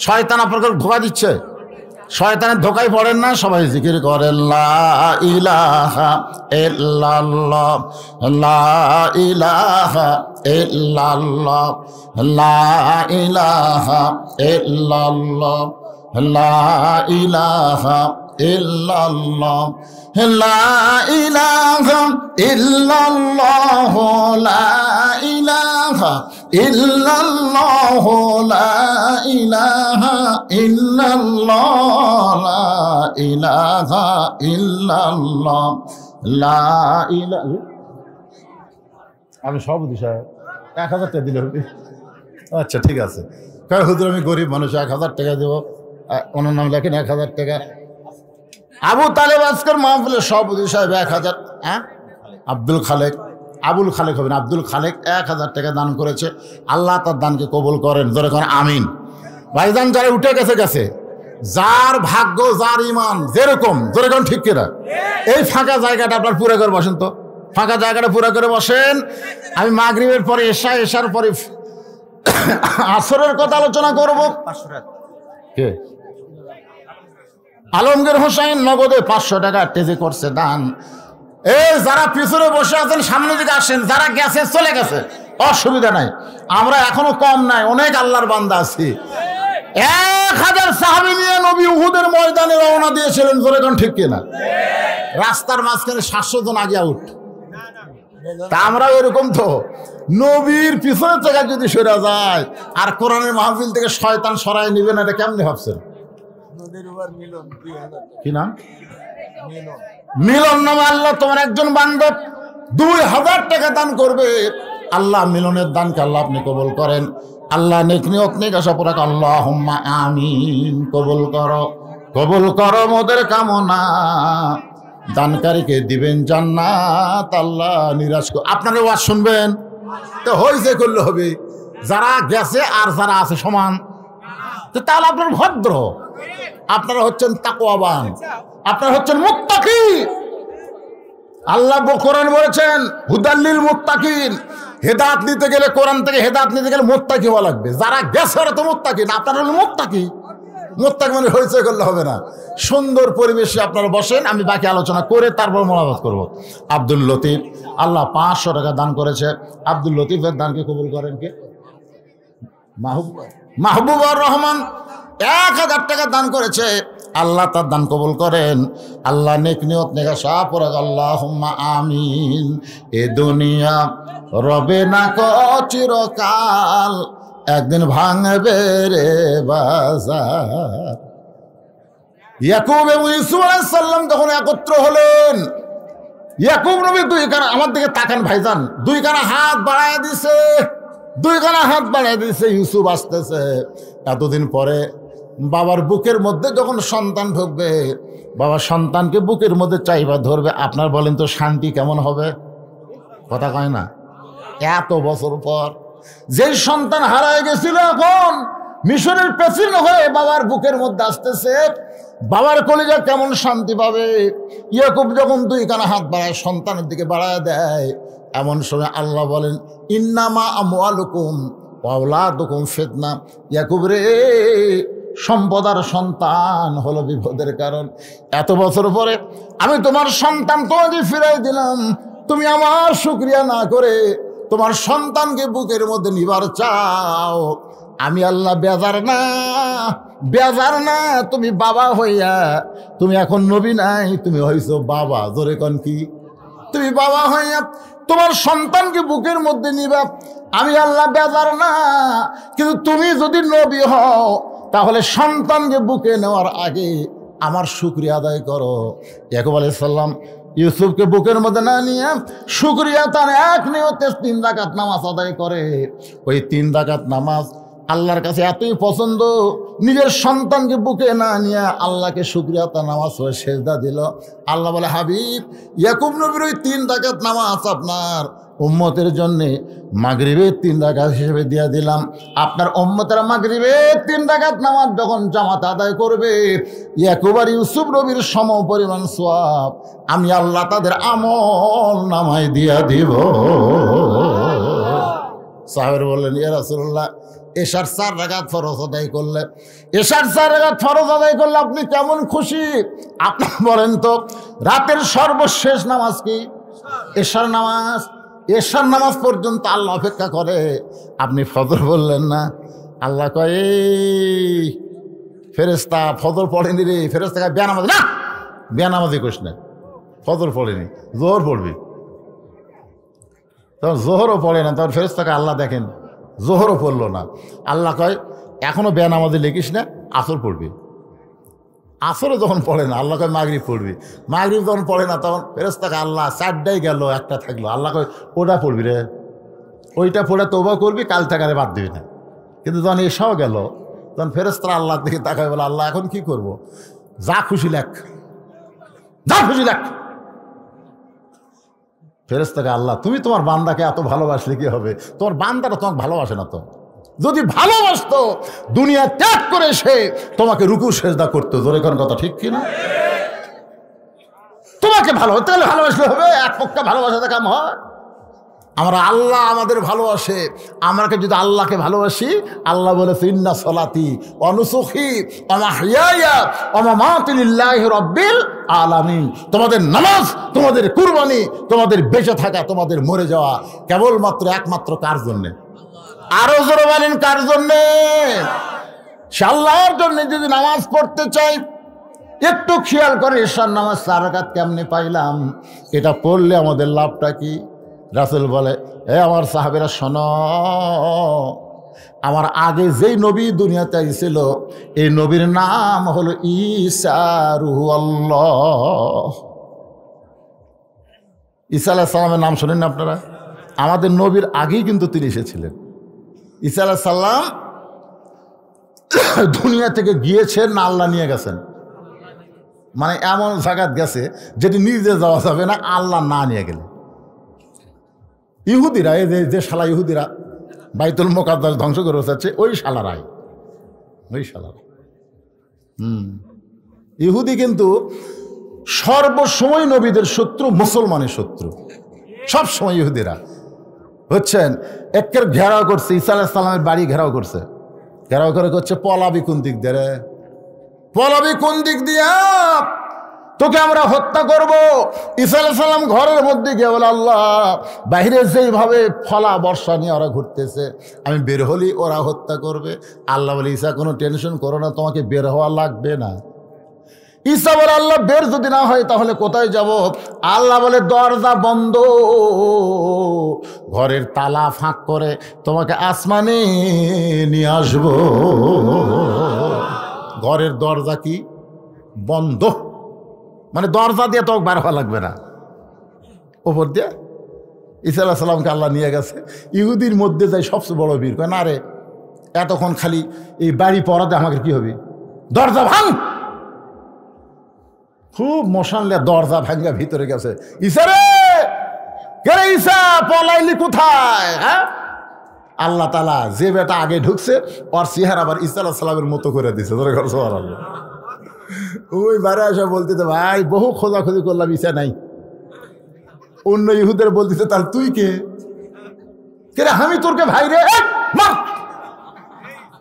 শয়তান আপনাকে ধোঁকা দিচ্ছে। শয়তানের ধোকায় পড়েন না, সবাই জিকির করেন লা ইলাহা ইল্লাল্লাহ, লা ইলাহা ইল্লাল্লাহ, লা ইলাহা ইল্লাল্লাহ, লা ইলাহা ইল্লাল্লাহ লা ইলাহা ইল্লাল্লাহ লা ইলাহা ইল্লাল্লাহ লা ইলাহা ইল্লাল্লাহ লা ইলাহা ইল্লাল্লাহ লা ইলাহা। আমি সভাপতি সাহেব 1000 টাকা দিলে হবে? আচ্ছা ঠিক আছে। কারণ হুজুর আমি গরিব মানুষ, 1000 টাকা দেবো। ওনার নাম লেখেন 1000 টাকা। আবু তালেব আজকের মাহফিলের সভাপতি সাহেব 1000। হ্যাঁ, আব্দুল খালেক, আবুল খালেক হবেন, আব্দুল খালেক 1000 টাকা দান করেছে। আল্লাহ তার দানকে কবুল করেন, ধরে করেন আমিন। ভাইজান যারা উঠে গেছে গেছে, যার ভাগ্য যার ইমান যেরকম, ধরে করেন ঠিক কিনা। এই ফাঁকা জায়গাটা আপনার পুরো করে বসেন তো, ফাঁকা জায়গাটা পুরো করে বসেন। আমি মাগরিবের পরে এশার পরে আসরের কথা আলোচনা করব। কে? আলমগীর হোসেন নগদে 500 টাকা টেজে করছে দান। এই যারা পিছনে বসে আছেন সামনের দিকে আসেন, যারা গেছে চলে গেছে, অসুবিধা নাই, আমরা এখনো কম নাই, অনেক আল্লাহর বান্দা আছি। 1000 সাহাবী নিয়ে নবী উহুদের ময়দানে রওনা দিয়েছিলেন, জোরে কোন ঠিক কিনা। রাস্তার মাঝখানে 700 জন আগে আউট। তা আমরা এরকম তো নবীর পিছনের জায়গায় যদি সরে যায় আর কোরআনের মাহফিল থেকে শয়তান সরাই নিবে না, এটা কেমনে ভাবছেন? কি নাম? মিলন নামে আল্লাহ তোমার একজন বান্ধব 2000 টাকা দান করবে। আল্লাহ মিলনের দানকে আল্লাহ আপনি কবুল করেন। আল্লাহ নেক নিয়ত নেক আশা পুরা আল্লাহুম্মা আমিন। কবুল করো, কবুল করো মোদের কামনা। দানকারীকে দিবেন জান্নাত, আল্লাহ নিরাশ। আপনারা ওয়াজ শুনবেন তো হইছে করলে হবে, যারা গেছে আর যারা আছে সমান। তো তাহলে আপনার ভদ্র, আপনারা হচ্ছেন তাকওয়াবান, আপনারা হচ্ছেন মুত্তাকি। আল্লাহ কোরআন বলেছেন হুদাল্লিল মুত্তাকিন। হেদায়েত নিতে গেলে, কোরআন থেকে হেদায়েত নিতে গেলে মুত্তাকি হওয়া লাগবে। যারা গেছে ওরা তো মুত্তাকি না, আপনারা হলেন মুত্তাকি। মুত্তাকি মানে হইছে করলে হবে না। সুন্দর পরিবেশে আপনারা বসেন, আমি বাকি আলোচনা করে তারপর মোনাজাত করব। আব্দুল লতিফ, আল্লাহ 500 টাকা দান করেছে। আব্দুল লতিফের দানকে কবুল করেন কে? মাহবুবুর রহমান 1000 টাকা দান করেছে। আল্লাহ তার দান কবুল করেন। আল্লাহ নেক নিয়ত নেক আশা পুরা আল্লাহুম্মা আমিন। এ দুনিয়া রবে না কো চিরকাল, একদিন ভাঙবে রে বাজার। ইয়াকুব এবং ইউসুফ আলাইহিস সালাম যখন একত্র হলেন, ইয়াকুব নবী দুই কানা, আমার দিকে তাকান ভাইজান, দুই কানা হাত বাড়ায় দিছে, দুই কানা হাত বাড়ায় দিছে। ইউসুফ আসতেছে। এতদিন পরে বাবার বুকের মধ্যে যখন সন্তান ঢুকবে, বাবা সন্তানকে বুকের মধ্যে চাইবা ধরবে। আপনার বলেন তো শান্তি কেমন হবে? কথা কয় না। এত বছর পর যেই সন্তান হারায় গেছিল, এখন মিশরের প্রেসিডেন্ট হয়ে বাবার বুকের মধ্যে আসতেছে, বাবার কলিজা কেমন শান্তি পাবে। ইয়াকুব যখন দুই কানা হাত বাড়ায় সন্তানের দিকে বাড়ায় দেয়, এমন সময় আল্লাহ বলেন ইন্নামা আমওয়ালুকুম ওয়া আওলাদুকুম ফিতনা। ইয়াকুব রে, সম্পদ আর সন্তান হলো বিপদের কারণ। এত বছর পরে আমি তোমার সন্তান তোমাকে ফিরাই দিলাম, তুমি আমার শুকরিয়া না করে তোমার সন্তানকে বুকের মধ্যে নিবার চাও। আমি আল্লাহ বেজার না, বেজার না। তুমি বাবা হইয়া, তুমি এখন নবী নাই, তুমি হইছো বাবা। জোরে কোন কি? তুমি বাবা হইয়া তোমার সন্তানকে বুকের মধ্যে নিবা, আমি আল্লাহ বেজার না। কিন্তু তুমি যদি নবী হও তাহলে সন্তানকে বুকে নেওয়ার আগে আমার শুকরিয়া আদায় করো। ইয়াকুব আলাইহিস সালাম ইউসুফকে বুকের মধ্যে না নিয়ে শুকরিয়া তার এক নিয়তে 3 রাকাত নামাজ আদায় করে। ওই 3 রাকাত নামাজ আল্লাহর কাছে এতই পছন্দ, নিজের সন্তানকে বুকে না নিয়ে আল্লাহকে শুকরিয়া তার নামাজ হয়ে সেজদা দিল। আল্লাহ বলে হাবিব, ইয়াকুব নবীর ওই 3 রাকাত নামাজ আপনার উম্মতের জন্যে মাগরিবের 3 রাকাত হিসেবে দিয়ে দিলাম। আপনার উম্মতেরা মাগরিবের 3 রাকাত নামাজ যখন জামাত আদায় করবে, ইয়াকুব আর ইউসুফ নবীর সম পরিমাণ সওয়াব আমি আল্লাহ তাদের আমল নামায় দিয়া দিব। সাহাবীরা বললেন ইয়া রাসূলুল্লাহ, এশার 4 রাকাত ফরজ আদায় করলে, এশার 4 রাকাত ফরজ আদায় করলে আপনি কেমন খুশি? আপনি বলেন তো, রাতের সর্বশেষ নামাজ কি? এশার নামাজ। এশার নামাজ পর্যন্ত আল্লাহ অপেক্ষা করে। আপনি ফজর বললেন না, আল্লাহ কয় এই ফেরেশতা ফজর পড়েনি রে, ফেরেশতা কয় বেনামাজ না, বেনামাজি কোস না, ফজর পড়েনি, জোহর পড়বি। তখন জোহরও পড়ে না, তখন ফেরেশতাকে আল্লাহ দেখেন জোহরও পড়লো না, আল্লাহ কয় এখনো বেনামাজি লিখিস না, আসর পড়বি। আসরও যখন পড়ে না, আল্লাহ কয় মাগরিব পড়বি। মাগরিব যখন পড়ে না, তখন ফেরেশতাকে আল্লাহ চারটাই গেল, একটা থাকলো, আল্লাহ কয় ওটা পড়বি রে, ওইটা পড়ে তওবা করবি, কাল থেকে আর বাদ দিবি না। কিন্তু যখন এসেও গেল, তখন ফেরেশতারা আল্লাহর দিকে তাকায় বলে আল্লাহ এখন কি করব? যা খুশি লেখ, যা খুশি লেখ। ফেরেশতাকে আল্লাহ তুমি তোমার বান্দাকে এত ভালোবাসলে কি হবে? তোমার বান্দাটা তোমাকে ভালোবাসে না তো। যদি ভালোবাসতো দুনিয়া ত্যাগ করে সে তোমাকে রুকু সেজদা করতো। জোরে কোন কথা ঠিক কিনা? তোমাকে ভালো তাহলে ভালোবাসলে হবে? এক পক্ষে ভালোবাসাতে কাম হয়? আমরা আল্লাহ আমাদের ভালোবাসে, আমাকে যদি আল্লাহকে ভালোবাসি, আল্লাহ বলেছে ইন্না সলাতি ওয়া নুসুকি ওয়া মাহইয়ায়া ওয়া মামাতি লিল্লাহি রাব্বিল আলামিন। তোমাদের নামাজ, তোমাদের কুরবানি, তোমাদের বেঁচে থাকা, তোমাদের মরে যাওয়া কেবলমাত্র একমাত্র কার জন্যে? আরো জোরে বলেন কার জন্যে? সে আল্লাহর জন্য। যদি নামাজ পড়তে চাই একটু খেয়াল করে, ঈশার নামাজ 4 রাকাত কেমনে পাইলাম, এটা পড়লে আমাদের লাভটা কি? রাসূল বলে এ আমার সাহাবেরা শোনো, আমার আগে যেই নবী দুনিয়াতে এসেছিল এই নবীর নাম হলো ঈসা রুহুল্লাহ। ঈসা আলাইহিস সালামের নাম শোনেন না আপনারা? আমাদের নবীর আগেই কিন্তু তিনি এসেছিলেন। ঈসা আলাইহিস সালাম দুনিয়া থেকে গিয়েছেন না আল্লাহ নিয়ে গেছেন? মানে এমন জায়গায় গেছে যেটি নিজে যাওয়া যাবে না আল্লাহ না নিয়ে গেলে। ইহুদিরা, এই যে শালা ইহুদিরা বাইতুল মুকাদ্দাস ধ্বংস করে বসাচ্ছে, ওই শালারাই, ওই শালারা। ইহুদি কিন্তু সর্বসময় নবীদের শত্রু, মুসলমানের শত্রু সব সময়। ইহুদিরা হচ্ছেন একের ঘেরাও করছে, ঈসা আলাইহিস সালামের বাড়ি ঘেরাও করছে, ঘেরাও করে করছে পলাবি কোন দিক দিয়ে রে, পলাবি কোন দিক দিয়া তোকে আমরা হত্যা করব। ঈসা আলাইহিস সালাম ঘরের মধ্যে গিয়ে বলে আল্লাহ বাইরে যেইভাবে ফলা বর্ষা নিয়ে ওরা ঘুরতেছে, আমি বের হলি ওরা হত্যা করবে। আল্লাহ বলে ঈসা কোনো টেনশন করো না, তোমাকে বের হওয়া লাগবে না। ঈসা বলে আল্লাহ বের যদি না হয় তাহলে কোথায় যাব? আল্লাহ বলে দরজা বন্ধ, ঘরের তালা ফাঁক করে তোমাকে আসমানে নিয়ে আসব। ঘরের দরজা কি বন্ধ, মানে দরজা দিয়ে তো বার হওয়া লাগবে না, ওপর দিয়ে। ঈসা আলাইহিস সালামকে আল্লাহ নিয়ে গেছে। ইহুদির মধ্যে যাই সবচেয়ে বড় বীর কয় না রে, এতক্ষণ খালি এই বাড়ি পড়াতে আমাকে কি হবে? দরজা ভাঙ। খুব মশানলে দরজা ভাঙ্গা ভিতরে গেছে। ঈসা রে, কে রে ঈসা, পলাইলি কোথায়? হ্যাঁ, আল্লাহ তাআলা যে বেটা আগে ঢুকছে ওর চেহারা আবার ঈসা আলাইহিস সালামের মতো করে দিছে। ধরে ঘর সুবহানাল্লাহ। ওই বারে আসা বলতেছে ভাই বহু খোঁজাখুঁজি করলাম, ঈসা নাই। অন্য ইহুদের বলতেছে তাহলে তুই কে? কে রে? আমি তোরকে ভাই রে, মার।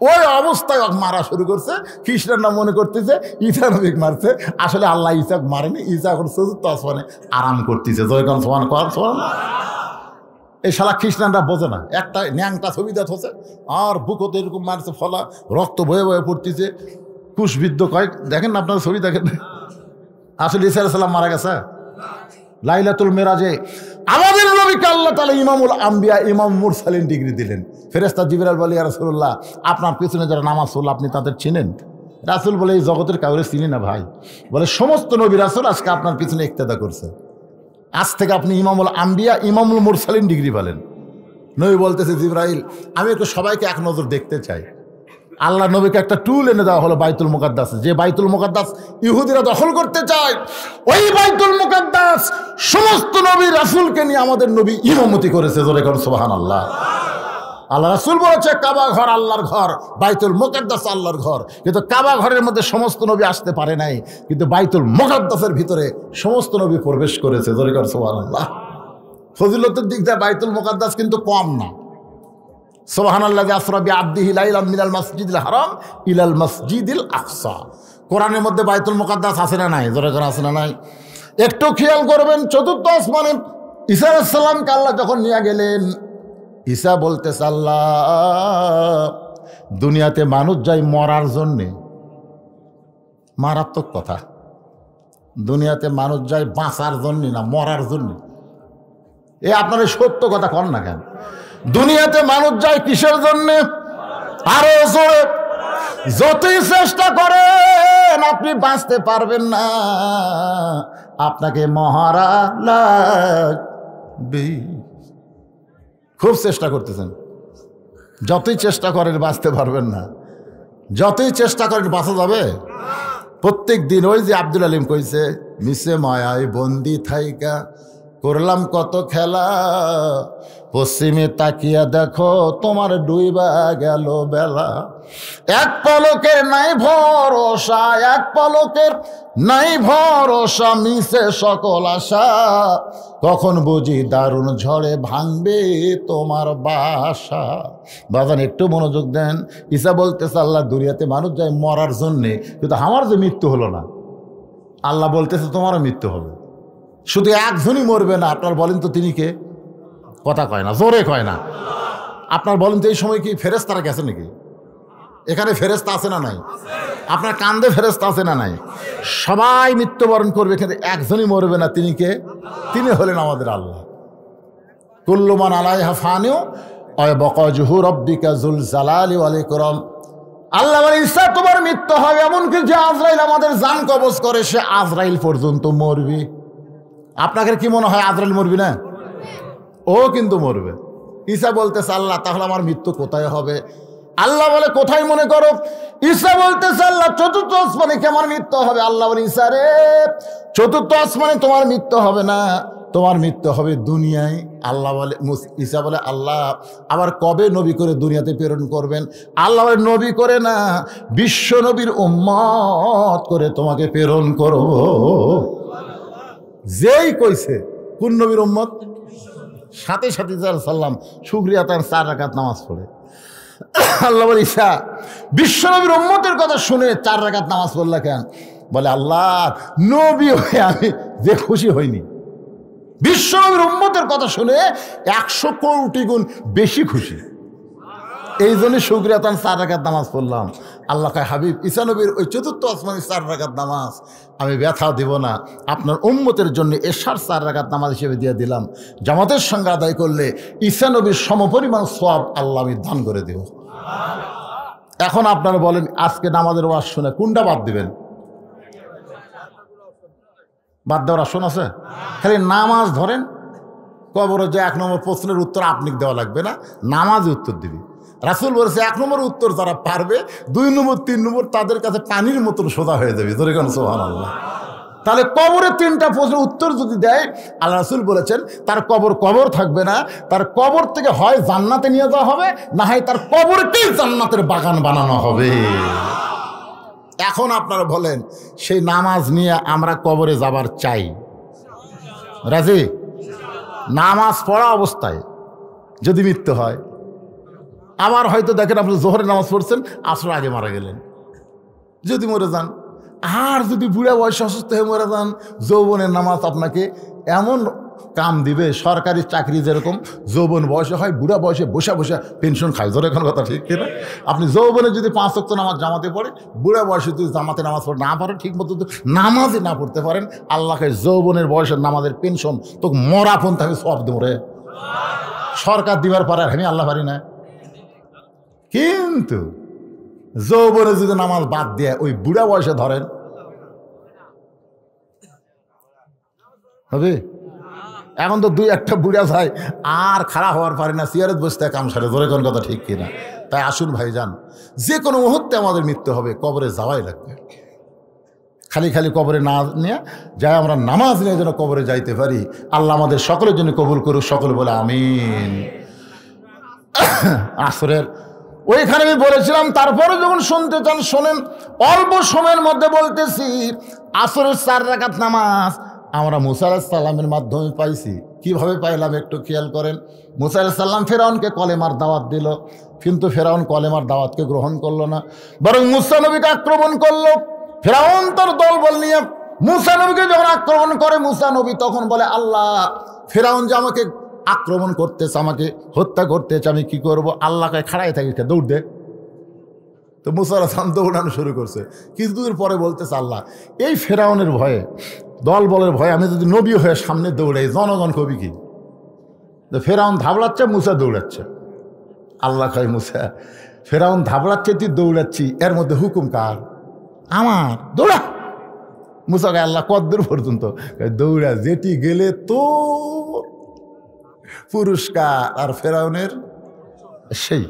ওই অবস্থায় মারা শুরু করছে। খ্রিস্টানরা মনে করতেছে ঈসা নবীকে মারছে, আসলে আল্লাহ ঈসাকে মারেনি। ঈসা এখন চতুর্থ আসমানে আরাম করতেছে। জয়গান সমান কর সমান। এই শালা খ্রিস্টানরা বোঝে না, একটা ন্যাংটা ছবি দেখ হচ্ছে আর বুকতে এরকম মারছে, ফলা রক্ত বয়ে বয়ে পড়তেছে, কুশবিদ্ধ কয়েক। দেখেন না আপনার ছবি দেখেন, আসলে ঈসা আলাইহিস সালাম মারা গেছে। লাইলাতুল মেরাজে আমাদের নবীকে আল্লাহ তাআলা ইমামুল আম্বিয়া, ইমাম মুরসালিন ডিগ্রি দিলেন। ফেরেশতা জিবরাইল বলে ইয়া রাসূলুল্লাহ, আপনার পিছনে যারা নামাজ পড়ল আপনি তাদের চিনেন? রাসূল বলে এই জগতের কাউরে চিনি না ভাই। বলে সমস্ত নবী রাসূল আজকে আপনার পিছনে ইক্তেদা করছে, আজ থেকে আপনি ইমামুল আম্বিয়া, ইমামুল মুরসালিন ডিগ্রি পেলেন। নবী বলতেছে জিবরাইল আমি একটু সবাইকে এক নজর দেখতে চাই। আল্লাহ নবীকে একটা টুল এনে দেওয়া হলো বাইতুল মুকাদ্দাস, যে বাইতুল মুকাদ্দাস ইহুদিরা দখল করতে চায়। ওই বাইতুল মুকাদ্দাস সমস্ত নবী রাসূলকে নিয়ে আমাদের নবী ইমামতি করেছে। জোরে কর সুবহানাল্লাহ। আল্লাহ রাসূল বলেছে কাবা ঘর আল্লাহর ঘর, বাইতুল মুকাদ্দাস আল্লাহর ঘর। কিন্তু কাবা ঘরের মধ্যে সমস্ত নবী আসতে পারে নাই, কিন্তু বাইতুল মুকাদ্দাসের ভিতরে সমস্ত নবী প্রবেশ করেছে। জোরে কর সুবহানাল্লাহ। ফজিলতের দিক দিয়ে বাইতুল মুকাদ্দাস কিন্তু কম না। সুবহানাল্লাযী আসরা বিআবদিহি লাইলাম মিনাল মাসজিদিল হারাম ইলাল মাসজিদিল আকসা। কোরআনের মধ্যে বাইতুল মুকাদ্দাস আছে না নাই? জোরে করে আছে না নাই? একটু খেয়াল করবেন, চতুর্থ আসমানে ঈসা আলাইহিস সালামকে আল্লাহ যখন নিয়ে গেলেন, ঈসা বলতেছে আল্লাহ দুনিয়াতে মানুষ যায় মরার জন্যে। মারাত্মক কথা, দুনিয়াতে মানুষ যায় বাঁচার জন্য না মরার জন্য। এ আপনার সত্য কথা কন না কেন? দুনিয়াতে মানুষ যায় কিসের জন্যে? আরো জোরে, যতই চেষ্টা করেন আপনি বাঁচতে পারবেন না, আপনাকে মহারা লাগবে। খুব চেষ্টা করতেছেন, যতই চেষ্টা করেন বাঁচতে পারবেন না। যতই চেষ্টা করেন বাঁচা যাবে? প্রত্যেক দিন ওই যে আব্দুল আলিম কইছে, মিশে মায়ায় বন্দি থাইকা করলাম কত খেলা, পশ্চিমে তাকিয়া দেখো তোমার ডুইবা গেল বেলা। এক পলকের নাই ভরসা, এক পলকের নাই ভরসা, মিশে সকল আশা, কখন বুঝি দারুণ ঝড়ে ভাঙবে তোমার বাসা। বাজান একটু মনোযোগ দেন। ঈসা বলতেছে আল্লাহ দুনিয়াতে মানুষ যায় মরার জন্যে, কিন্তু আমার যে মৃত্যু হলো না, আল্লাহ বলতেছে তোমারও মৃত্যু হবে। শুধু একজনই মরবে না। আপনার বলেন তো তিনি কে? কথা কয় না, জোরে কয় না। আপনার বলেন তো এই সময় কি ফেরেশতারা গেছে নাকি? এখানে ফেরেশতা আছে না নাই? আপনার কান্দে ফেরেশতা আছে না নাই? সবাই মৃত্যুবরণ করবে, কিন্তু একজনই মরবে না। তিনি কে? তিনি হলেন আমাদের আল্লাহ। কুল্লু মান আলাইহা ফানিউ ওয়া বাকা ওয়াজহু রাব্বিকা যুল জালালি ওয়াল ইকরাম। আল্লাহ বলে ঈসা তোমার মৃত্যু হবে। এমনকি যে আজরাইল আমাদের জান কবজ করে, সে আজরাইল পর্যন্ত মরবে। আপনাদের কি মনে হয় আজরাইল মরবি না? ও কিন্তু মরবে। ঈসা বলতেছে আল্লাহ তাহলে আমার মৃত্যু কোথায় হবে? আল্লাহ বলে কোথায় মনে করো? ঈসা বলতেছে আল্লাহ চতুর্থ আসমানে কি আমার মৃত্যু হবে? আল্লাহ বলে ঈসা রে, চতুর্থ আসমানে তোমার মৃত্যু হবে না, তোমার মৃত্যু হবে দুনিয়ায়। আল্লাহ বলে, ঈসা বলে আল্লাহ আবার কবে নবী করে দুনিয়াতে প্রেরণ করবেন? আল্লাহ বলে নবী করে না, বিশ্ব নবীর উম্মত করে তোমাকে প্রেরণ করব। যেই কইছে কোন নবীর উম্মত, সাথে সাথে সাল্লাম শুকরিয়া তার 4 রাকাত নামাজ পড়ে। আল্লাহ বলে ঈসা বিশ্ব নবীর উম্মতের কথা শুনে 4 রাকাত নামাজ পড়লা কেন? বলে আল্লাহ নবী হয়ে আমি যে খুশি হইনি, বিশ্ব নবীর উম্মতের কথা শুনে 100 কোটি গুণ বেশি খুশি। এই জন্য শুকরিয়া তান 4 রাকাত নামাজ পড়লাম। আল্লাহ কয় হাবিব ঈসা নবীর ওই চতুর্থ আসমানি 4 রাকাত নামাজ আমি ব্যথা দিব না, আপনার উম্মতের জন্য এশার 4 রাকাত নামাজ হিসেবে দিয়ে দিলাম। জামাতের সঙ্গে আদায় করলে ঈসা নবীর সমপরিমাণ সওয়াব আল্লাহ আমি দান করে দেব। এখন আপনারা বলেন আজকে নামাজের ওয়াজ শুনে কোনটা বাদ দিবেন? বাদ দেওয়ার আসন আছে? খালি নামাজ ধরেন, কবরে যে 1 নম্বর প্রশ্নের উত্তর আপনি দেওয়া লাগবে না, নামাজে উত্তর দিবি। রাসূল বলেছে 1 নম্বর উত্তর যারা পারবে, 2 নম্বর 3 নম্বর তাদের কাছে পানির মতন সোজা হয়ে যাবে। ধরে কেন সুবহানাল্লাহ। তাহলে কবরে 3টা প্রশ্নের উত্তর যদি দেয়, আল্লাহ রাসূল বলেছেন তার কবর থাকবে না, তার কবর থেকে হয় জান্নাতে নিয়ে যাওয়া হবে, না হয় তার কবরকেই জান্নাতের বাগান বানানো হবে। এখন আপনারা বলেন সেই নামাজ নিয়ে আমরা কবরে যাবার চাই? রাজি? নামাজ পড়া অবস্থায় যদি মৃত্যু হয়, আবার হয়তো দেখেন আপনি জোহরের নামাজ পড়ছেন, আসর আগে মারা গেলেন, যদি মরে যান, আর যদি বুড়া বয়সে অসুস্থ হয়ে মরে যান, যৌবনের নামাজ আপনাকে এমন কাম দিবে, সরকারি চাকরি যেরকম যৌবন বয়সে হয়, বুড়া বয়সে বসে বসে পেনশন খায়। ধরে এখন কথা ঠিক কিনা? আপনি যৌবনে যদি 5 ওয়াক্ত নামাজ জামাতে পড়ে, বুড়া বয়সে যদি জামাতে নামাজ পড়ে না পারেন, ঠিক মতো নামাজই না পড়তে পারেন, আল্লাহকে যৌবনের বয়সের নামাজের পেনশন তো মরা ফোন থাকে সব দেবো। সরকার দিবার পারে, আমি আল্লাহ পারি না। কিন্তু যৌবনে যদি নামাজ বাদ দিয়ে ওই বুড়া বয়সে ধরেন, হবে? এখন তো 2-1টা বুড়া যায় আর খাড়া হওয়ার পারে না, চেয়ারে বসতে কাম সারে। ধরে কোন কথা ঠিক কিনা? তাই আসুন ভাইজান, যে কোনো মুহূর্তে আমাদের মৃত্যু হবে, কবরে যাওয়াই লাগবে। খালি খালি কবরে না নিয়ে যাই, আমরা নামাজ নিয়ে যেন কবরে যাইতে পারি। আল্লাহ আমাদের সকলের জন্য কবুল করুক, সকলে বলে আমিন। আসরের ওইখানে আমি বলেছিলাম, তারপরে যখন শুনতে চান শোনেন। অল্প সময়ের মধ্যে বলতেছি, আসরের 4 রাকাত নামাজ আমরা মুসা আলাইহিস সালামের মাধ্যমে পাইছি। কিভাবে পাইলাম একটু খেয়াল করেন। মুসা আলাইহিস সালাম ফেরাউনকে কলেমার দাওয়াত দিল, কিন্তু ফেরাউন কলেমার দাওয়াতকে গ্রহণ করলো না, বরং মুসা নবীকে আক্রমণ করলো। ফেরাউন তার দলবল নিয়ে মুসা নবীকে যখন আক্রমণ করে, মুসা নবী তখন বলে আল্লাহ, ফেরাউন যে আমাকে আক্রমণ করতেছে, আমাকে হত্যা করতেছে, আমি কি করব? আল্লাহকে খাড়াই থাকি, দৌড় দে। তো মুসা আলাইহিস সালাম দৌড়ানো শুরু করছে। কিছুদূর পরে বলতেছে আল্লাহ, এই ফেরাউনের ভয়ে দল বলের ভয় আমি যদি নবী হয়ে সামনে দৌড়াই জনগণ কবি কি? ফেরাউন ধাবড়াচ্ছে, মুসা দৌড়াচ্ছে। আল্লাহ কয় মুসা, ফেরাউন ধাবড়াচ্ছে, তুই দৌড়াচ্ছি, এর মধ্যে হুকুম কার? আমার, দৌড়া। মুসা কয় আল্লাহ কদ্দূর পর্যন্ত? দৌড়া, যেটি গেলে তোর পুরস্কার। আর ফেরাউনের সেই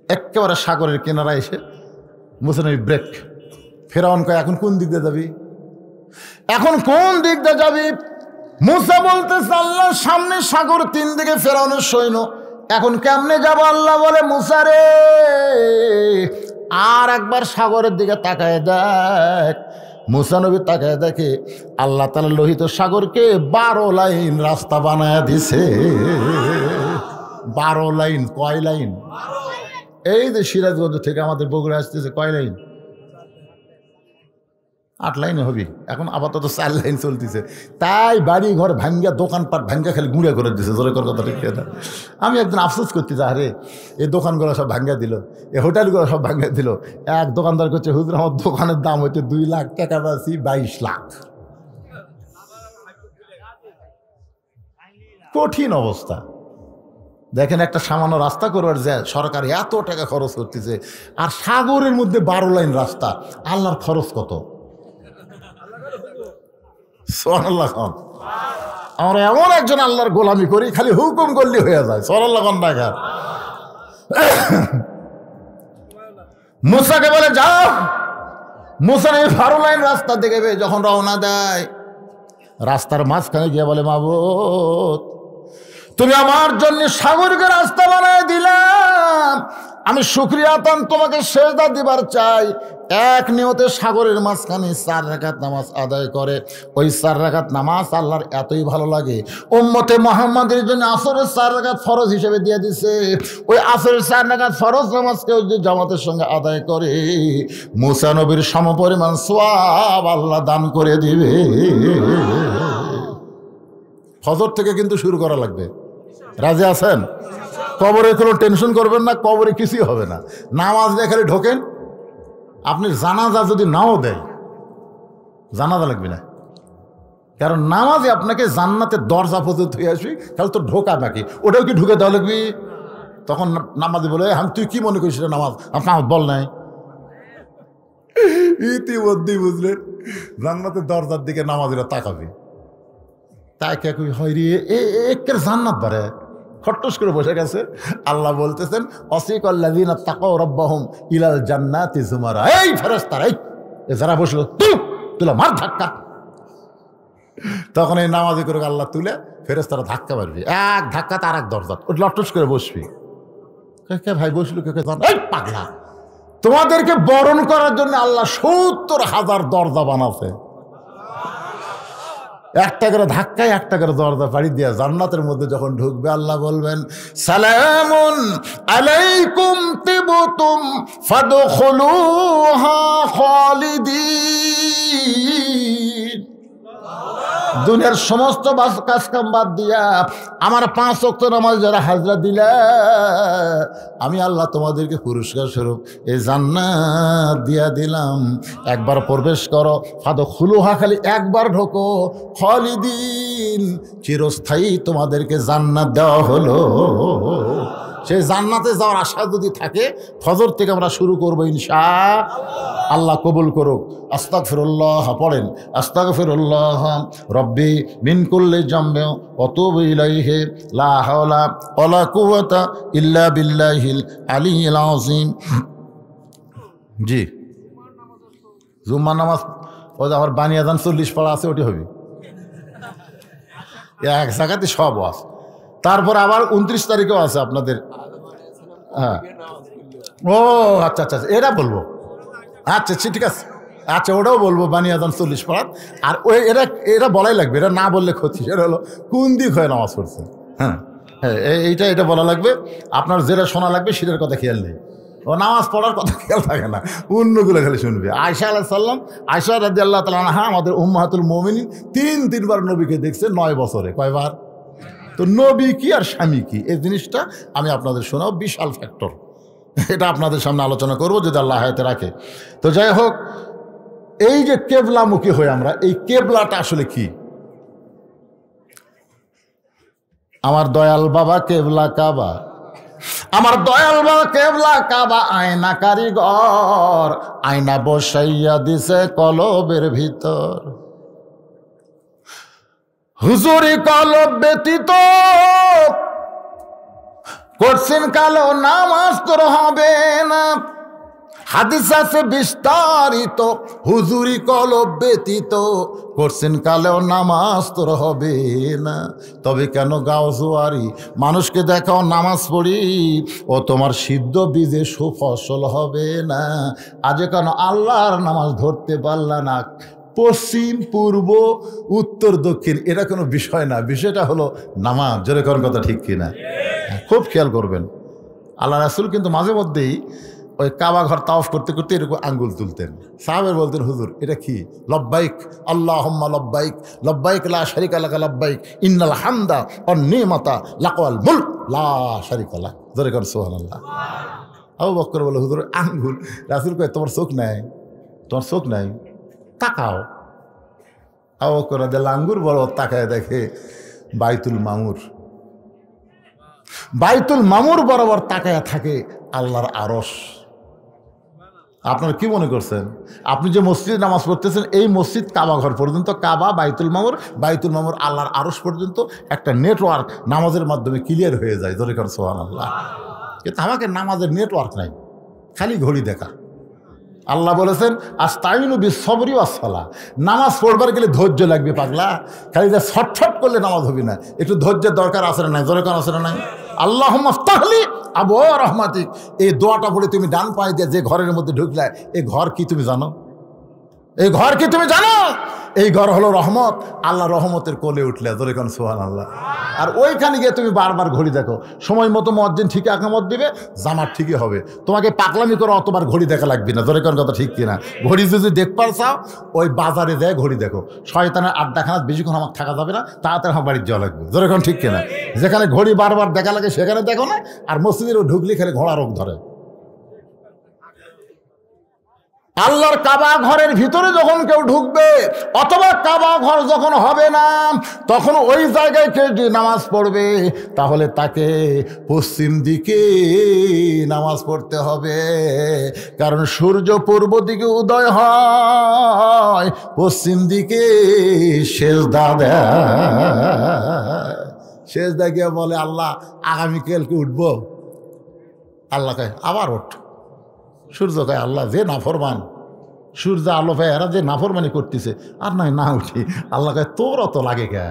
একেবারে সাগরের কিনারা এসে মুসা নবী ব্রেক। ফেরাউন কয় এখন কোন দিক দিয়ে যাবি? এখন কোন দিক দিয়ে যাবি? মুসা বলতেছে আল্লাহ সামনে সাগর, তিন দিকে ফেরাউনের সৈন্য, এখন কেমনে যাব? আল্লাহ বলে মুসা রে, আর একবার সাগরের দিকে তাকায় দেখ। মুসা নবী তাকায় দেখে আল্লাহ তাআলা লোহিত সাগরকে 12 লাইন রাস্তা বানায় দিছে। 12 লাইন। কয় লাইন? এই যে সিরাজগঞ্জ থেকে আমাদের বগুড়া আসতেছে, কয় লাইন? 8 লাইনে হবি। এখন আপাতত 4 লাইন চলতেছে। তাই বাড়ি ঘর ভাঙ্গা, দোকানপাট ভাঙ্গা খালি গুঁড়া করে দিছে। জোরে কর কথা ঠিক না? আমি একদিন আফসোস করতেছি, আরে এই দোকানগুলো সব ভাঙ্গা দিল, এই হোটেলগুলো সব ভাঙ্গা দিল। এক দোকানদার করছে হুজুর আমার দোকানের দাম হচ্ছে 2 লাখ টাকা, পাচ্ছি 22 লাখ। কঠিন অবস্থা। দেখেন একটা সামান্য রাস্তা করবার যায় সরকার এত টাকা খরচ করতেছে, আর সাগরের মধ্যে 12 লাইন রাস্তা। আল্লাহর খরচ কত? সুবহানাল্লাহ। আমরা এমন একজন আল্লাহর গোলামি করি, খালি হুকুম করলে হয়ে যায়। সুবহানাল্লাহ। টাকা মুসাকে বলে যাও। মুসা এই 12 লাইন রাস্তা দেখে যখন রওনা দেয়, রাস্তার মাঝখানে গিয়ে বলে মাবুদ তুমি আমার জন্য সাগরকে রাস্তা বানায় দিলাম, আমি শুকরিয়া আতান তোমাকে সেজদা দিবার চাই। এক নিয়তে সাগরের মাঝখানে 4 রাকাত নামাজ আদায় করে। ওই 4 রাকাত নামাজ আল্লাহর এতই ভালো লাগে, উম্মতে মুহাম্মাদের জন্য আসরের 4 রাকাত ফরজ হিসেবে দিয়ে দিছে। ওই আসরের 4 রাকাত ফরজ নামাজকেও যদি জামাতের সঙ্গে আদায় করে, মুসা নবীর সমপরিমাণ সওয়াব আল্লাহ দান করে দিবে। ফজর থেকে কিন্তু শুরু করা লাগবে। রাজি আছেন? কবরে কোনো টেনশন করবেন না, কবরে কিছুই হবে না। নামাজ দিয়ে খালি ঢোকেন। আপনি জানাজা যদি নাও দেয়, জানাজা লাগবে না, কারণ নামাজে আপনাকে জান্নাতের দরজা পর্যন্ত হয়ে আসবি, তাহলে তো ঢোকা বাকি, ওটাও কি ঢুকে দেওয়া লাগবি? তখন নামাজি বলে তুই কি মনে করিস নামাজ? আপনার বল নাই। ইতিমধ্যেই বুঝলেন জান্নাতের দরজার দিকে নামাজিরা তাকাবে। তাকে হয় রে একের জান্নাত বাড়ে, খট্টস করে বসে গেছে। আল্লাহ বলতেছেন অসিকাল্লাযীনা তাকাউ রাব্বাহুম ইলাল জান্নাতি যুমারা। এই ফেরেশতারা, এই যারা বসলো তুলে মার ধাক্কা। তখন এই নামাজি করে আল্লাহ তুলে ফেরেশতারা ধাক্কা মারবি, এক ধাক্কাতে আর এক দরজা লটস করে বসবি। কে ভাই বসলো কে জান? এই পাগলা, তোমাদেরকে বরণ করার জন্য আল্লাহ 70,000 দরজা বানাছে। একটা করে ধাক্কায় একটা করে দরজা পাড়ি দিয়া জান্নাতের মধ্যে যখন ঢুকবে, আল্লাহ বলবেন সালামুন আলাইকুম তিবতুম ফাদখুলুহা খালিদিন। দুনিয়ার সমস্ত কাজ কাম বাদ দিয়া আমার 5 ওয়াক্ত নামাজ যারা হাজরা দিলা, আমি আল্লাহ তোমাদেরকে পুরস্কার স্বরূপ এই জান্নাত দিয়া দিলাম। একবার প্রবেশ করো, ফাদখুলুহা, খালি একবার ঢোকো, খালিদিন, চিরস্থায়ী তোমাদেরকে জান্নাত দেওয়া হলো। সেই জান্নাতে যাওয়ার আশা যদি থাকে, ফজর থেকে আমরা শুরু করবো ইনশাআল্লাহ। আল্লাহ কবুল করুক। আস্তাগফিরুল্লাহ পড়েন, আস্তাগফিরুল্লাহ রব্বি মিন কুল্লি জামবিন ওয়া তুবু ইলাইহি লা হাওলা ওয়ালা কুওয়াতা ইল্লা বিল্লাহিল আলিয়্যিল আযীম। জি, জুম্মার নামাজ ওই আমার বানিয়াজান 40 পড়া আছে, ওটি হবে এক জায়গাতে সব আছে। তারপর আবার 29 তারিখেও আছে আপনাদের। হ্যাঁ, ও আচ্ছা আচ্ছা, এরা বলবো। আচ্ছা ঠিক আছে, আচ্ছা ওটাও বলবো, বানিয়াজান 40 পড়ার। আর ওই এরা বলাই লাগবে, এরা না বললে ক্ষতি। সেটা হলো কোন দিক হয়ে নামাজ পড়ছে। হ্যাঁ হ্যাঁ, এইটা বলা লাগবে। আপনার যেটা শোনা লাগবে সেটার কথা খেয়াল নেই, ও নামাজ পড়ার কথা খেয়াল থাকে না, অন্যগুলো খালি শুনবে। আয়েশা আলাইহিস সালাম, আয়েশা রাদিয়াল্লাহু তাআলা আনহা আমাদের উম্মাহাতুল মুমিনিন, 3 বার নবীকে দেখছে 9 বছরে। কয়বার? তো নবী কি আর স্বামী কি, এই জিনিসটা আমি আপনাদের শোনাও, বিশাল ফ্যাক্টর। এটা আপনাদের সামনে আলোচনা করব যদি আল্লাহ হায়াতে রাখে। তো যাই হোক, এই যে কেবলামুখী হই আমরা, এই কেবলাটা আসলে কি? আমার দয়াল বাবা কেবলা কাবা, আমার দয়াল বাবা কেবলা কাবা, আয়না কারিগর আয়না বসাইয়া দিছে কলবের ভিতর। হুজুরি কলব ব্যতীত করছেন কালো নামাজ তোর হবে না। হাদিস আছে বিস্তারিত, হুজুরি কলব ব্যতীত করছেন কালো নামাজ তোর হবে না। তবে কেন গাও জোয়ারি, মানুষকে দেখাও নামাজ পড়ি, ও তোমার সিদ্ধ বীজে সুফসল হবে না। আজ কেন আল্লাহর নামাজ ধরতে পারলা না? পশ্চিম পূর্ব উত্তর দক্ষিণ এটা কোনো বিষয় না, বিষয়টা হলো নামাজ। জোরে করার কথা ঠিক কিনা? খুব খেয়াল করবেন। আল্লাহ রাসূল কিন্তু মাঝে মধ্যেই ওই কাবা ঘর তাওয়াফ করতে করতে এরকম আঙ্গুল তুলতেন। সাহাবের বলতেন, হুজুর এটা কি? লব্বাইক আল্লাহুম্মা লব্বাইক, লব্বাইক লা শারিকা লাকা লব্বাইক, ইন্নাল হামদা ওয়ান নিমাতা লাকাল মুলক লা শারিকা লাক। জোরে কর সুবহানাল্লাহ। আবু বকর বলে, হুজুর আঙ্গুল। রাসূল কয়, তোমার চোখ নাই? তোমার চোখ নাই? তাকাও। আবু বকর রাদিয়াল্লাহু আঙ্গুর বড় তাকায় দেখে বাইতুল মামুর। বাইতুল মামুর বরাবর তাকায়া থাকে আল্লাহর আরশ। আপনারা কি মনে করছেন? আপনি যে মসজিদে নামাজ পড়তেছেন, এই মসজিদ কাবা ঘর পর্যন্ত, কাবা বাইতুল মামুর, বাইতুল মামুর আল্লাহর আরশ পর্যন্ত একটা নেটওয়ার্ক নামাজের মাধ্যমে ক্লিয়ার হয়ে যায়। জোরে কর সুবহানাল্লাহ। কিন্তু আমাকে নামাজের নেটওয়ার্ক নাই, খালি ঘড়ি দেখা। আল্লাহ বলেছেন আস্তাইনু বিস-সবরি ওয়াস-সালাহ, নামাজ পড়বার গেলে ধৈর্য লাগবে পাগলা, খালি যা ছটছট করলে নামাজ হবে না, একটু ধৈর্যের দরকার আছে না নাই? জোরে কোন আছে না নাই? আল্লাহুম্মা আফতাহলি আবওয়া রাহমাতিক, এই দোয়াটা বলে তুমি ডান পায়ে দিয়ে যে ঘরের মধ্যে ঢুকলে, এই ঘর কি তুমি জানো? এই ঘর কি তুমি জানো? এই ঘর হলো রহমত, আল্লাহ রহমতের কোলে উঠলে। জোরে কোন সুবহানাল্লাহ। আর ওইখানে গিয়ে তুমি বারবার ঘড়ি দেখো, সময় মতো মুয়াজ্জিন ঠিকই আকামত দিবে, জামাত ঠিকই হবে, তোমাকে পাগলামি করে অতবার ঘড়ি দেখা লাগবে না। জোরে কোন কথা ঠিক কিনা? ঘড়ি যদি দেখবার চাও, ওই বাজারে যায় ঘড়ি দেখো। শয়তানের আড্ডাখানা বেশিক্ষণ আমার থাকা যাবে না, তাড়াতাড়ি আমার বাড়ির যাওয়া লাগবে। জোরে কোন ঠিক কিনা? যেখানে ঘড়ি বারবার দেখা লাগে সেখানে দেখো না, আর মসজিদের ঢুকলে খেলে ঘোড়া রোগ ধরে। আল্লাহর কাবা ঘরের ভিতরে যখন কেউ ঢুকবে, অথবা কাবা ঘর যখন হবে না, তখন ওই জায়গায় কেউ যদি নামাজ পড়বে, তাহলে তাকে পশ্চিম দিকে নামাজ পড়তে হবে। কারণ সূর্য পূর্ব দিকে উদয় হয়, পশ্চিম দিকে সেজদা দেয়। সেজদা গিয়ে বলে, আল্লাহ আগামীকালকে উঠবো। আল্লাহ কয় আবার ওঠ। সূর্য কয়, আল্লাহ যে নাফরমান, সূর্য আলো পায় এরা যে নাফরমানি করতেছে, আর নয় না উঠি। আল্লাহ কয় তোর অত লাগে কে?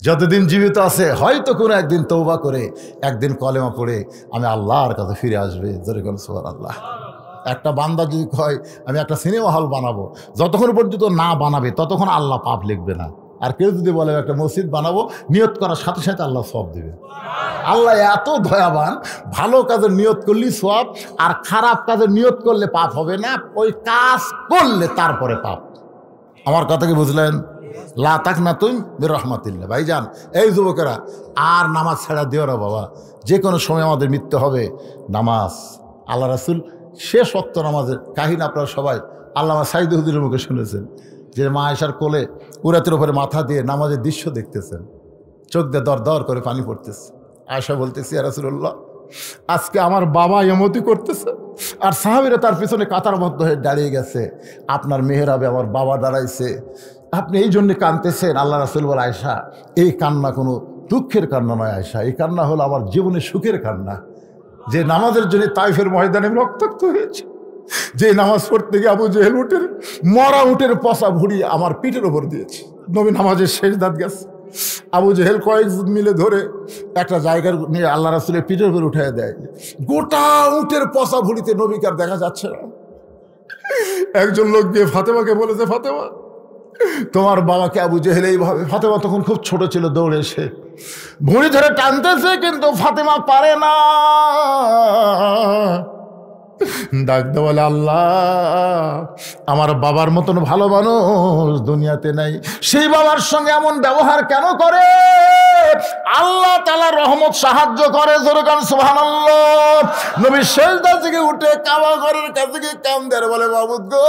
যতদিন জীবিত আছে হয়তো কোনো একদিন তওবা করে, একদিন কলেমা পড়ে আমি আল্লাহর কাছে ফিরে আসবে। জোরে কোন সুবহানাল্লাহ। একটা বান্দা যদি কয় আমি একটা সিনেমা হল বানাবো, যতক্ষণ পর্যন্ত না বানাবে ততক্ষণ আল্লাহ পাপ লিখবে না। আর কেউ যদি বলে একটা মসজিদ বানাবো, নিয়ত করার সাথে সাথে আল্লাহ সওয়াব দেবে। আল্লাহ এত দয়াবান, ভালো কাজের নিয়ত করলে সওয়াব, আর খারাপ কাজের নিয়ত করলে পাপ হবে না, ওই কাজ করলে তারপরে পাপ। আমার কথা কি বুঝলেন? লা তাকনাতুন মির রাহমাতিল্লাহ। ভাইজান, এই যুবকেরা, আর নামাজ ছেড়া দিও না বাবা। যে কোনো সময় আমাদের মৃত্যু হবে। নামাজ, আল্লাহ রাসূল শেষ ওয়াক্ত নামাজের কাহিনী আপনারা সবাই আল্লামা সাইদ হুজুরের মুখে শুনেছেন, যে মা আয়েশার কোলে উরাতের উপরে মাথা দিয়ে নামাজের দৃশ্য দেখতেছেন, চোখ দিয়ে দর দর করে পানি পড়তেছে। আয়েশা বলতেছি, ইয়া রাসূলুল্লাহ, আজকে আমার বাবা এমতি করতেছে, আর সাহাবীরা তার পিছনে কাতারবদ্ধ হয়ে দাঁড়িয়ে গেছে, আপনার মেহরাবে আমার বাবা দাঁড়াইছে, আপনি এই জন্যে কাঁদতেছেন। আল্লাহ রাসূল বলে, আয়েশা, এই কান্না কোনো দুঃখের কান্না নয় আয়েশা, এই কান্না হলো আমার জীবনের সুখের কান্না। যে নামাজের জন্য তাইফের ময়দানে রক্তাক্ত হয়েছে, যে নামাজ পড়তে গিয়ে আবু জেহেল উটের মরা উটের পচা ভুড়ি আমার পিঠের ওপর দিয়েছে, নবী নামাজের শেষ দাঁত গেছে, আবু জেহেল কয়েকজন মিলে ধরে একটা জায়গার নিয়ে আল্লাহ রাসূলের পিঠের উপর উঠায় দেয়, গোটা উটের পচা ভুড়িতে নবীকে আর দেখা যাচ্ছে না। একজন লোক গিয়ে ফাতেমাকে বলেছে, ফাতেমা, তোমার বাবাকে আবু জেহেল এইভাবে। ফাতেমা তখন খুব ছোট ছিল, দৌড়ে এসে ভুঁড়ি ধরে টানতেছে, কিন্তু ফাতেমা পারে না। ডাকতে বলে, আল্লাহ আমার বাবার মতন ভালো মানুষ দুনিয়াতে নাই, সেই বাবার সঙ্গে এমন ব্যবহার কেন করে? আল্লাহ তাআলা রহমত সাহায্য করে। জোরে কান সুবহানাল্লাহ। নবী সেজদা থেকে উঠে কাবা ঘরের কাছে গিয়ে কান্দে আর বলে, মাবুদ গো,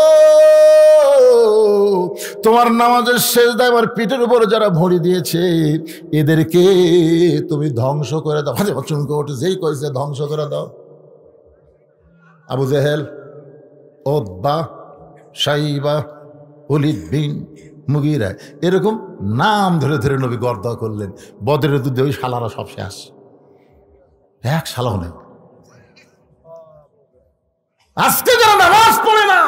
তোমার নামাজের সেজদায় আমার পিঠের উপর যারা ভরি দিয়েছে এদেরকে তুমি ধ্বংস করে দাও। চমকে ওঠে, যেই কইছে ধ্বংস করে দাও, আবু জেহেল, উতবা, শাইবা, ওলীদ বিন মুগীরা, এরকম নাম ধরে ধরে নবী গর্দা করলেন। বদরের যুদ্ধে ওই শালারা সব শেষ, এক শালাও নেই। আজকে যারা নামাজ পড়ে না,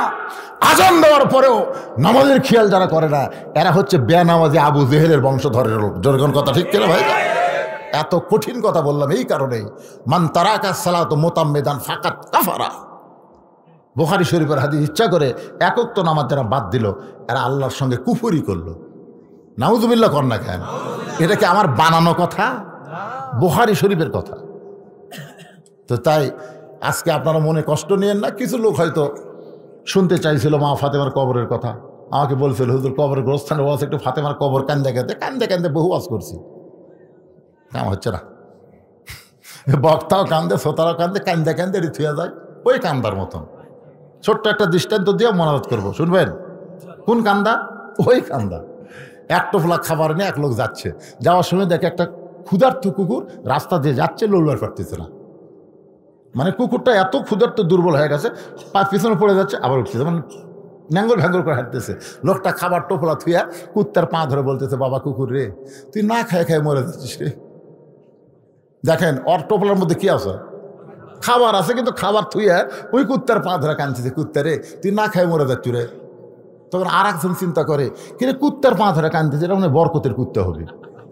আজান দেওয়ার পরেও নামাজের খেয়াল যারা করে না, এরা হচ্ছে বেনামাজি আবু জেহেলের বংশধরের লোক। যেরকম কথা ঠিক কিনা ভাই? এত কঠিন কথা বললাম এই কারণেই, মান তারাকা সালাত মুতাম্মিদান ফাকাত কাফারা। বুখারী শরীফের হাদিস। ইচ্ছা করে একক তো নামাজ যারা বাদ দিল, এরা আল্লাহর সঙ্গে কুফরি করলো। নাউজুবিল্লাহ কর না কেন? এটা কি আমার বানানো কথা? বুখারী শরীফের কথা। তো তাই আজকে আপনারা মনে কষ্ট নিয়েন না। কিছু লোক হয়তো শুনতে চাইছিল মা ফাতেমার কবরের কথা, আমাকে বলছিল, হুজুর কবরের গোরস্থানে ওয়াজ একটু ফাতেমার কবর কান্দে কাঁদে কান্দে কান্দে বহু ওয়াজ করছি, কাম হচ্ছে না। বক্তাও কান্দে, শ্রোতারাও কান্দে, কান্দে কান্দে এটি থুয়ে যায় ওই কান্দার মতন। ছোট্ট একটা দৃষ্টান্ত দিয়ে মনারত করবো, শুনবেন? কোন কান্দা? ওই কান্দা। এক টোপলা খাবার নিয়ে এক লোক যাচ্ছে, যাওয়ার সময় দেখে একটা ক্ষুধার্ত কুকুর রাস্তা দিয়ে যাচ্ছে, লড়বার পারতেছে না। মানে কুকুরটা এত ক্ষুধার্ত দুর্বল হয়ে গেছে, পা পিছনে পড়ে যাচ্ছে, আবার উঠতেছে, মানে ন্যাঙ্গল ভ্যাঙ্গল করে হাঁটতেছে। লোকটা খাবার টোপলা থুয়া কুত্তার পা ধরে বলতেছে, বাবা কুকুর রে, তুই না খায় খায় মরে যাচ্ছিস রে। দেখেন ওর টোপলার মধ্যে কি আছে? খাবার আছে, কিন্তু খাবার থুইয়া ওই কুত্তার পা ধরে কাঁদতেছে, কুত্তা রে তুই না খায় মরে যাচ্ছ রে। তখন আর একজন চিন্তা করে, কিন্তু কুত্তার পা ধরে কাঁদতেছে, এটা মানে বরকতের কুত্তা হবে।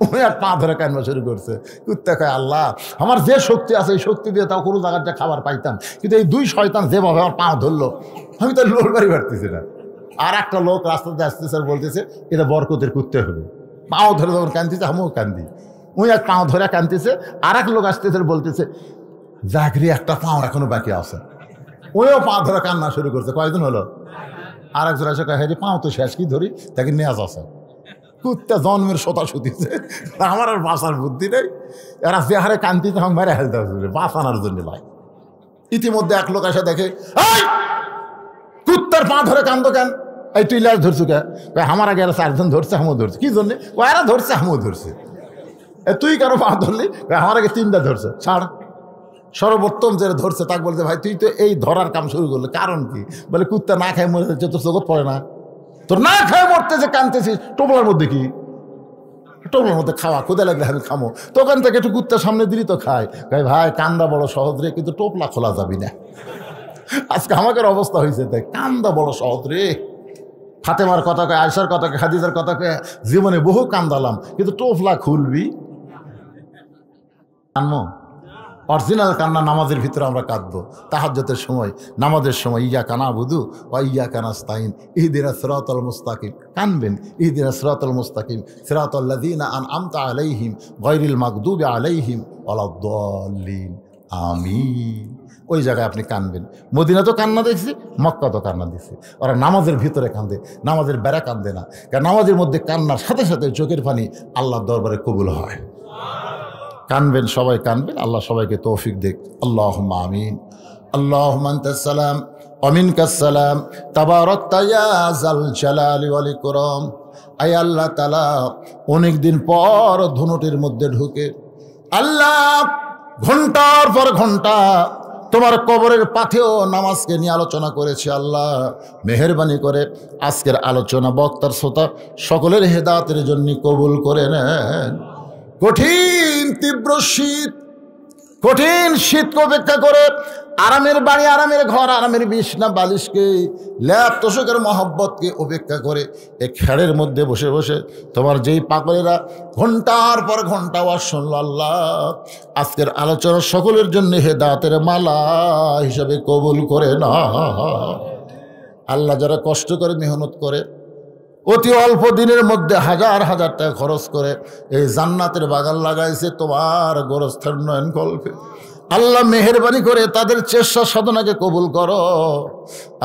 ওই আর পা ধরে কান্না শুরু করছে। কুত্তা কয়, আল্লাহ আমার যে শক্তি আছে এই শক্তি দিয়ে তাও কোনো জায়গার যে খাবার পাইতাম, কিন্তু এই দুই শয়তান যেভাবে আমার পা ধরলো, আমি তো লড়বারই পারতেছি না। আর একটা লোক রাস্তাতে আসতেছে আর বলতেছে, এটা বরকতের কুত্তা হবে। পাও ধরে যখন কাঁদতেছে, আমিও কান্দি। ওই এক পাও ধরে কাঁদতেছে, আর এক লোক আসতেছে বলতেছে, জাগরি একটা পাও এখনো বাকি আছে। ওইও পা ধরে কান্না শুরু করছে। কয়েকদিন হলো আর একজন এসে কয়, হ্যাঁ পাও তো শেষ, কি ধরি, তাকে নেওয়া আছে। কুত্তা জন্মের শোতা শুতিছে, আমার আর বাঁচার বুদ্ধি নেই। এরা যে হারে কান্দিতে আমাকে মেরে হেলতে হবে বাঁচানোর জন্য ভাই। ইতিমধ্যে এক লোক এসে দেখে, কুত্তার পা ধরে কান্দ কেন? এই তুই লাশ ধরছু কে? আমার আগে এরা চারজন ধরছে, আমিও ধরছে। কি জন্যে? ও এরা ধরছে, আমিও ধরছে। তুই কারো পা ধরলি? আমার আগে তিনটা ধরছে। ছাড়। সর্বোত্তম যে ধরছে তাকে বলছে, ভাই তুই তো এই ধরার কাম শুরু করলি, কারণ কি? বলে কুত্তা না খায় মরে যাচ্ছে, তোর জগৎ পড়ে না? তোর না খায় মরতেছে, কানতেছিস, টোপলার মধ্যে কি? টোপলার মধ্যে খাওয়া, কোথায় লাগলে আমি খামো। তখন থেকে একটু কুত্তার সামনে দিলি তো খায়। ভাই কান্দা বড় সহজ রে, কিন্তু টোপলা খোলা যাবি না। আজকে আমাদের অবস্থা হয়েছে তাই, কান্দা বড় সহজ রে। ফাতেমার কথা কয়, আয়সার কথা কয়, হাদিজার কথা কয়, জীবনে বহু কান্দালাম, কিন্তু টোপলা খুলবি কানমো। অরিজিনাল কান্না নামাজের ভিতরে আমরা কাঁদবো। তাহাজ্জুদের সময়, নামাজের সময়, ইয়্যাকা না'বুদু ওয়া ইয়্যাকা নাস্তাঈন ইহদিনাস সিরাতাল মুস্তাকিম, কানবেন ইহদিনাস সিরাতাল মুস্তাকিম সিরাতাল লাযীনা আন'আমতা আলাইহিম গায়রিল মাগদুবি আলাইহিম ওয়ালাদ-দাল্লিন, আমিন। ওই জায়গায় আপনি কানবেন। মদিনা তো কান্না দেখছি, মক্কা তো কান্না দেখছি। ওরা নামাজের ভিতরে কান্দে, নামাজের বেড়া কান্দে না। কারণ নামাজের মধ্যে কান্নার সাথে সাথে চোখের পানি আল্লাহর দরবারে কবুল হয়। কানবেন, সবাই কানবেন। আল্লাহ সবাইকে তৌফিক দেখ। আল্লাহুম্মা আমিন। আল্লাহুম্মা আনতাস সালাম ওয়া মিনকাস সালাম তাবারাকতা ইয়া যাল জালালি ওয়াল ইকরাম। আয় আল্লাহ তাআলা, অনেক দিন পর ধুনুটির মধ্যে ঢুকে আল্লাহ ঘন্টার পর ঘন্টা তোমার কবরের পাথেও নামাজকে নিয়ে আলোচনা করেছে। আল্লাহ মেহেরবানি করে আজকের আলোচনা বক্তার শ্রোতা সকলের হেদায়েতের জন্য কবুল করে নেন। কঠিন তীব্র শীত, কঠিন শীতকে উপেক্ষা করে আরামের বাড়ি, আরামের ঘর, আরামের বিছনা বালিশকে, ল্যাপ তোষকের মহব্বতকে উপেক্ষা করে এই খেড়ের মধ্যে বসে বসে তোমার যেই পাগলেরা ঘন্টার পর ঘন্টা ওয়াজ শুনল, আল্লাহ আজকের আলোচনা সকলের জন্য হেদায়েতের মালা হিসাবে কবুল করে না। আল্লাহ যারা কষ্ট করে মেহনত করে, অতি অল্প দিনের মধ্যে হাজার হাজার টাকা খরচ করে এই জান্নাতের বাগান লাগাইছে তোমার গোরস্থান উন্নয়ন কল্পে, আল্লাহ মেহেরবানি করে তাদের চেষ্টা সাধনাকে কবুল করো।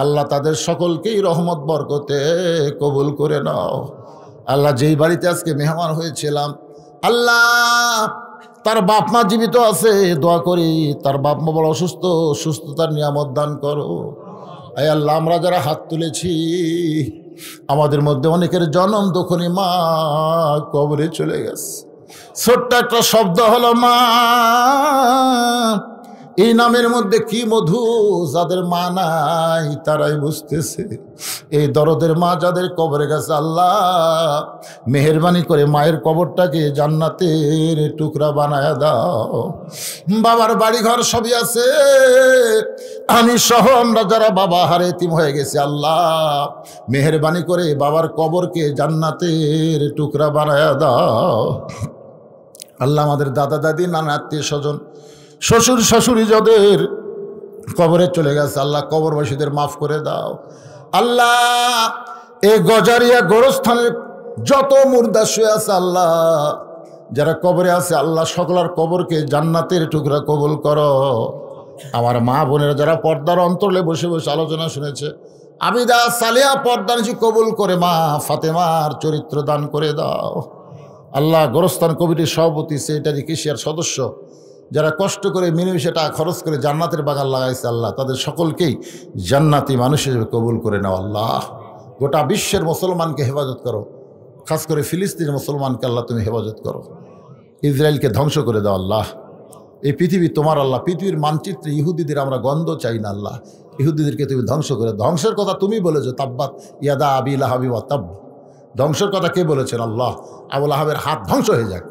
আল্লাহ তাদের সকলকেই রহমত বরকতে কবুল করে নাও। আল্লাহ যেই বাড়িতে আজকে মেহমান হয়েছিলাম, আল্লাহ তার বাপ মা জীবিত আছে, দোয়া করি তার বাপ মা বড় অসুস্থ, সুস্থতার নিয়ামত দান করো। আয় আল্লাহ, আমরা যারা হাত তুলেছি আমাদের মধ্যে অনেকের জনম দখনি মা কবরে চলে গেছে। ছোট্ট একটা শব্দ হলো মা। এই নামের মধ্যে কি মধু, যাদের মা নাই তারাই বুঝতেছে। এই দরদের মা যাদের কবরে গেছে, আল্লাহ মেহেরবানি করে মায়ের কবরটাকে জান্নাতের টুকরা বানায়া দাও। বাবার বাড়ি ঘর সবই আছে, আমি সহ আমরা যারা বাবা হারে এতিম হয়ে গেছি, আল্লাহ মেহেরবানি করে বাবার কবরকে জান্নাতের টুকরা বানায়া দাও। আল্লাহ আমাদের দাদা দাদি নানা আত্মীয় স্বজন শ্বশুর শাশুড়ি যাদের কবরে চলে গেছে, আল্লাহ কবরবাসীদের মাফ করে দাও। আল্লাহ এই গজারিয়া গোরস্থানের যত মুর্দা শুয়ে আছে, আল্লাহ যারা কবরে আছে, আল্লাহ সকলের কবরকে জান্নাতের টুকরা কবুল করো। আমার মা বোনেরা যারা পর্দার অন্তরে বসে বসে আলোচনা শুনেছে, আবিদা সালিয়া পর্দা নিশি কবুল করে মা ফাতেমার চরিত্র দান করে দাও। আল্লাহ গোরস্থান কমিটির সভাপতি, সেক্রেটারি, কেশিয়ার সদস্য যারা কষ্ট করে মিলেমিশে টাকা খরচ করে জান্নাতের বাগান লাগাইছে, আল্লাহ তাদের সকলকেই জান্নাতি মানুষ হিসেবে কবুল করে নাও। আল্লাহ গোটা বিশ্বের মুসলমানকে হেফাজত করো, খাস করে ফিলিস্তিনের মুসলমানকে আল্লাহ তুমি হেফাজত করো। ইসরায়েলকে ধ্বংস করে দাও আল্লাহ। এই পৃথিবী তোমার আল্লাহ, পৃথিবীর মানচিত্রে ইহুদিদের আমরা গন্ধ চাই না আল্লাহ। ইহুদিদেরকে তুমি ধ্বংস করে, ধ্বংসের কথা তুমি বলেছো, তাব্বাত ইয়াদা আবি লাহাবি ওয়া তাব। ধ্বংসের কথা কে বলেছেন? আল্লাহ। আবুল আহাবের হাত ধ্বংস হয়ে যাক।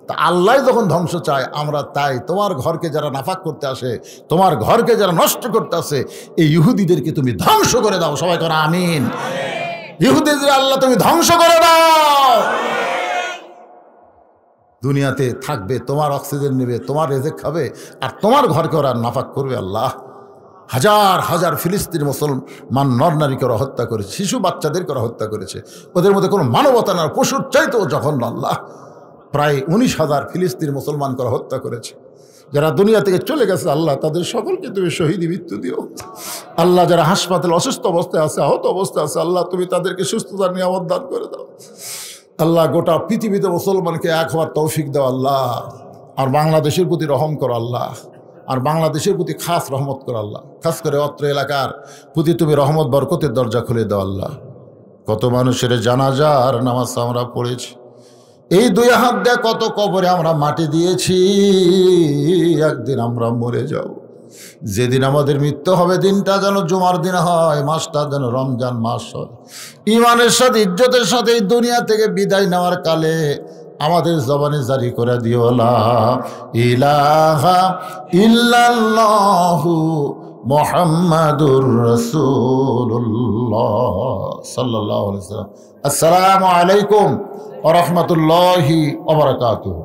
তা আল্লাহ যখন ধ্বংস চায়, আমরা তাই তোমার ঘরকে যারা নাফাক করতে আসে, তোমার ঘরকে যারা নষ্ট করতে আসে, এই ইহুদিদেরকে তুমি ধ্বংস করে দাও। সবাই করো আমিন। ইহুদিদের আল্লাহ তুমি ধ্বংস করে দাও। দুনিয়াতে থাকবে, তোমার অক্সিজেন নেবে, তোমার রেজেক খাবে, আর তোমার ঘরকে ওরা নাফাক করবে। আল্লাহ হাজার হাজার ফিলিস্তিন মুসলমান নর নারীকে ওরা হত্যা করেছে, শিশু বাচ্চাদেরকে ওরা হত্যা করেছে। ওদের মধ্যে কোনো মানবতা না, পশুর চাইতেও জঘন্য। আল্লাহ প্রায় 19,000 ফিলিস্তিন মুসলমানকে ওরা হত্যা করেছে। যারা দুনিয়া থেকে চলে গেছে, আল্লাহ তাদের সকলকে তুমি শহীদি মৃত্যু দিও। আল্লাহ যারা হাসপাতালে অসুস্থ অবস্থায় আছে, আহত অবস্থায় আছে, আল্লাহ তুমি তাদেরকে সুস্থতার নিয়ামত দান করে দাও। আল্লাহ গোটা পৃথিবীতে মুসলমানকে এক হওয়ার তৌফিক দাও আল্লাহ। আর বাংলাদেশের প্রতি রহম করো আল্লাহ, আর বাংলাদেশের প্রতি খাস রহমত করো আল্লাহ। খাস করে অত্র এলাকার প্রতি তুমি রহমত বরকতের দরজা খুলে দাও আল্লাহ। কত মানুষের জানাজার নামাজ আমরা পড়েছি, এই 2 হাত দিয়ে কত কবরে আমরা মাটি দিয়েছি। একদিন আমরা মরে যাব, যেদিন আমাদের মৃত্যু হবে দিনটা যেন জুমার দিন হয়, মাসটা যেন রমজান মাস হয়। ইমানের সাথে ইজ্জতের সাথে এই দুনিয়া থেকে বিদায় নেওয়ার কালে আমাদের জবানে জারি করে দিও লা ইলাহা ইল্লাল্লাহু মুহাম্মাদুর রাসূলুল্লাহ সাল্লাল্লাহু আলাইহি ওয়াসাল্লাম। আসসালামু আলাইকুম ওয়া রাহমাতুল্লাহি ওয়া বারাকাতুহু।